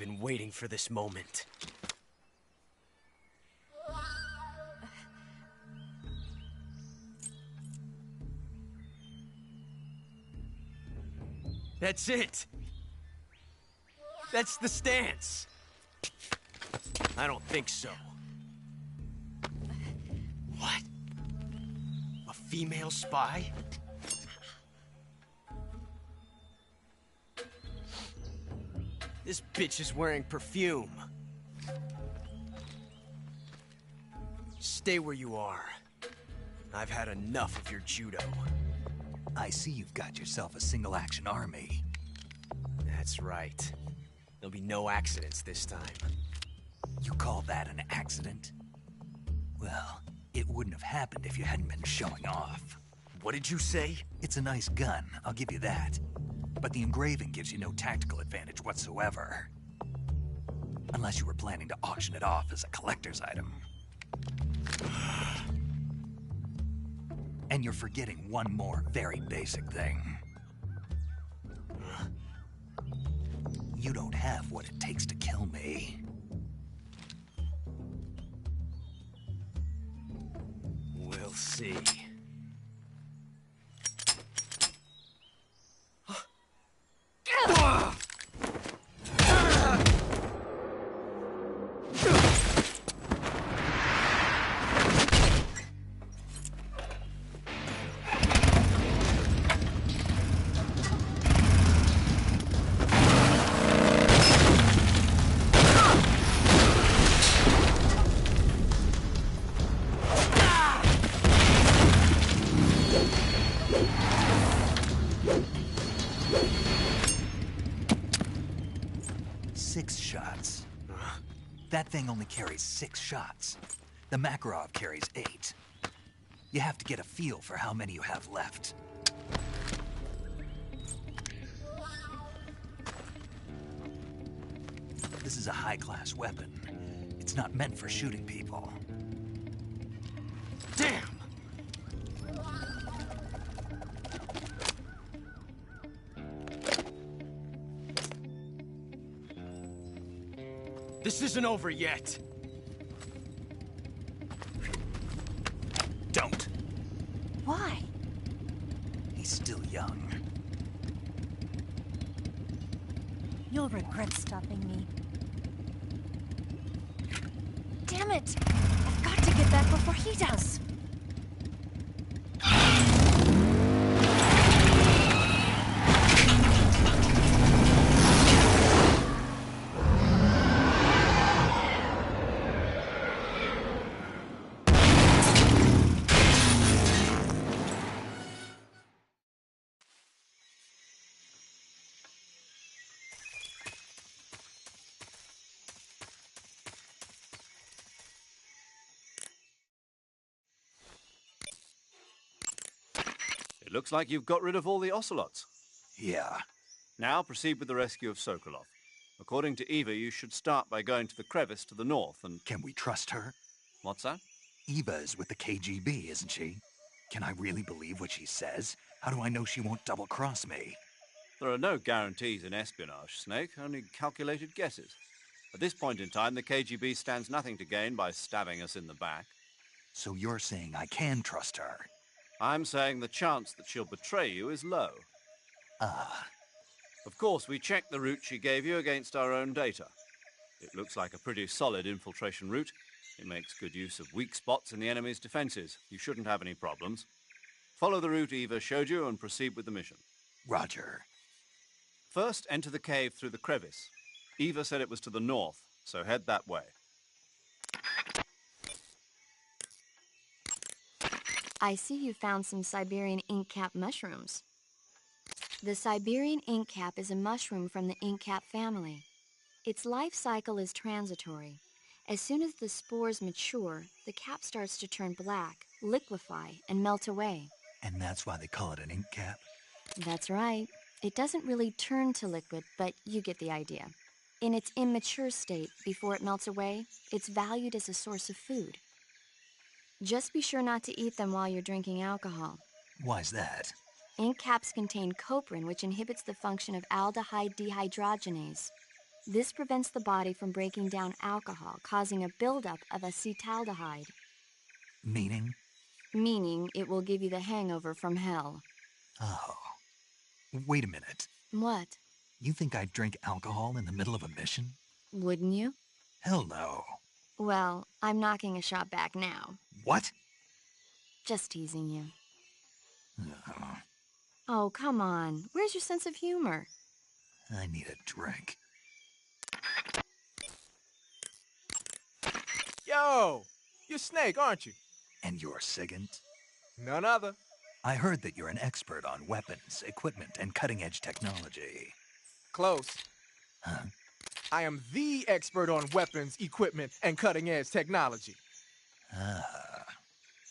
been waiting for this moment. That's it! That's the stance! I don't think so. What? A female spy? This bitch is wearing perfume. Stay where you are. I've had enough of your judo. I see you've got yourself a single-action army. That's right. There'll be no accidents this time. You call that an accident? Well, it wouldn't have happened if you hadn't been showing off. What did you say? It's a nice gun, I'll give you that. But the engraving gives you no tactical advantage whatsoever. Unless you were planning to auction it off as a collector's item. And you're forgetting one more very basic thing. You don't have what it takes to kill me. We'll see. That thing only carries 6 shots. The Makarov carries 8. You have to get a feel for how many you have left. This is a high-class weapon. It's not meant for shooting people. Damn! This isn't over yet. Don't. Why? He's still young. You'll regret stopping me. Damn it! I've got to get back before he does. It looks like you've got rid of all the ocelots. Yeah. Now proceed with the rescue of Sokolov. According to Eva, you should start by going to the crevice to the north and... Can we trust her? What's that? Eva is with the KGB, isn't she? Can I really believe what she says? How do I know she won't double-cross me? There are no guarantees in espionage, Snake, only calculated guesses. At this point in time, the KGB stands nothing to gain by stabbing us in the back. So you're saying I can trust her? I'm saying the chance that she'll betray you is low. Ah. Of course, we checked the route she gave you against our own data. It looks like a pretty solid infiltration route. It makes good use of weak spots in the enemy's defenses. You shouldn't have any problems. Follow the route Eva showed you and proceed with the mission. Roger. First, enter the cave through the crevice. Eva said it was to the north, so head that way. I see you found some Siberian ink cap mushrooms. The Siberian ink cap is a mushroom from the ink cap family. Its life cycle is transitory. As soon as the spores mature, the cap starts to turn black, liquefy, and melt away. And that's why they call it an ink cap? That's right. It doesn't really turn to liquid, but you get the idea. In its immature state, before it melts away, it's valued as a source of food. Just be sure not to eat them while you're drinking alcohol. Why's that? Ink caps contain coprin, which inhibits the function of aldehyde dehydrogenase. This prevents the body from breaking down alcohol, causing a buildup of acetaldehyde. Meaning? Meaning it will give you the hangover from hell. Oh. Wait a minute. What? You think I'd drink alcohol in the middle of a mission? Wouldn't you? Hell no. Well, I'm knocking a shot back now. What? Just teasing you. Oh, come on. Where's your sense of humor? I need a drink. Yo! You're Snake, aren't you? And you're Sigint? None other. I heard that you're an expert on weapons, equipment, and cutting-edge technology. Close. Huh? I am the expert on weapons, equipment, and cutting-edge technology. Ah.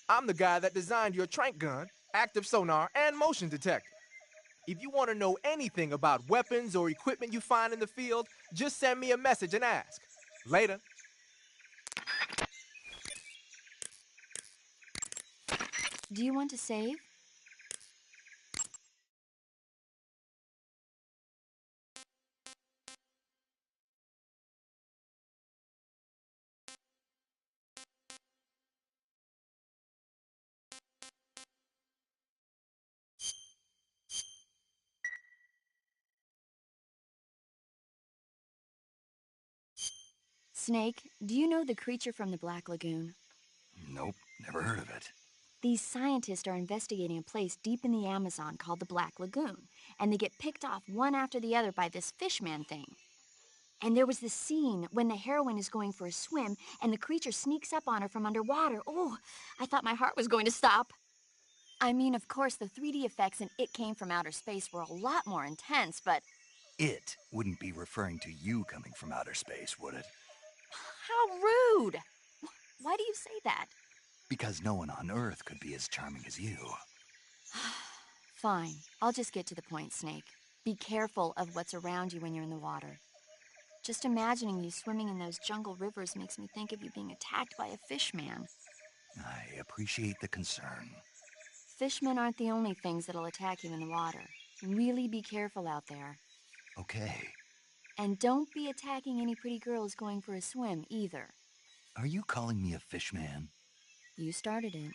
I'm the guy that designed your trank gun, active sonar, and motion detector. If you want to know anything about weapons or equipment you find in the field, just send me a message and ask. Later. Do you want to save? Snake, do you know the creature from the Black Lagoon? Nope, never heard of it. These scientists are investigating a place deep in the Amazon called the Black Lagoon, and they get picked off one after the other by this fishman thing. And there was this scene when the heroine is going for a swim, and the creature sneaks up on her from underwater. Oh, I thought my heart was going to stop. I mean, of course, the 3D effects in It Came from Outer Space were a lot more intense, but... It wouldn't be referring to you coming from outer space, would it? How rude! Why do you say that? Because no one on Earth could be as charming as you. Fine. I'll just get to the point, Snake. Be careful of what's around you when you're in the water. Just imagining you swimming in those jungle rivers makes me think of you being attacked by a fishman. I appreciate the concern. Fishmen aren't the only things that'll attack you in the water. Really be careful out there. Okay. And don't be attacking any pretty girls going for a swim, either. Are you calling me a fishman? You started it.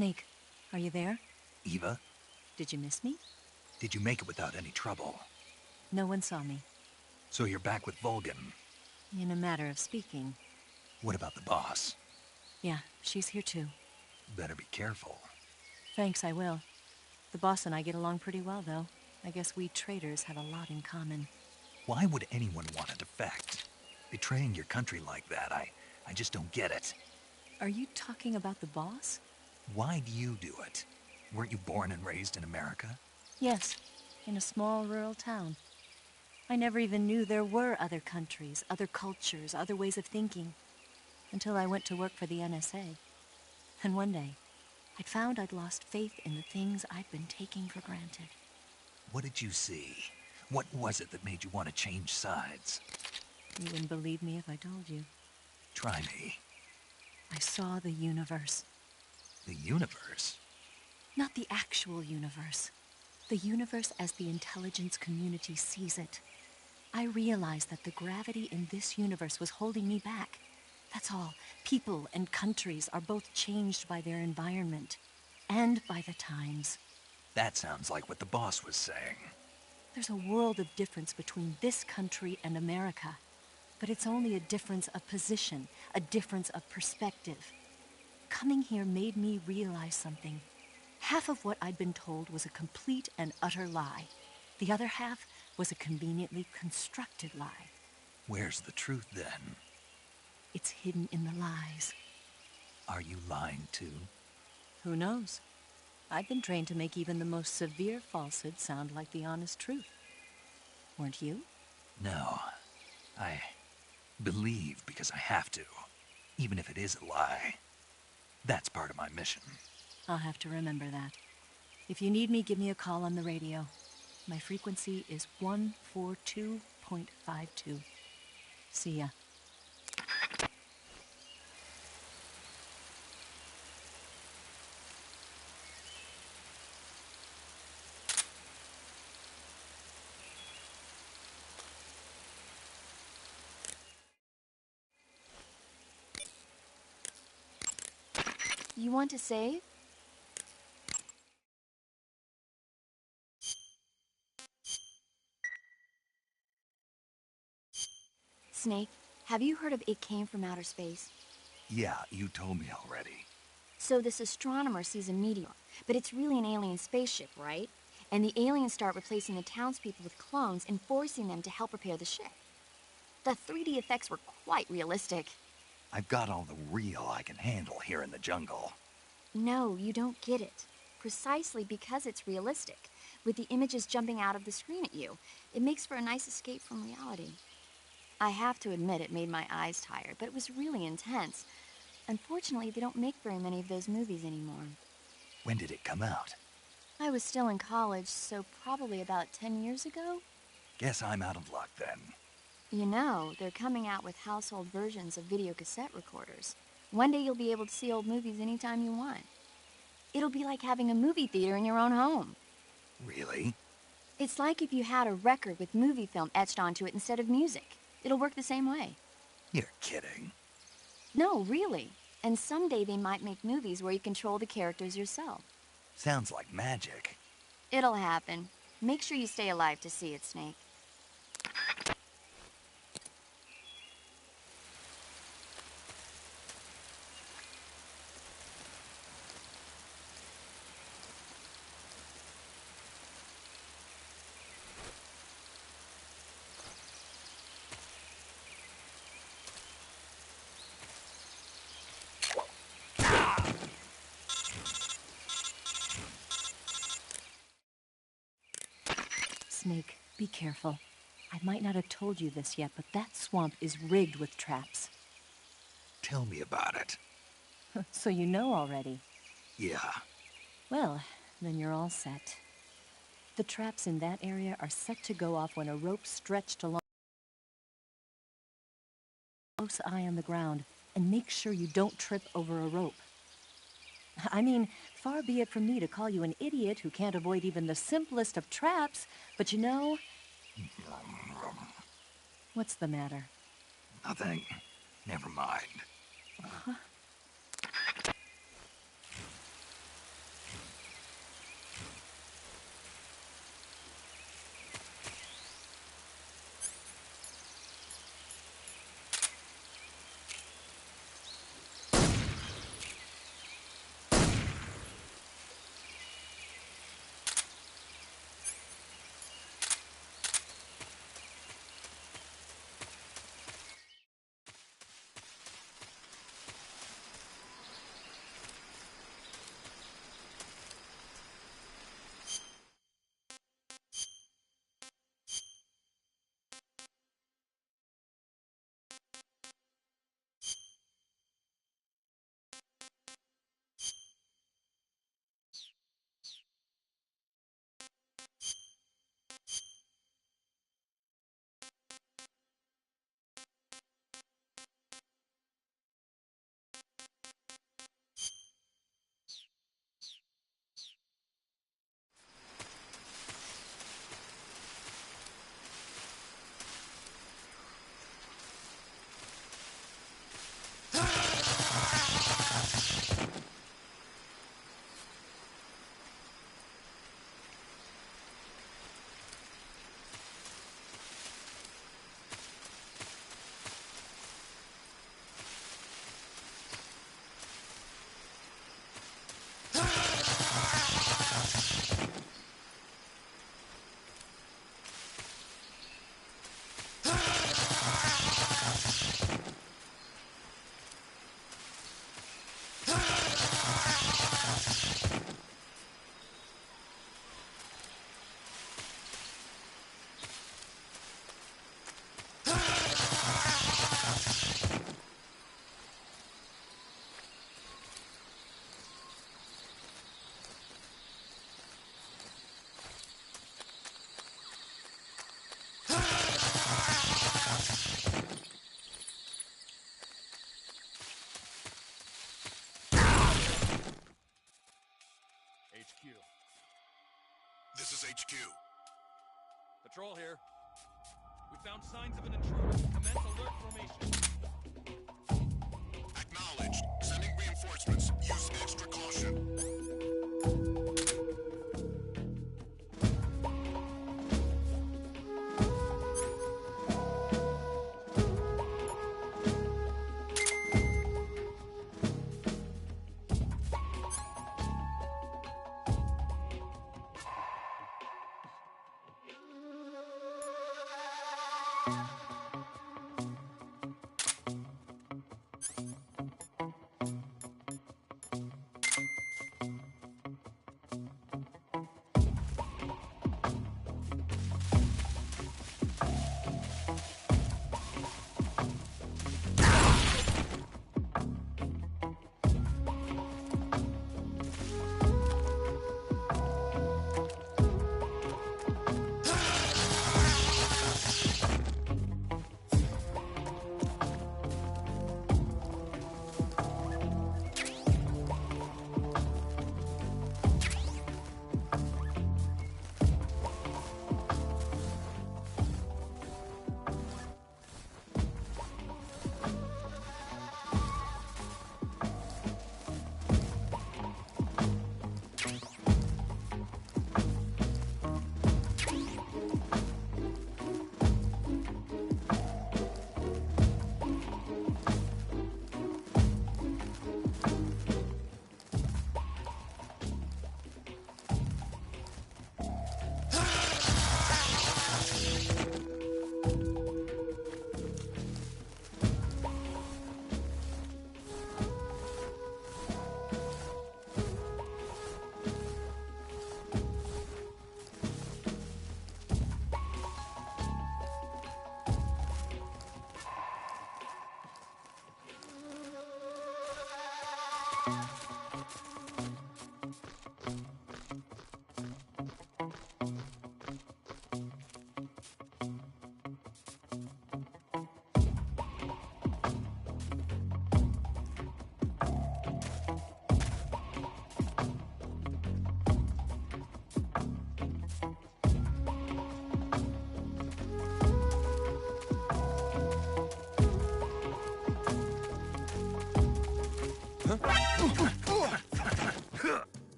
Snake, are you there? Eva, Did you miss me? did you make it without any trouble? No one saw me. So you're back with Vulcan. In a matter of speaking. What about the boss? Yeah, she's here too. Better be careful. Thanks, I will. The boss and I get along pretty well, though. I guess we traitors have a lot in common. Why would anyone want to defect? Betraying your country like that, I just don't get it. Are you talking about the boss? Why do you do it? Weren't you born and raised in America? Yes, in a small rural town. I never even knew there were other countries, other cultures, other ways of thinking, until I went to work for the NSA. And one day, I'd found I'd lost faith in the things I'd been taking for granted. What did you see? What was it that made you want to change sides? You wouldn't believe me if I told you. Try me. I saw the universe. The universe? Not the actual universe. The universe as the intelligence community sees it. I realized that the gravity in this universe was holding me back. That's all. People and countries are both changed by their environment and by the times. That sounds like what the boss was saying. There's a world of difference between this country and America. But it's only a difference of position, a difference of perspective. Coming here made me realize something. Half of what I'd been told was a complete and utter lie. The other half was a conveniently constructed lie. Where's the truth, then? It's hidden in the lies. Are you lying, too? Who knows? I've been trained to make even the most severe falsehood sound like the honest truth. Weren't you? No. I believe because I have to, even if it is a lie. That's part of my mission. I'll have to remember that. If you need me, give me a call on the radio. My frequency is 142.52. See ya. You want to save? Snake, have you heard of It Came from Outer Space? Yeah, you told me already. So this astronomer sees a meteor, but it's really an alien spaceship, right? And the aliens start replacing the townspeople with clones and forcing them to help repair the ship. The 3D effects were quite realistic. I've got all the real I can handle here in the jungle. No, you don't get it. Precisely because it's realistic, with the images jumping out of the screen at you, it makes for a nice escape from reality. I have to admit it made my eyes tired, but it was really intense. Unfortunately, they don't make very many of those movies anymore. When did it come out? I was still in college, so probably about 10 years ago. Guess I'm out of luck then. You know, they're coming out with household versions of video cassette recorders. One day you'll be able to see old movies anytime you want. It'll be like having a movie theater in your own home. Really? It's like if you had a record with movie film etched onto it instead of music. It'll work the same way. You're kidding. No, really. And someday they might make movies where you control the characters yourself. Sounds like magic. It'll happen. Make sure you stay alive to see it, Snake. Snake, be careful. I might not have told you this yet, but that swamp is rigged with traps. Tell me about it. So you know already. Yeah. Well, then you're all set. The traps in that area are set to go off when a rope stretched along. Close eye on the ground, and make sure you don't trip over a rope. I mean, far be it from me to call you an idiot who can't avoid even the simplest of traps, but you know... What's the matter? Nothing. Never mind. Patrol here. We found signs of an intruder. Commence alert formation. Acknowledged. Sending reinforcements. Use extra caution.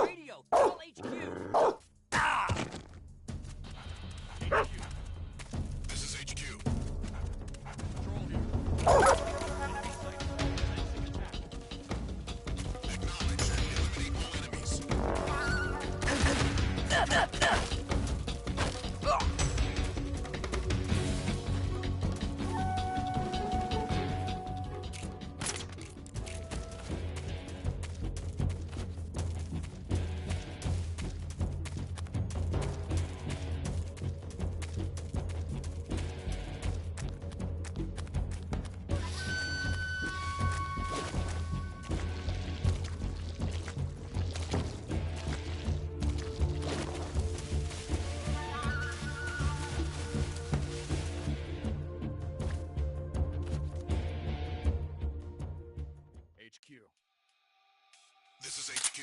Radio, call HQ. This is HQ. Patrol here. Enemy sighted. Commencing attack. Acknowledge and eliminate all enemies. HQ. This is HQ.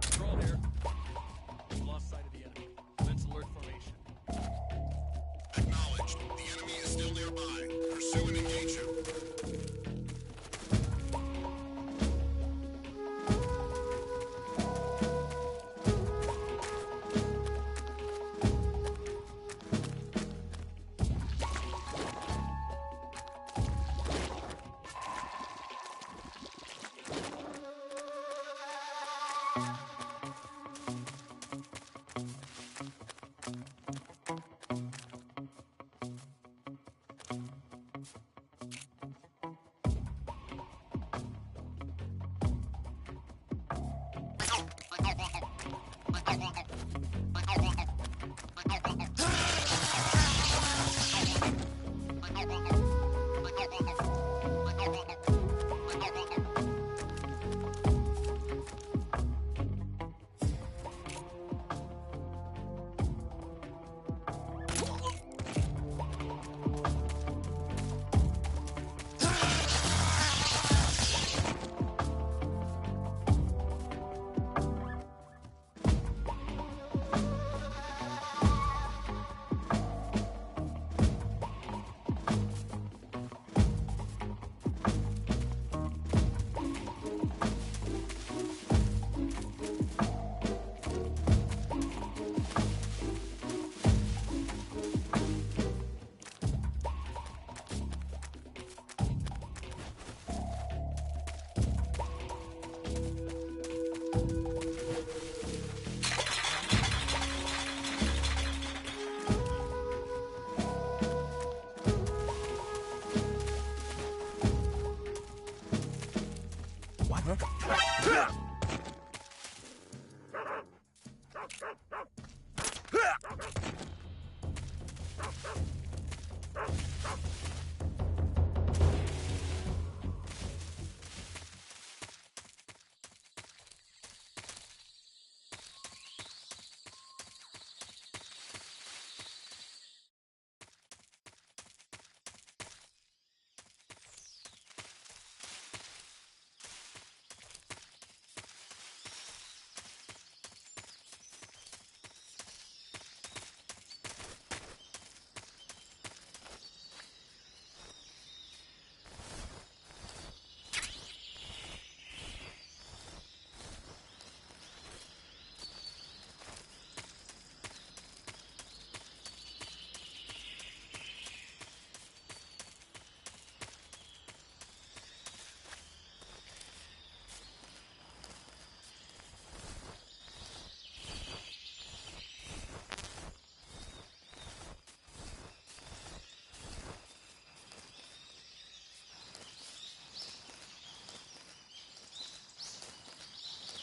Patrol here. We've lost sight of the enemy. Commence alert formation. Acknowledged. The enemy is still nearby. Pursue and engage him.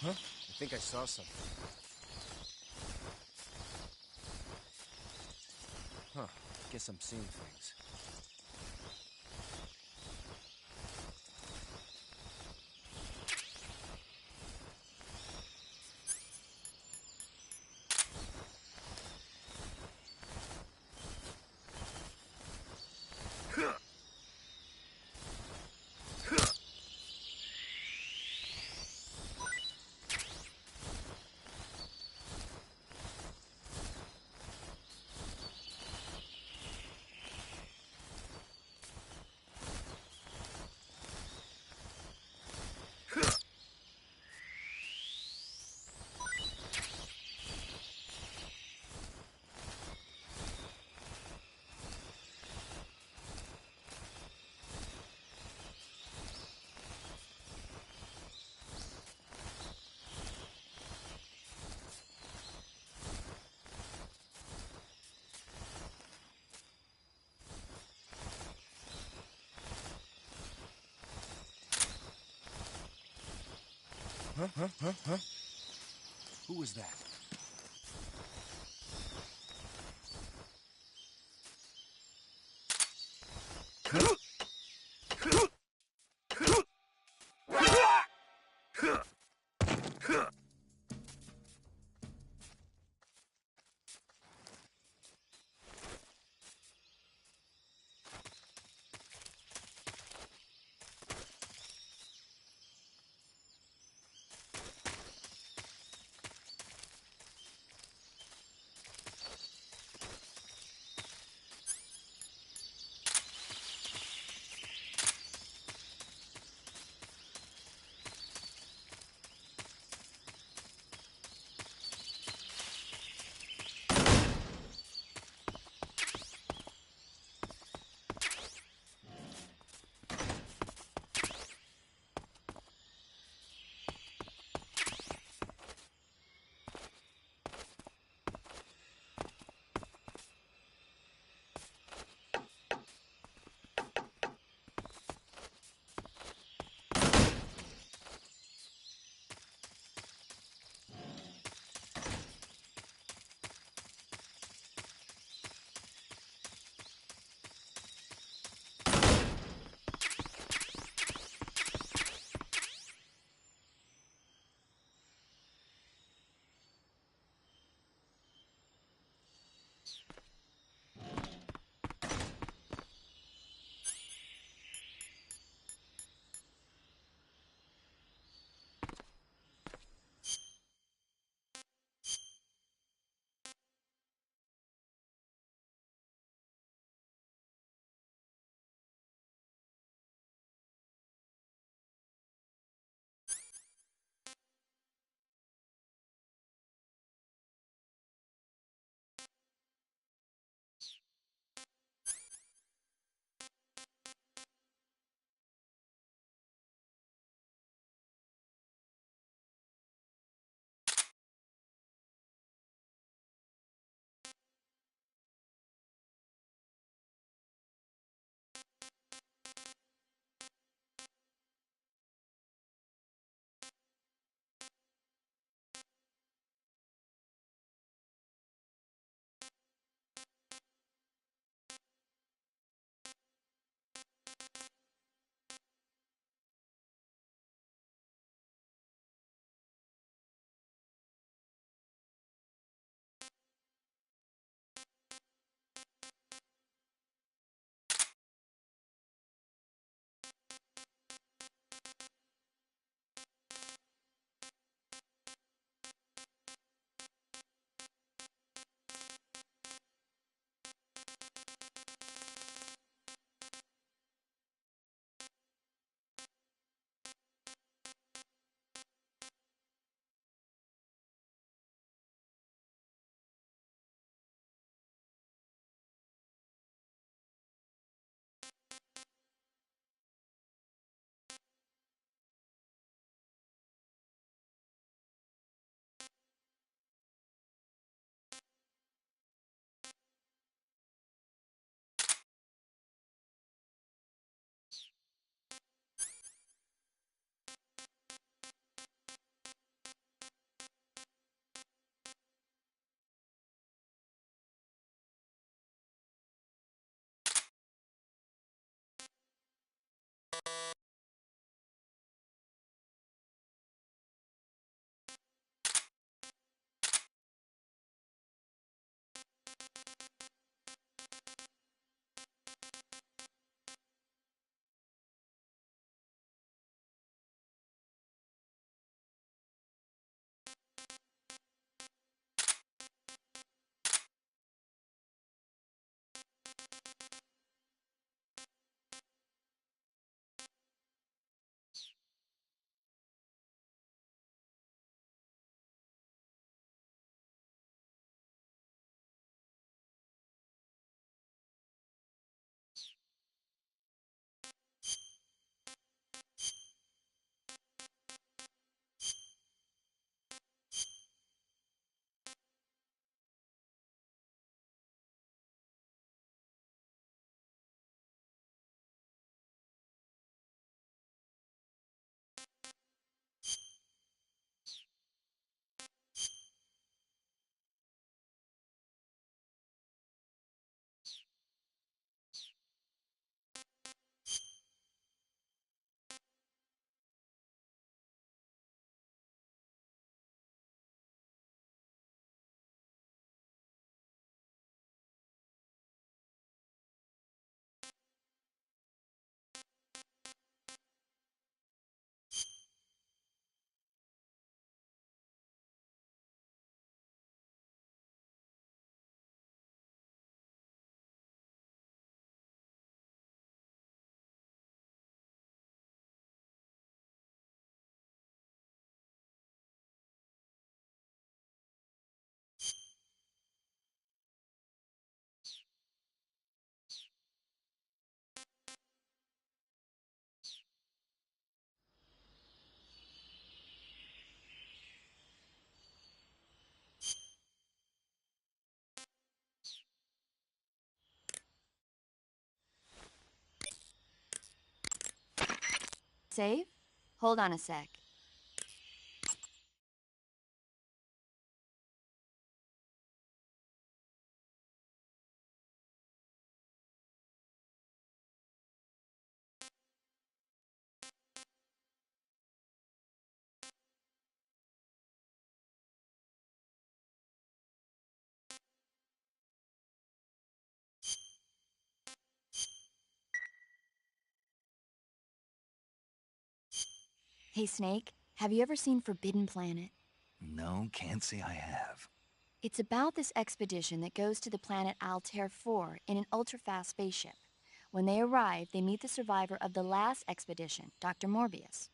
Huh? I think I saw something. Huh. Guess I'm seeing things. Huh? Who was that? Save? Hold on a sec. Hey, Snake, have you ever seen Forbidden Planet? No, can't say I have. It's about this expedition that goes to the planet Altair 4 in an ultra-fast spaceship. When they arrive, they meet the survivor of the last expedition, Dr. Morbius.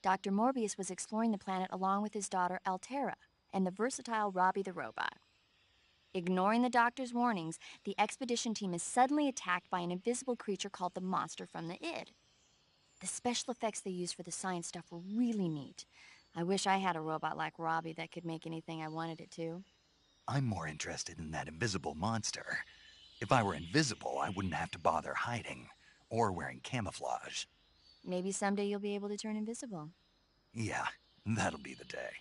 Dr. Morbius was exploring the planet along with his daughter Altera and the versatile Robbie the robot. Ignoring the doctor's warnings, the expedition team is suddenly attacked by an invisible creature called the Monster from the Id. The special effects they used for the science stuff were really neat. I wish I had a robot like Robbie that could make anything I wanted it to. I'm more interested in that invisible monster. If I were invisible, I wouldn't have to bother hiding or wearing camouflage. Maybe someday you'll be able to turn invisible. Yeah, that'll be the day.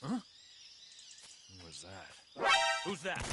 Huh? Who was that? Who's that?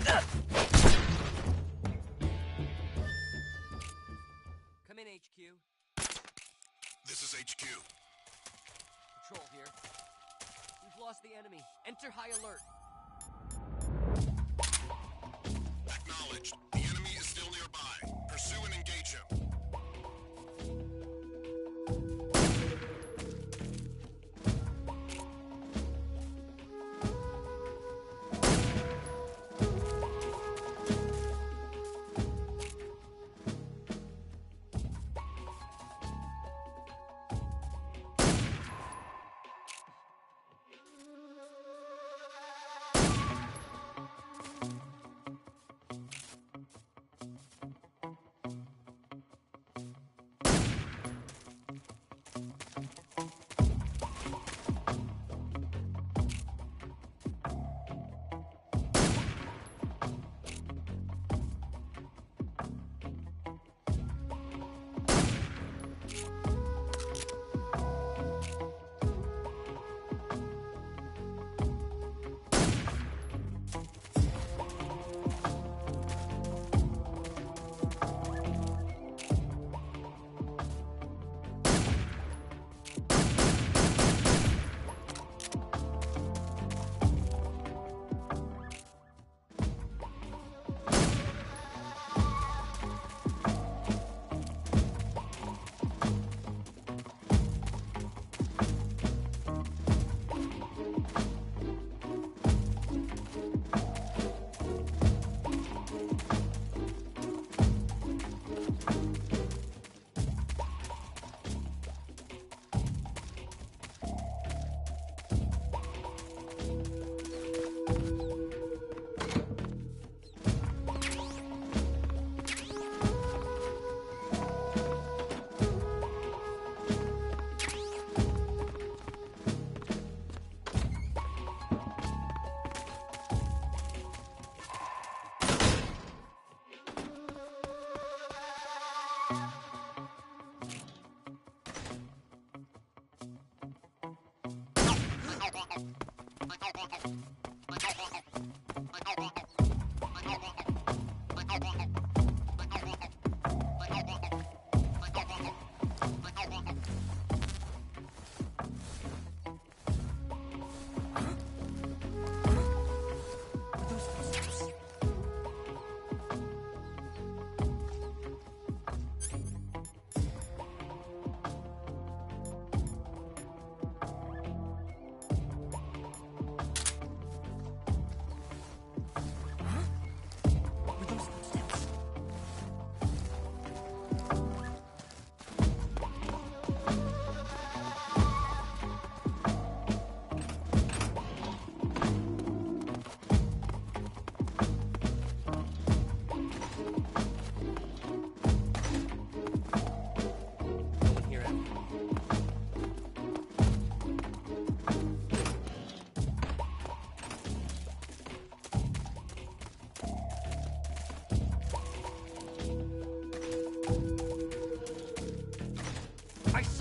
Come in, HQ. This is HQ. Patrol here. We've lost the enemy. Enter high alert. Acknowledged. The enemy is still nearby. Pursue and engage him.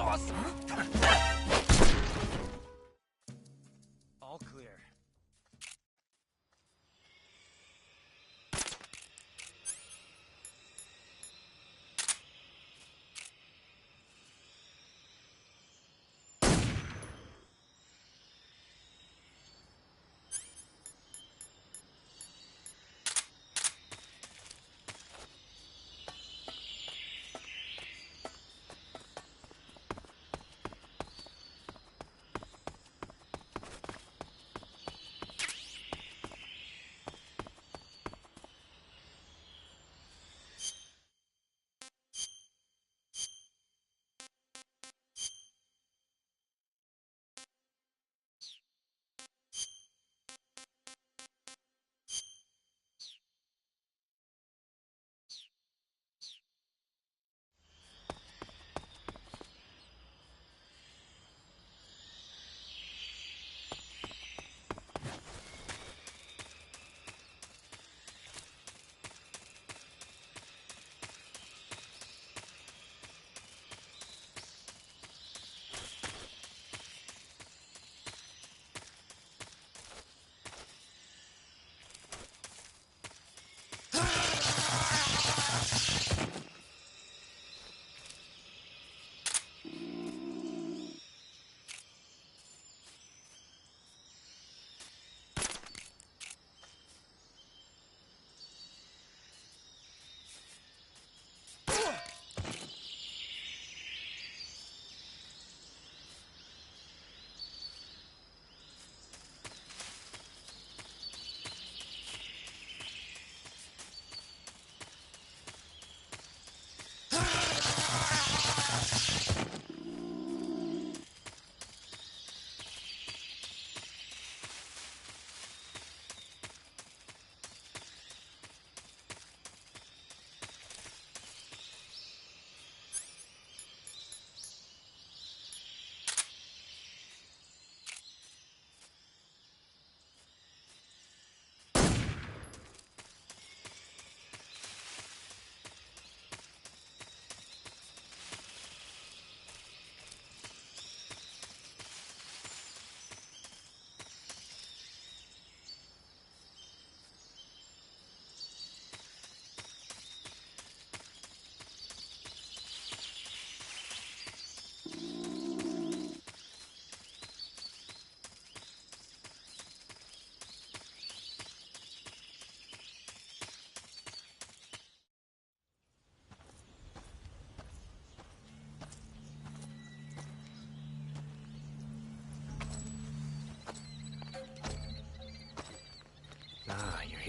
Awesome! All clear.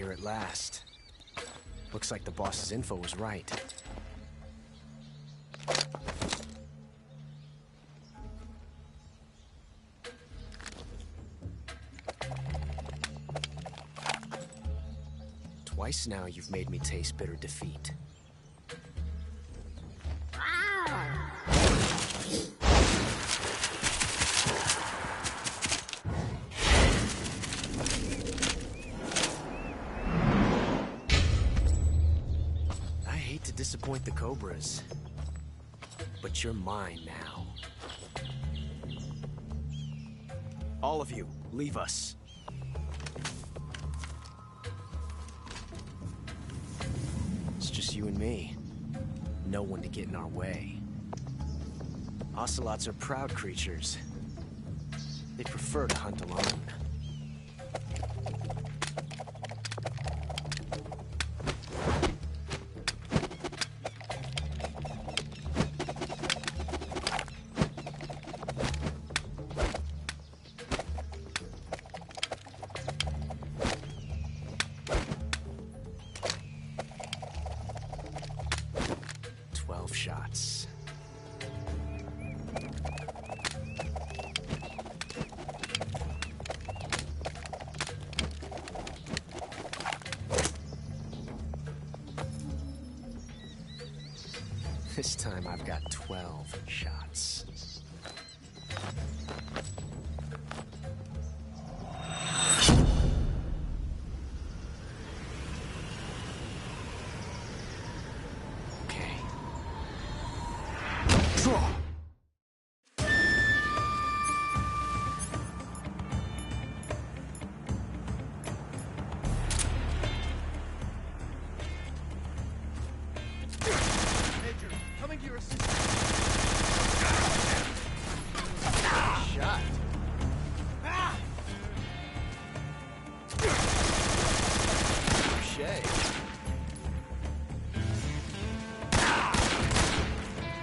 here at last. Looks like the boss's info was right. Twice now you've made me taste bitter defeat. I hate to disappoint the Cobras, but you're mine now. All of you, leave us. It's just you and me. No one to get in our way. Ocelots are proud creatures. They prefer to hunt alone. Shots. This time I've got 12 shots.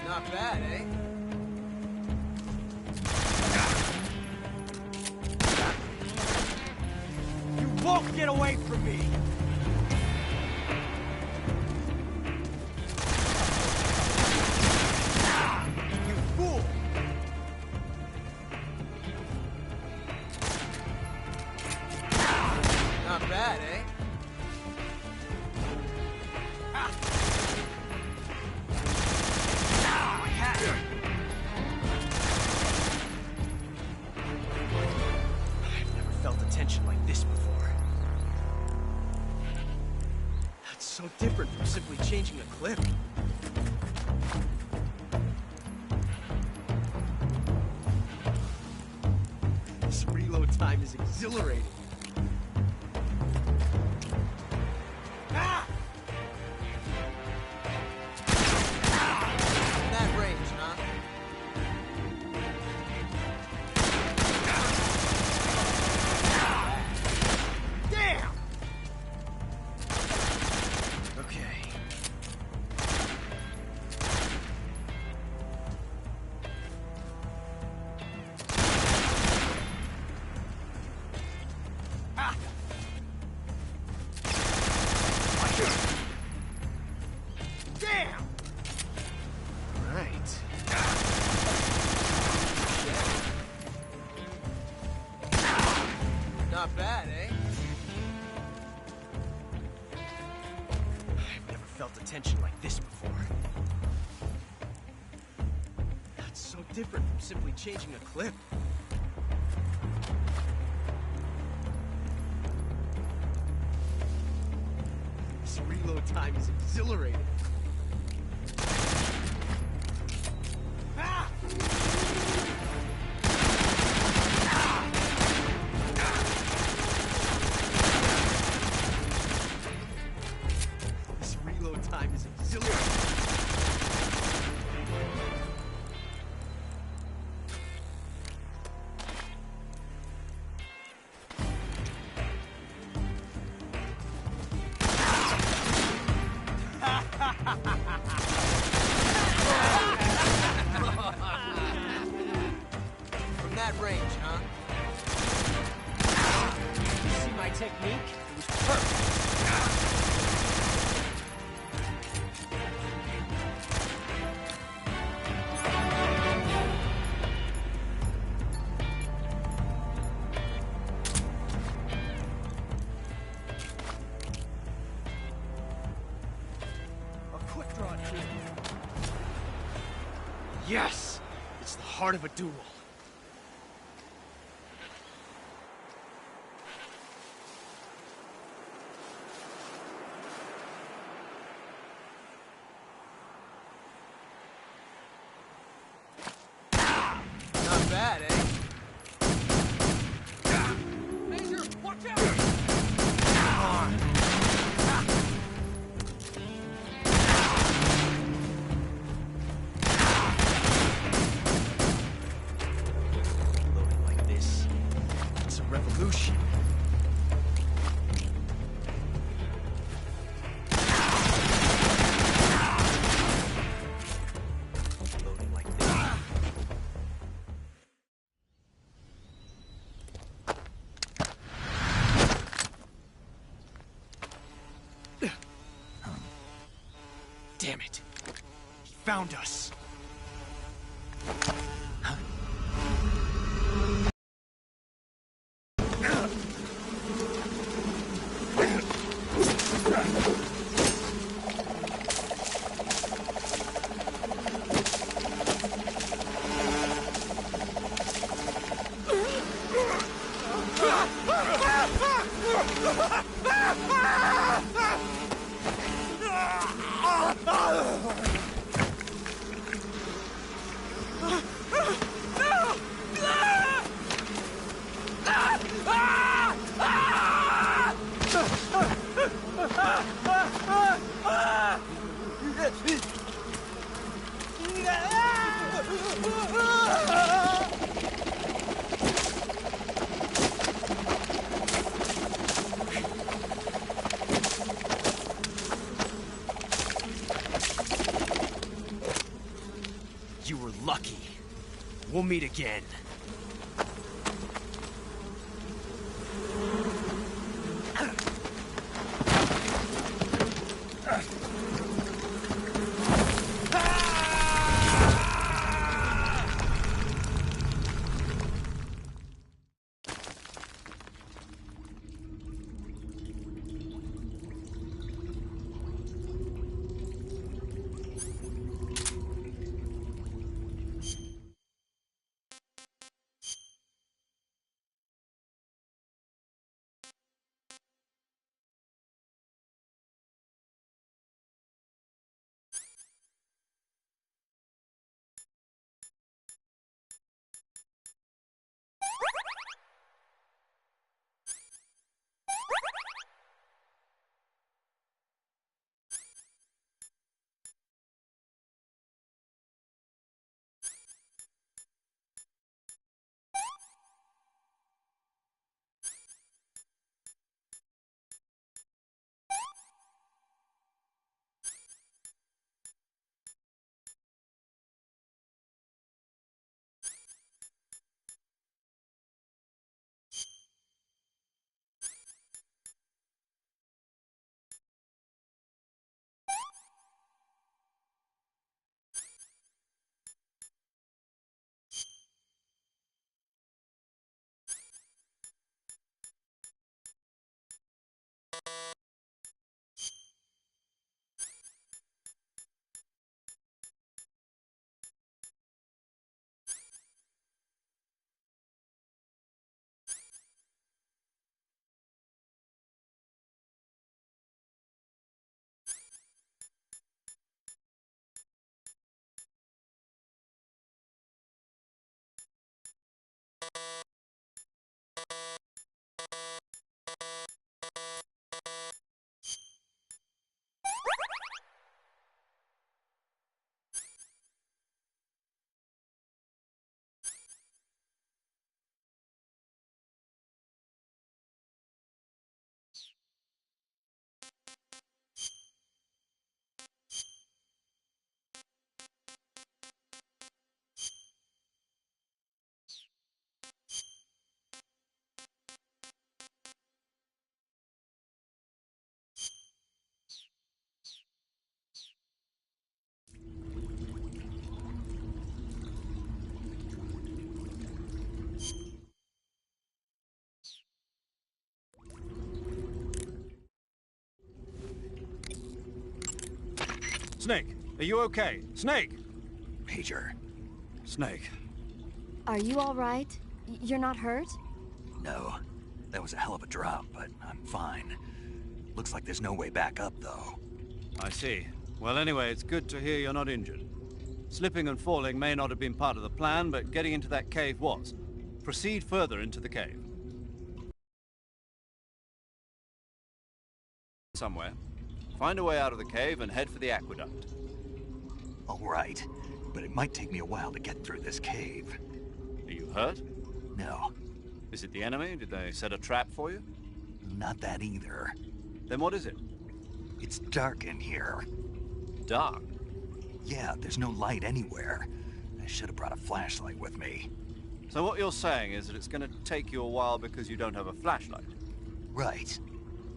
Not bad, eh? You won't get away from me! You fool! Not bad, eh? Tension like this before. That's so different from simply changing a clip. This reload time is exhilarating. In that range, huh? Not bad, eh? I've never felt a tension like this before. That's so different from simply changing a clip. This reload time is exhilarating. Time is exhilarating. From that range, huh? You see my technique? It was perfect. Yes! It's the heart of a duel. Not bad, eh? Major, watch out! Come on. Loading like this, it's a revolution. Loading like this. Damn it. He found us. You were lucky. We'll meet again. Snake, are you okay? Snake! Major, Snake. Are you all right? You're not hurt? No. That was a hell of a drop, but I'm fine. Looks like there's no way back up, though. I see. Well, anyway, it's good to hear you're not injured. Slipping and falling may not have been part of the plan, but getting into that cave was. Proceed further into the cave. Somewhere. Find a way out of the cave and head for the aqueduct. All right, but it might take me a while to get through this cave. Are you hurt? No. Is it the enemy? Did they set a trap for you? Not that either. Then what is it? It's dark in here. Dark? Yeah, there's no light anywhere. I should have brought a flashlight with me. So what you're saying is that it's going to take you a while because you don't have a flashlight? Right.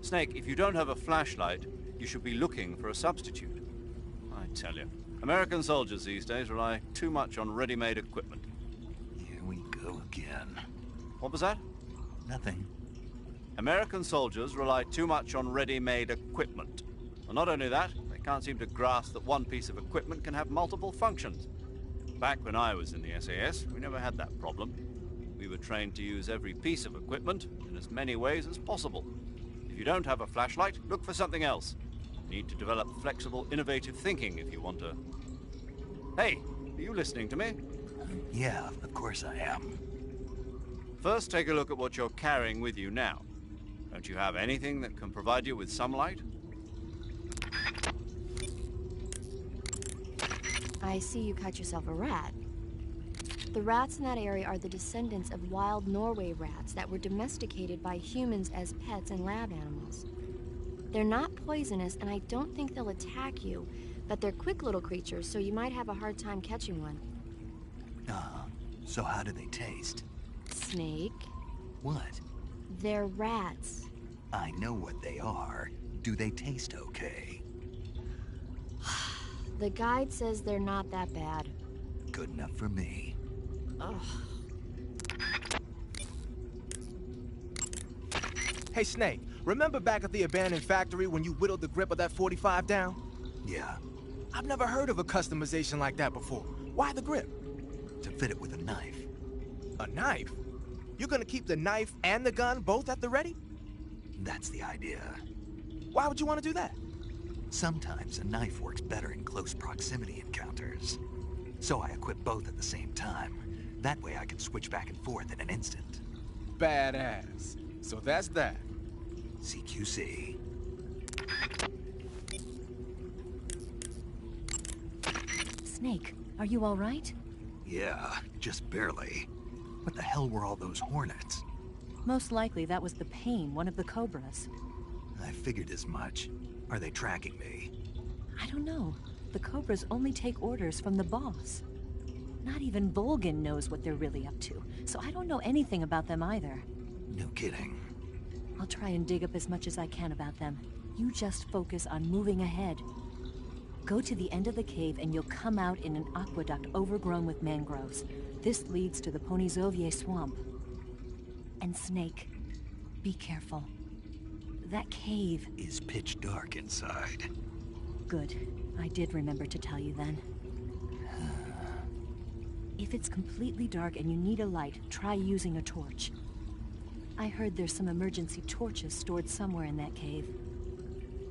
Snake, if you don't have a flashlight, you should be looking for a substitute. I tell you, American soldiers these days rely too much on ready-made equipment. Here we go again. What was that? Nothing. American soldiers rely too much on ready-made equipment. And not only that, they can't seem to grasp that one piece of equipment can have multiple functions. Back when I was in the SAS, we never had that problem. We were trained to use every piece of equipment in as many ways as possible. If you don't have a flashlight, look for something else. You need to develop flexible, innovative thinking if you want to... Hey, are you listening to me? Yeah, of course I am. First, take a look at what you're carrying with you now. Don't you have anything that can provide you with some light? I see you cut yourself a rat. The rats in that area are the descendants of wild Norway rats that were domesticated by humans as pets and lab animals. They're not poisonous, and I don't think they'll attack you, but they're quick little creatures, so you might have a hard time catching one. So how do they taste? Snake? What? They're rats. I know what they are. Do they taste okay? The guide says they're not that bad. Good enough for me. Ugh. Hey, Snake, remember back at the abandoned factory when you whittled the grip of that 45 down? Yeah. I've never heard of a customization like that before. Why the grip? To fit it with a knife. A knife? You're gonna keep the knife and the gun both at the ready? That's the idea. Why would you want to do that? Sometimes a knife works better in close proximity encounters. So I equip both at the same time. That way I can switch back and forth in an instant. Badass. So that's that. CQC. Snake, are you all right? Yeah, just barely. What the hell were all those hornets? Most likely that was the pain, one of the cobras. I figured as much. Are they tracking me? I don't know. The cobras only take orders from the boss. Not even Volgin knows what they're really up to, so I don't know anything about them either. No kidding. I'll try and dig up as much as I can about them. You just focus on moving ahead. Go to the end of the cave and you'll come out in an aqueduct overgrown with mangroves. This leads to the Ponizovye swamp. And Snake, be careful. That cave is pitch dark inside. Good. I did remember to tell you then. If it's completely dark and you need a light, try using a torch. I heard there's some emergency torches stored somewhere in that cave.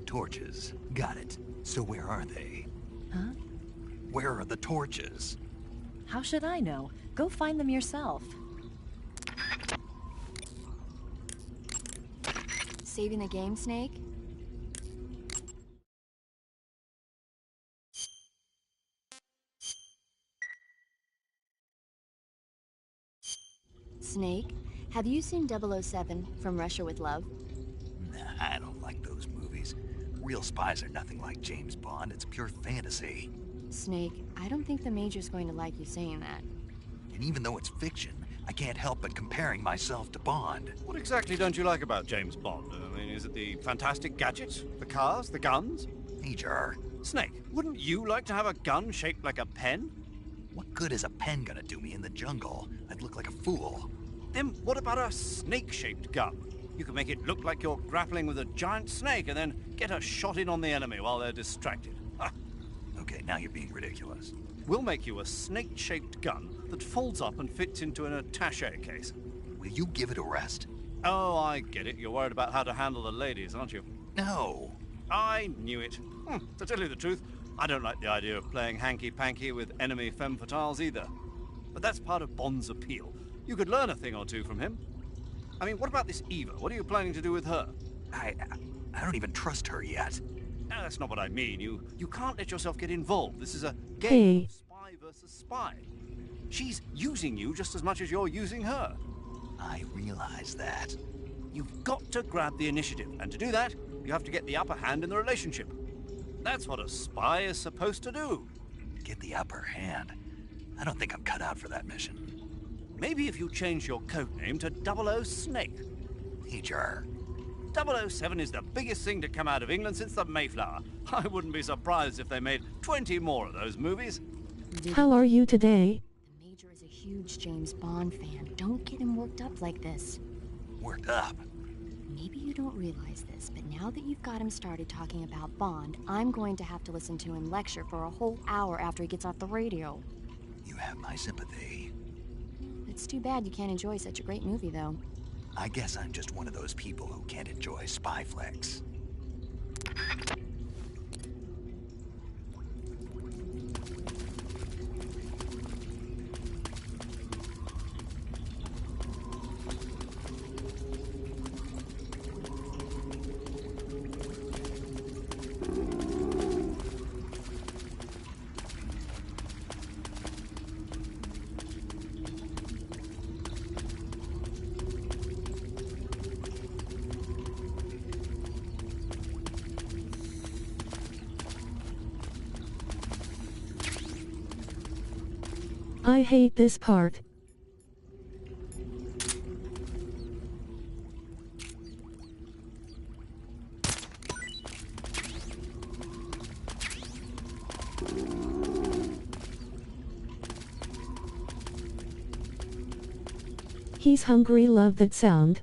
Torches. Got it. So where are they? Huh? Where are the torches? How should I know? Go find them yourself. Saving the game, Snake? Snake, have you seen 007 from Russia with Love? Nah, I don't like those movies. Real spies are nothing like James Bond. It's pure fantasy. Snake, I don't think the Major's going to like you saying that. And even though it's fiction, I can't help but comparing myself to Bond. What exactly don't you like about James Bond? I mean, is it the fantastic gadgets? The cars? The guns? Major. Snake, wouldn't you like to have a gun shaped like a pen? What good is a pen gonna do me in the jungle? I'd look like a fool. Then what about a snake-shaped gun? You could make it look like you're grappling with a giant snake and then get a shot in on the enemy while they're distracted. Ha! Okay, now you're being ridiculous. We'll make you a snake-shaped gun that folds up and fits into an attaché case. Will you give it a rest? Oh, I get it. You're worried about how to handle the ladies, aren't you? No. I knew it. To tell you the truth, I don't like the idea of playing hanky-panky with enemy femme fatales either. But that's part of Bond's appeal. You could learn a thing or two from him. I mean, what about this Eva? What are you planning to do with her? I don't even trust her yet. No, that's not what I mean. You can't let yourself get involved. This is a game of spy versus spy. She's using you just as much as you're using her. I realize that. You've got to grab the initiative, and to do that, you have to get the upper hand in the relationship. That's what a spy is supposed to do. Get the upper hand? I don't think I'm cut out for that mission. Maybe if you change your codename to 00 Snake. Teacher. 007 is the biggest thing to come out of England since the Mayflower. I wouldn't be surprised if they made 20 more of those movies. How are you today? The Major is a huge James Bond fan. Don't get him worked up like this. Worked up? Maybe you don't realize this, but now that you've got him started talking about Bond, I'm going to have to listen to him lecture for a whole hour after he gets off the radio. You have my sympathy. It's too bad you can't enjoy such a great movie, though. I guess I'm just one of those people who can't enjoy spy flicks. I hate this part. He's hungry, love that sound.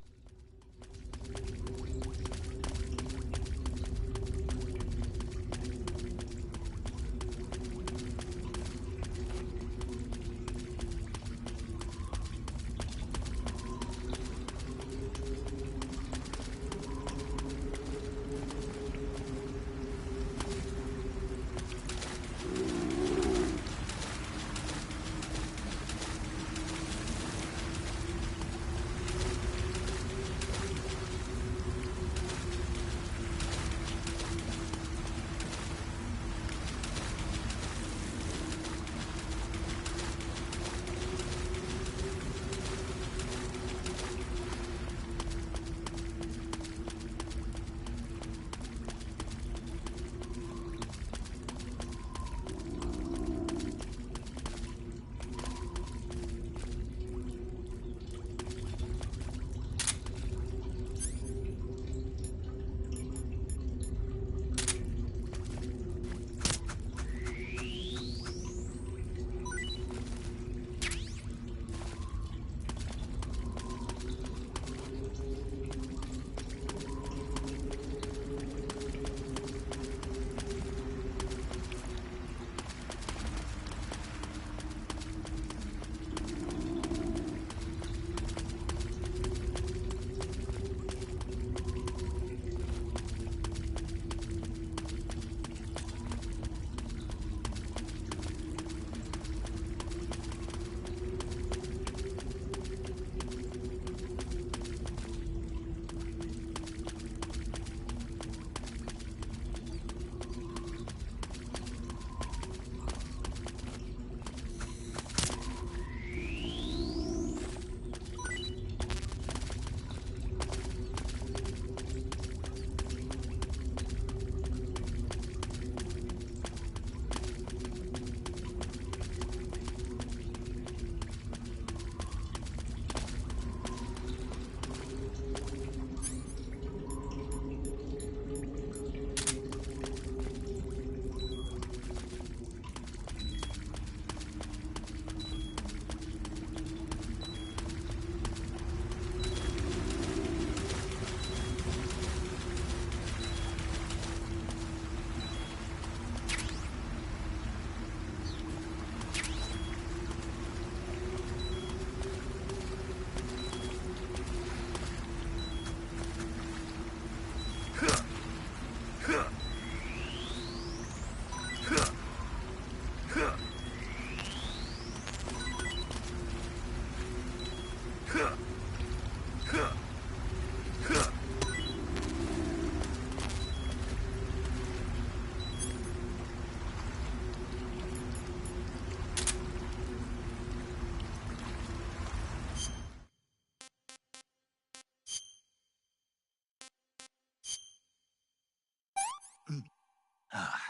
Ah.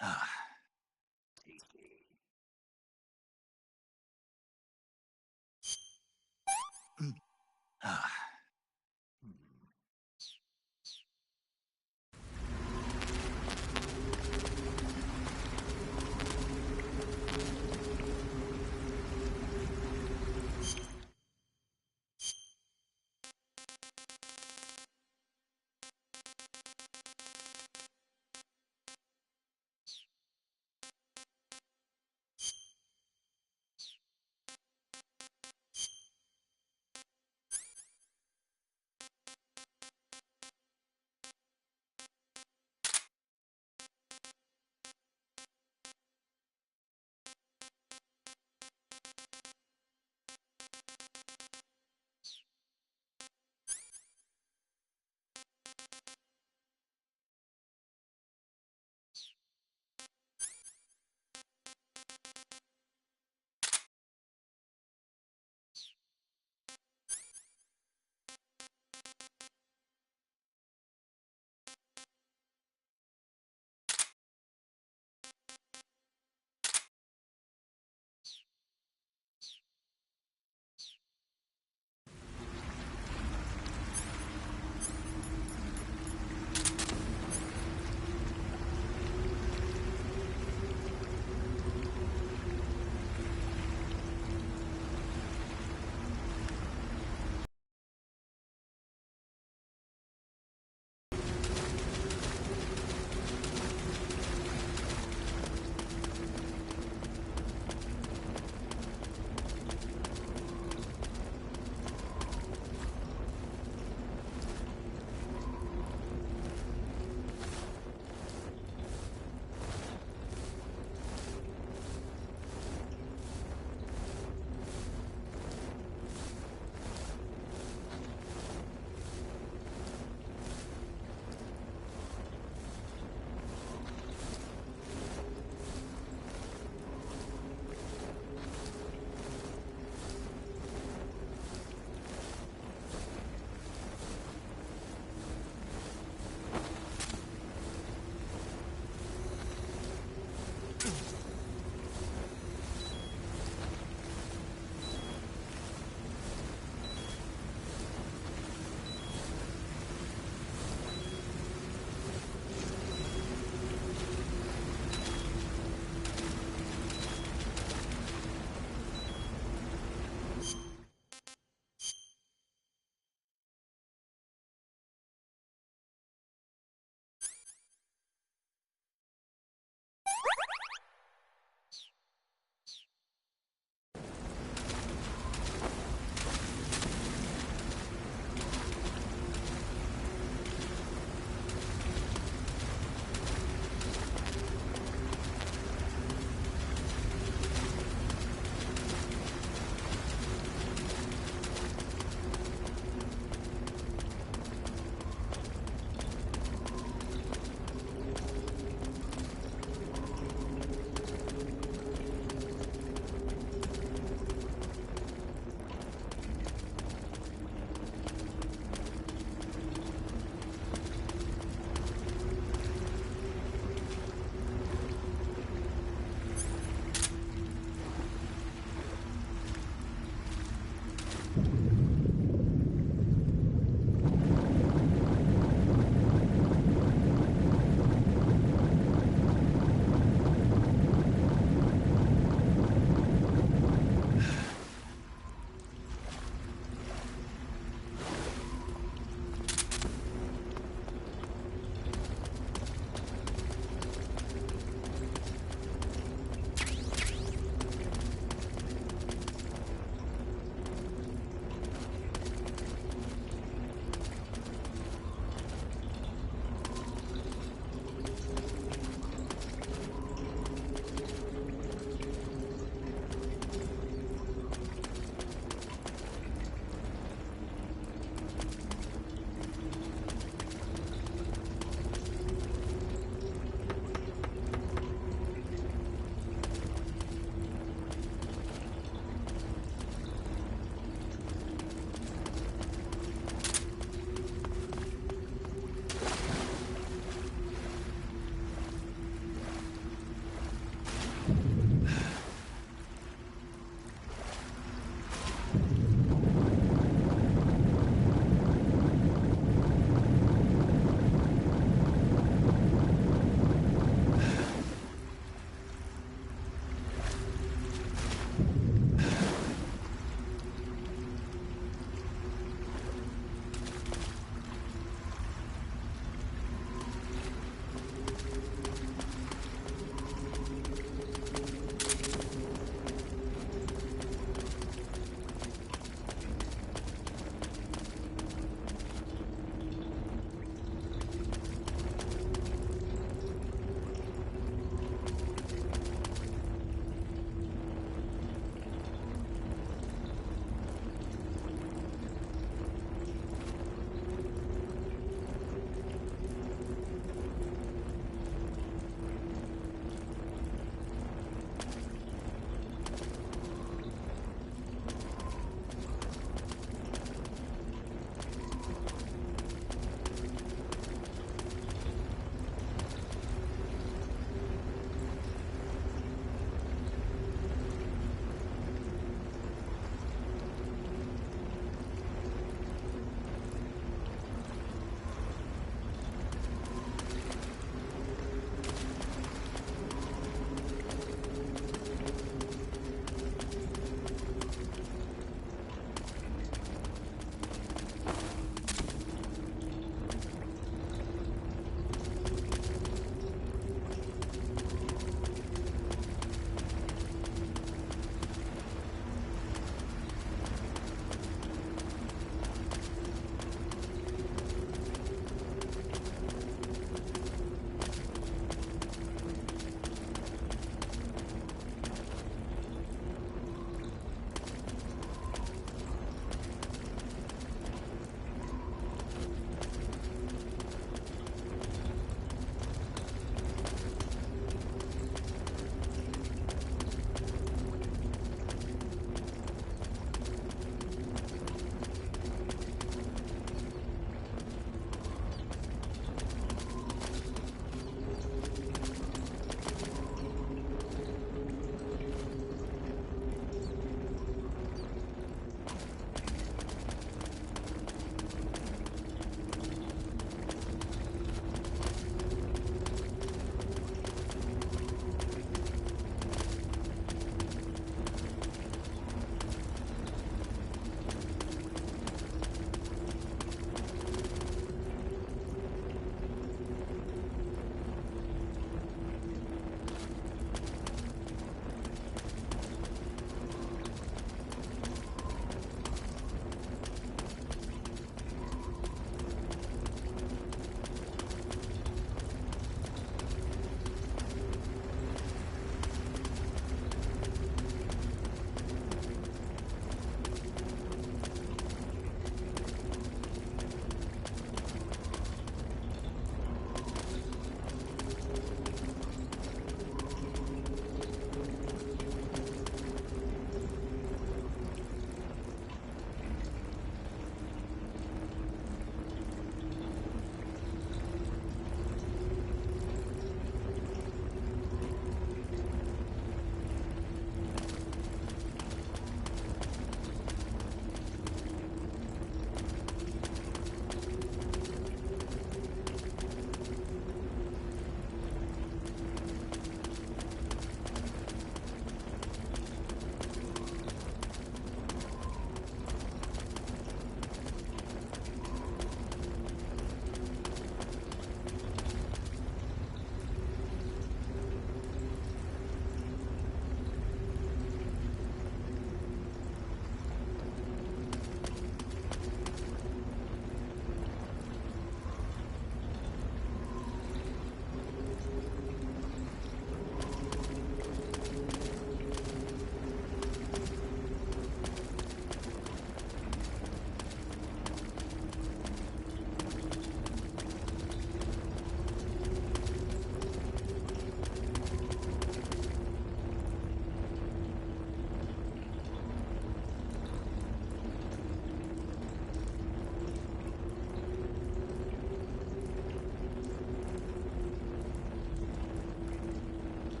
Ah. Ah.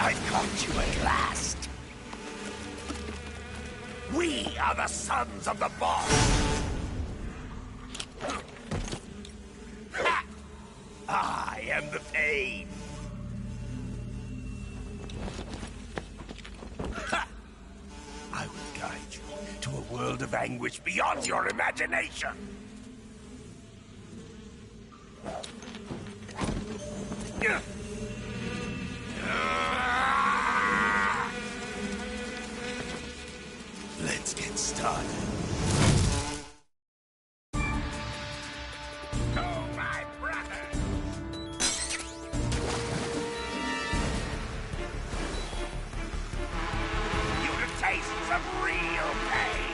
I've caught you at last. We are the sons of the boss. I am the pain. I will guide you to a world of anguish beyond your imagination. Let's get started. Oh, my brother! You can taste some real pain.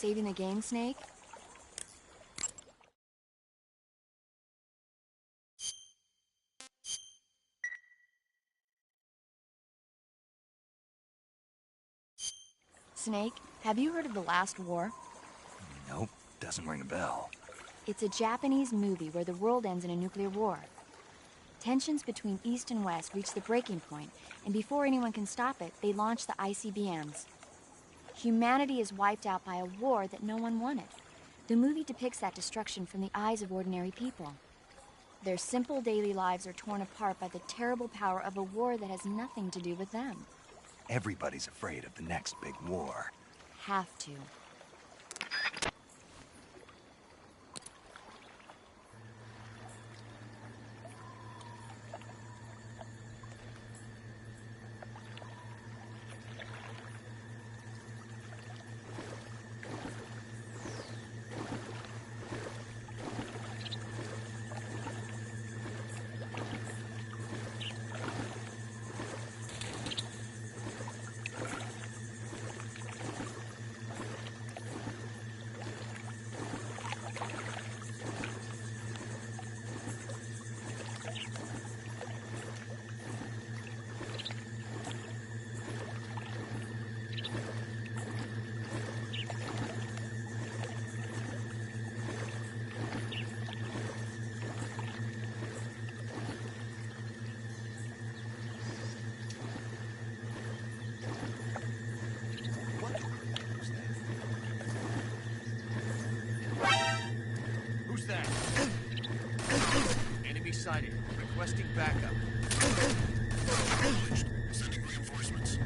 saving the game, Snake? Snake, have you heard of the last war? Nope, doesn't ring a bell. It's a Japanese movie where the world ends in a nuclear war. Tensions between East and West reach the breaking point, and before anyone can stop it, they launch the ICBMs. Humanity is wiped out by a war that no one wanted. The movie depicts that destruction from the eyes of ordinary people. Their simple daily lives are torn apart by the terrible power of a war that has nothing to do with them. Everybody's afraid of the next big war. Have to. Who's that? Enemy sighted. Requesting backup. Acknowledged. Sending reinforcements.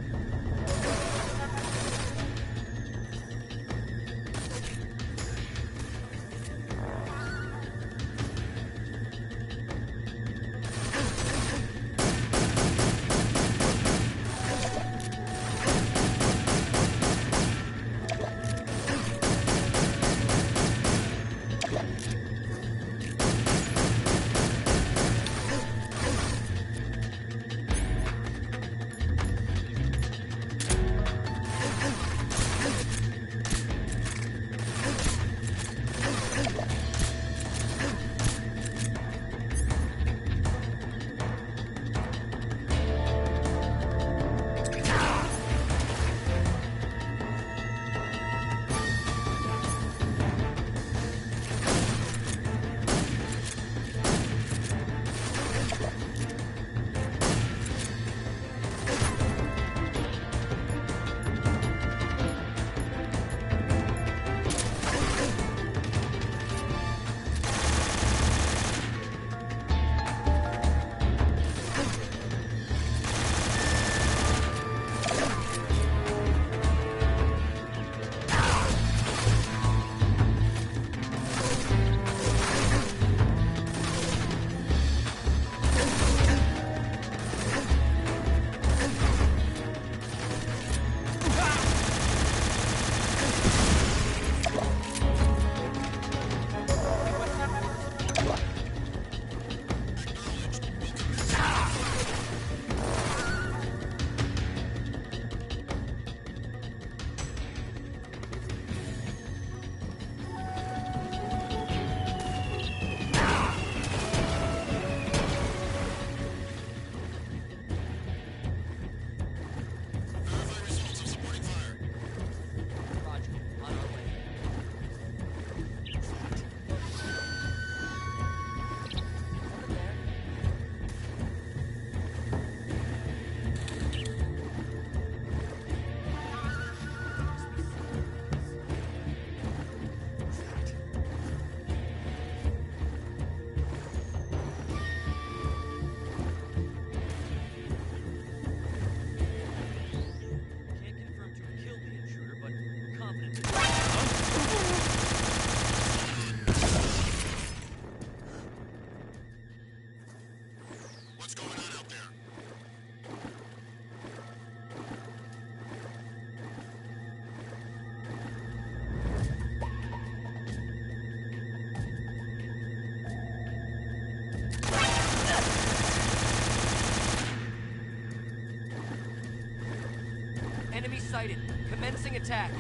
Enemy sighted. Commencing attack.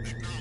Acknowledged.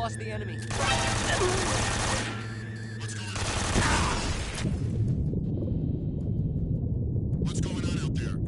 lost the enemy. What's going on out there?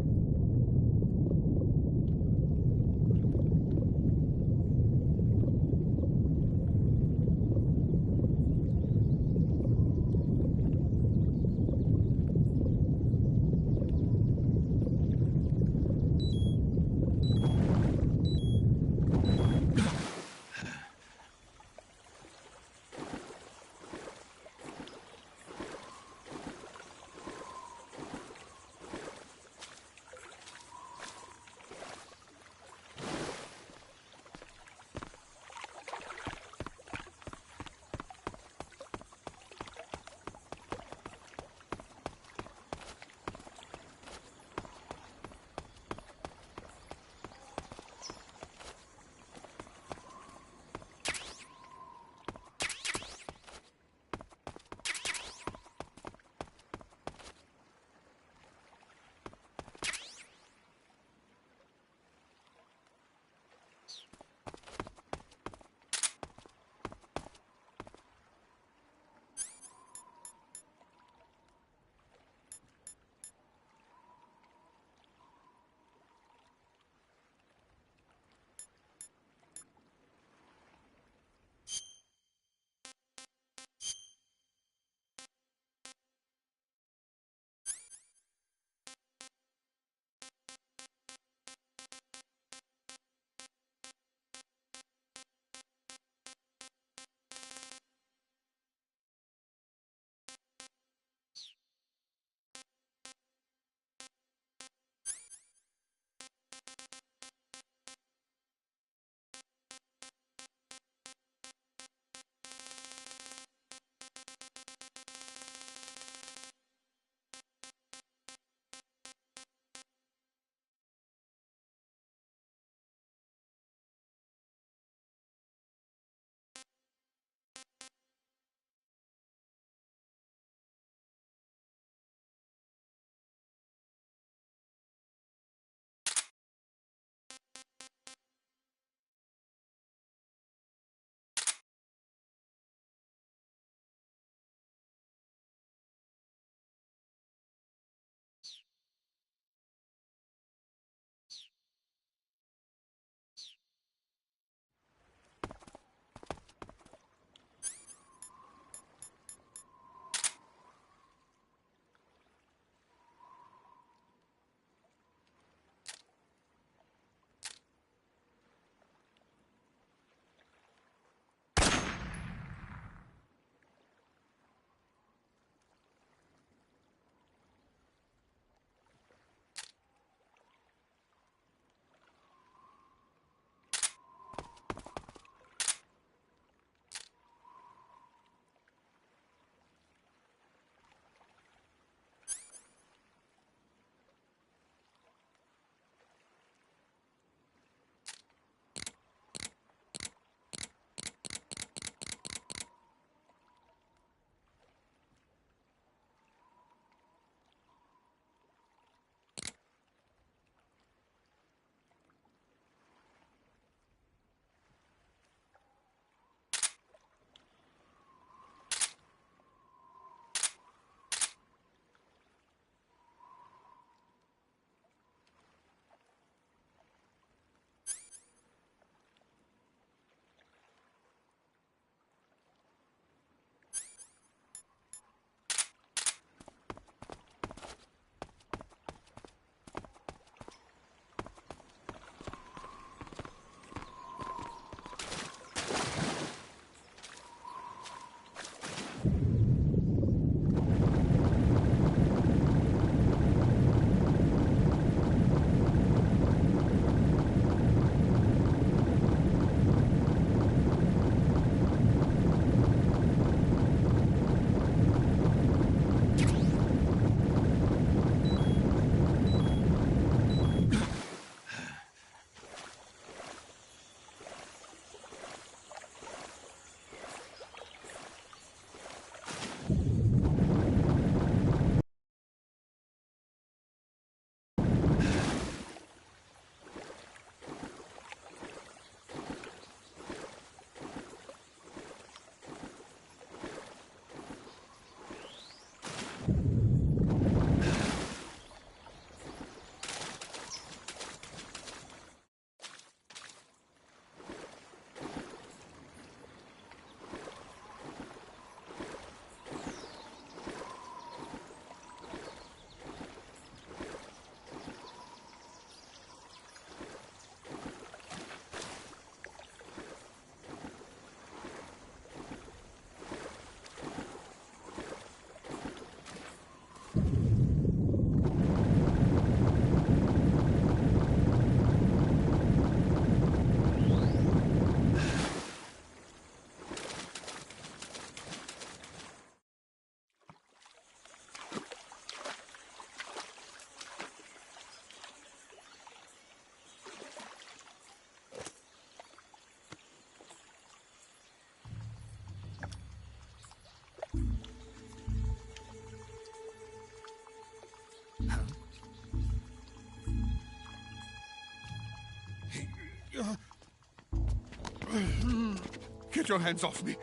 Get your hands off me.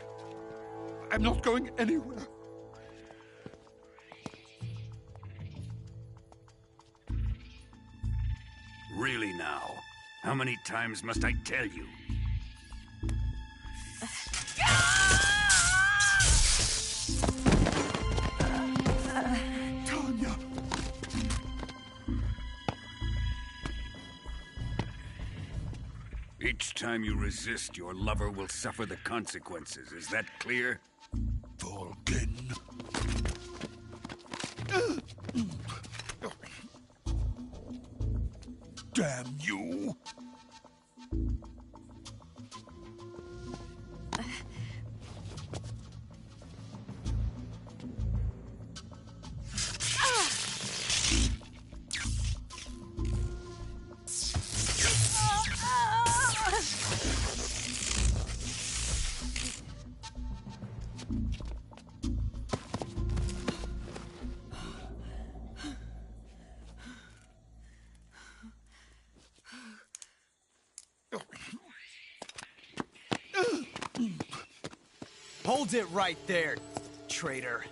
I'm not going anywhere. Really now? How many times must I tell you? Tanya! Each time you resist, your lover will suffer the consequences. Is that clear? Vulcan. Damn you! Hold it right there, traitor.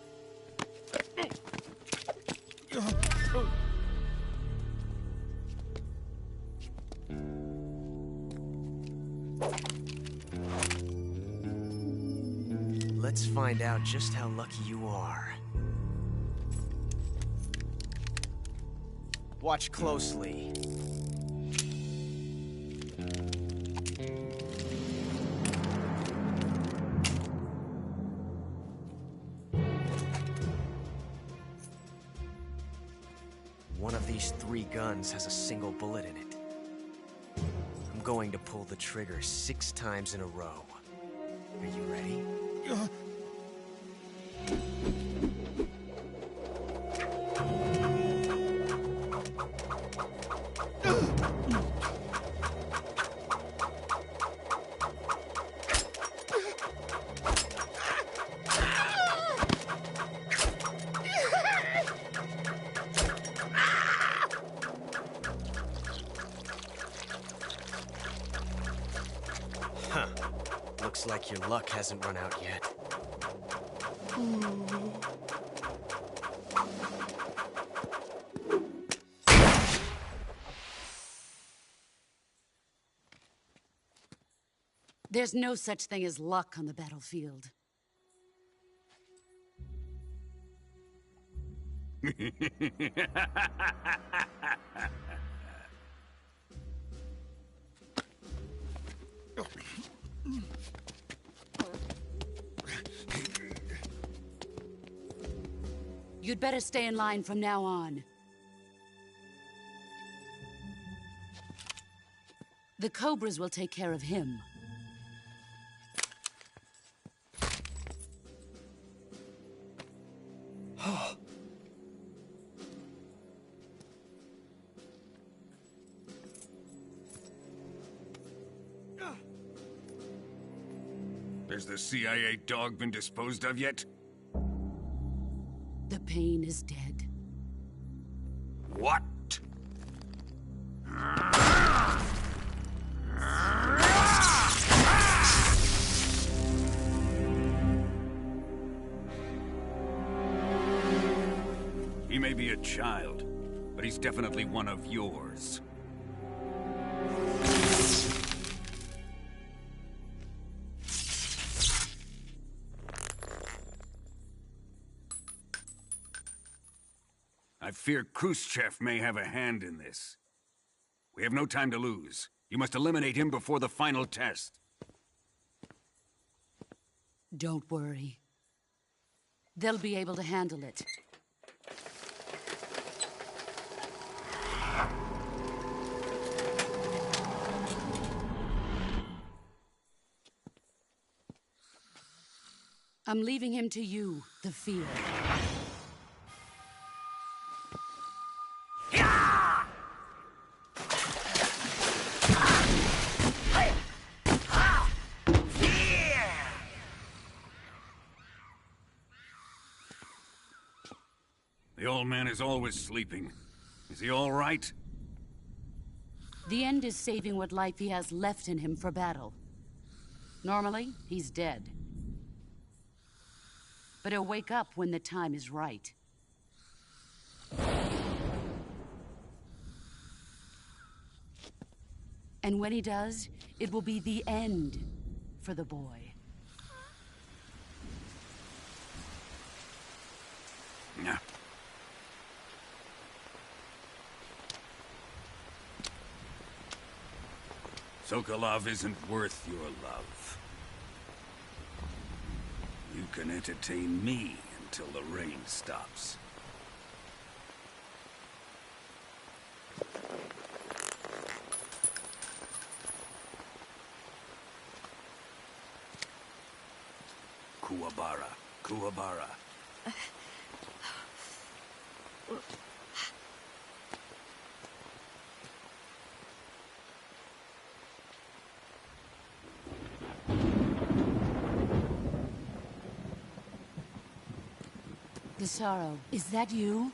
Let's find out just how lucky you are. Watch closely. One of these 3 guns has a single bullet in it. I'm going to pull the trigger 6 times in a row. Are you ready? Huh. Looks like your luck hasn't run out yet. There's no such thing as luck on the battlefield. You'd better stay in line from now on. The Cobras will take care of him. Has the CIA dog been disposed of yet? The pain is dead. What? He may be a child, but he's definitely one of yours. I fear Khrushchev may have a hand in this. We have no time to lose. You must eliminate him before the final test. Don't worry. They'll be able to handle it. I'm leaving him to you, the field. The old man is always sleeping. Is he all right? The end is saving what life he has left in him for battle. Normally, he's dead. But he'll wake up when the time is right. And when he does, it will be the end for the boy. Yeah. Sokolov isn't worth your love. You can entertain me until the rain stops. Kuwabara. Kuwabara. Desaro, is that you?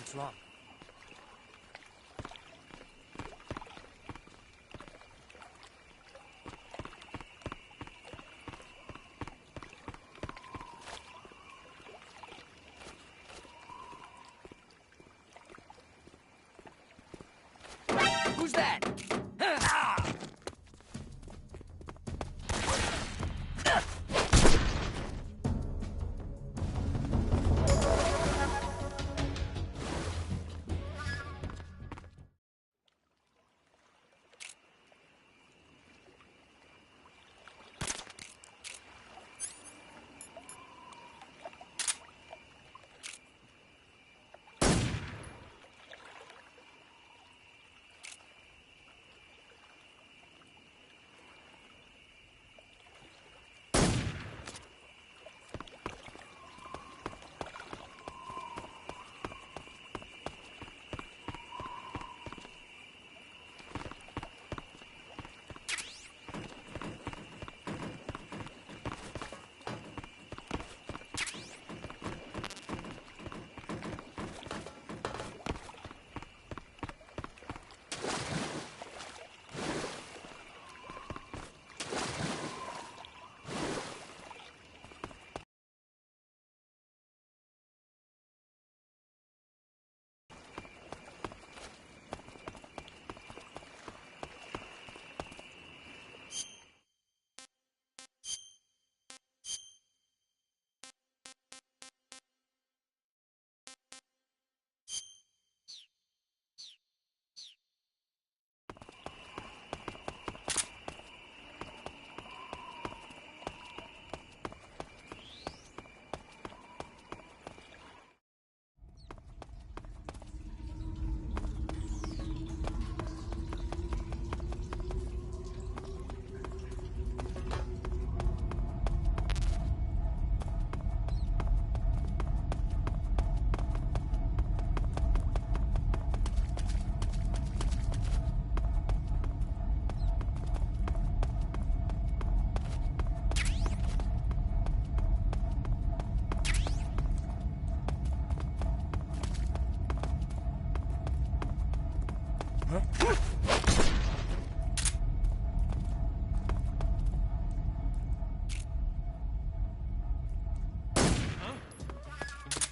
What's wrong? Who's that?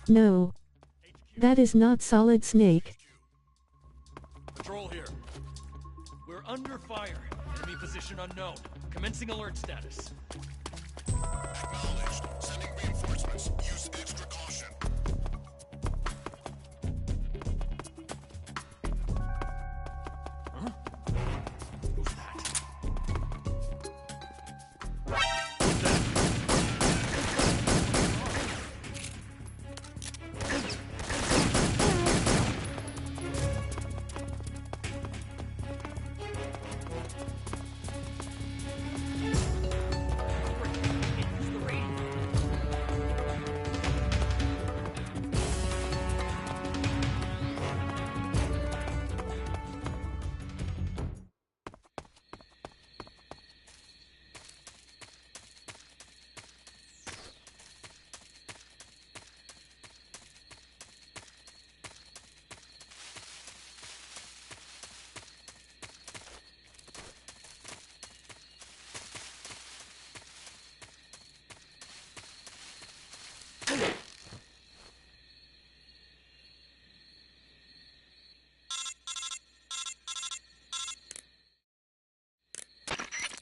No. That is not Solid Snake. Patrol here. We're under fire. Enemy position unknown. Commencing alert status. Acknowledged. Sending reinforcements. Use extra caution. Huh? Who's that?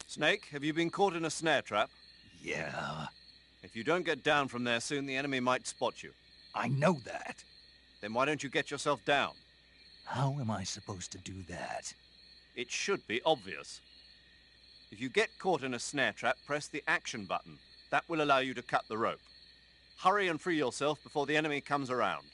Snake, have you been caught in a snare trap? Yeah. If you don't get down from there soon, the enemy might spot you. I know that. Then why don't you get yourself down? How am I supposed to do that? It should be obvious. If you get caught in a snare trap, press the action button. That will allow you to cut the rope. Hurry and free yourself before the enemy comes around.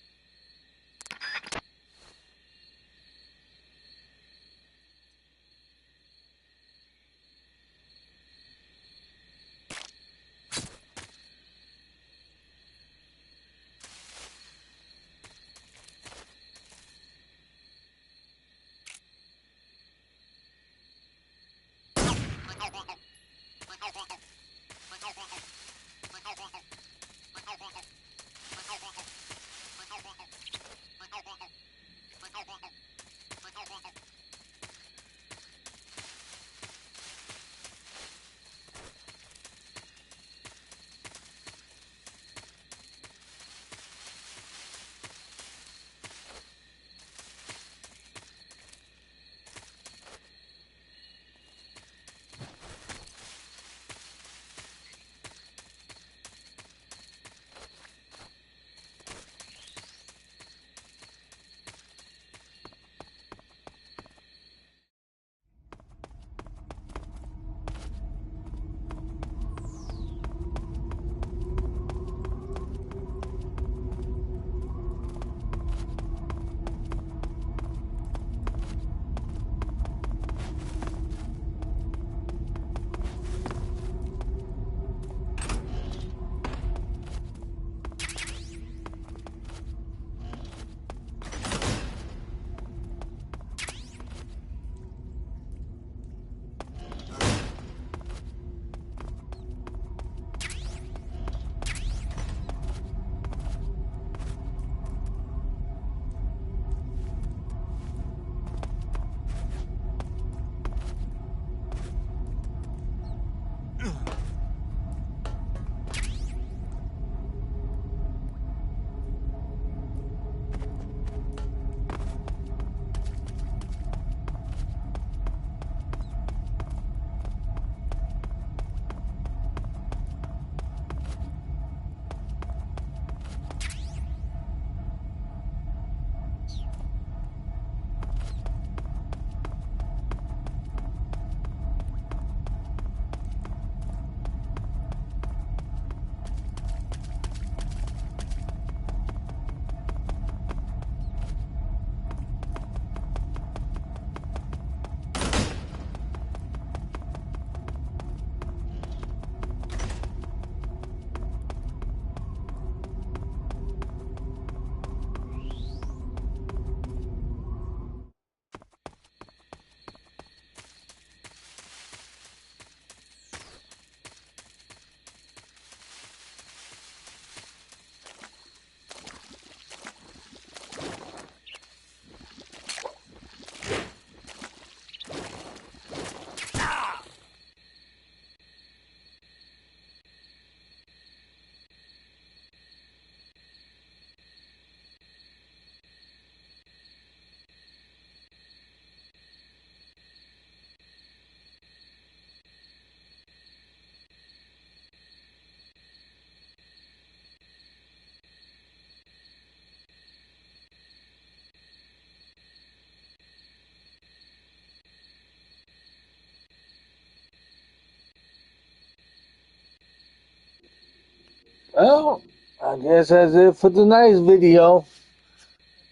Well, I guess that's it for tonight's video.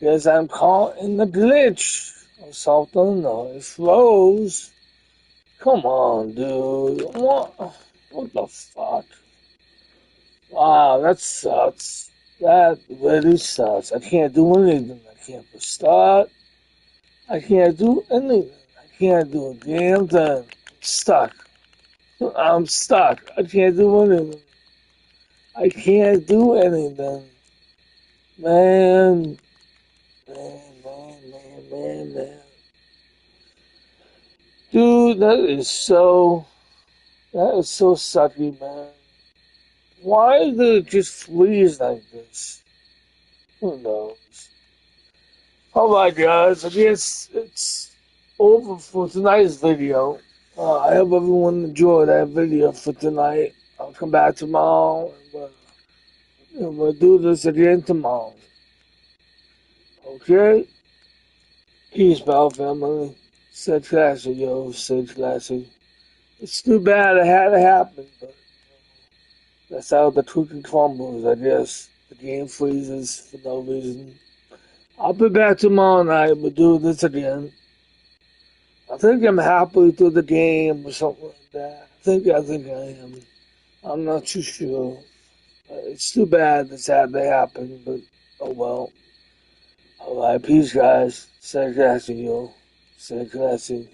Guess I'm caught in the glitch or something, or it froze. Come on, dude. What the fuck? Wow, that sucks. That really sucks. I can't do anything. I can't start. I can't do anything. I can't do a damn thing. Stuck. I'm stuck. I can't do anything. I can't do anything. Man. Dude, that is so sucky, man. Why did it just freeze like this? Who knows? Alright guys, I guess it's over for tonight's video. I hope everyone enjoyed that video for tonight. I'll come back tomorrow and we'll do this again tomorrow. Okay? Peace, pal family. Stay classy, yo. Stay classy. It's too bad it had to happen, but that's how the cookie crumbles, I guess. The game freezes for no reason. I'll be back tomorrow night. We'll do this again. I think I'm halfway through the game or something like that. I think I am. I'm not too sure. It's too bad this had to happen, but oh well. Alright, peace guys. Stay classy, yo. Stay classy.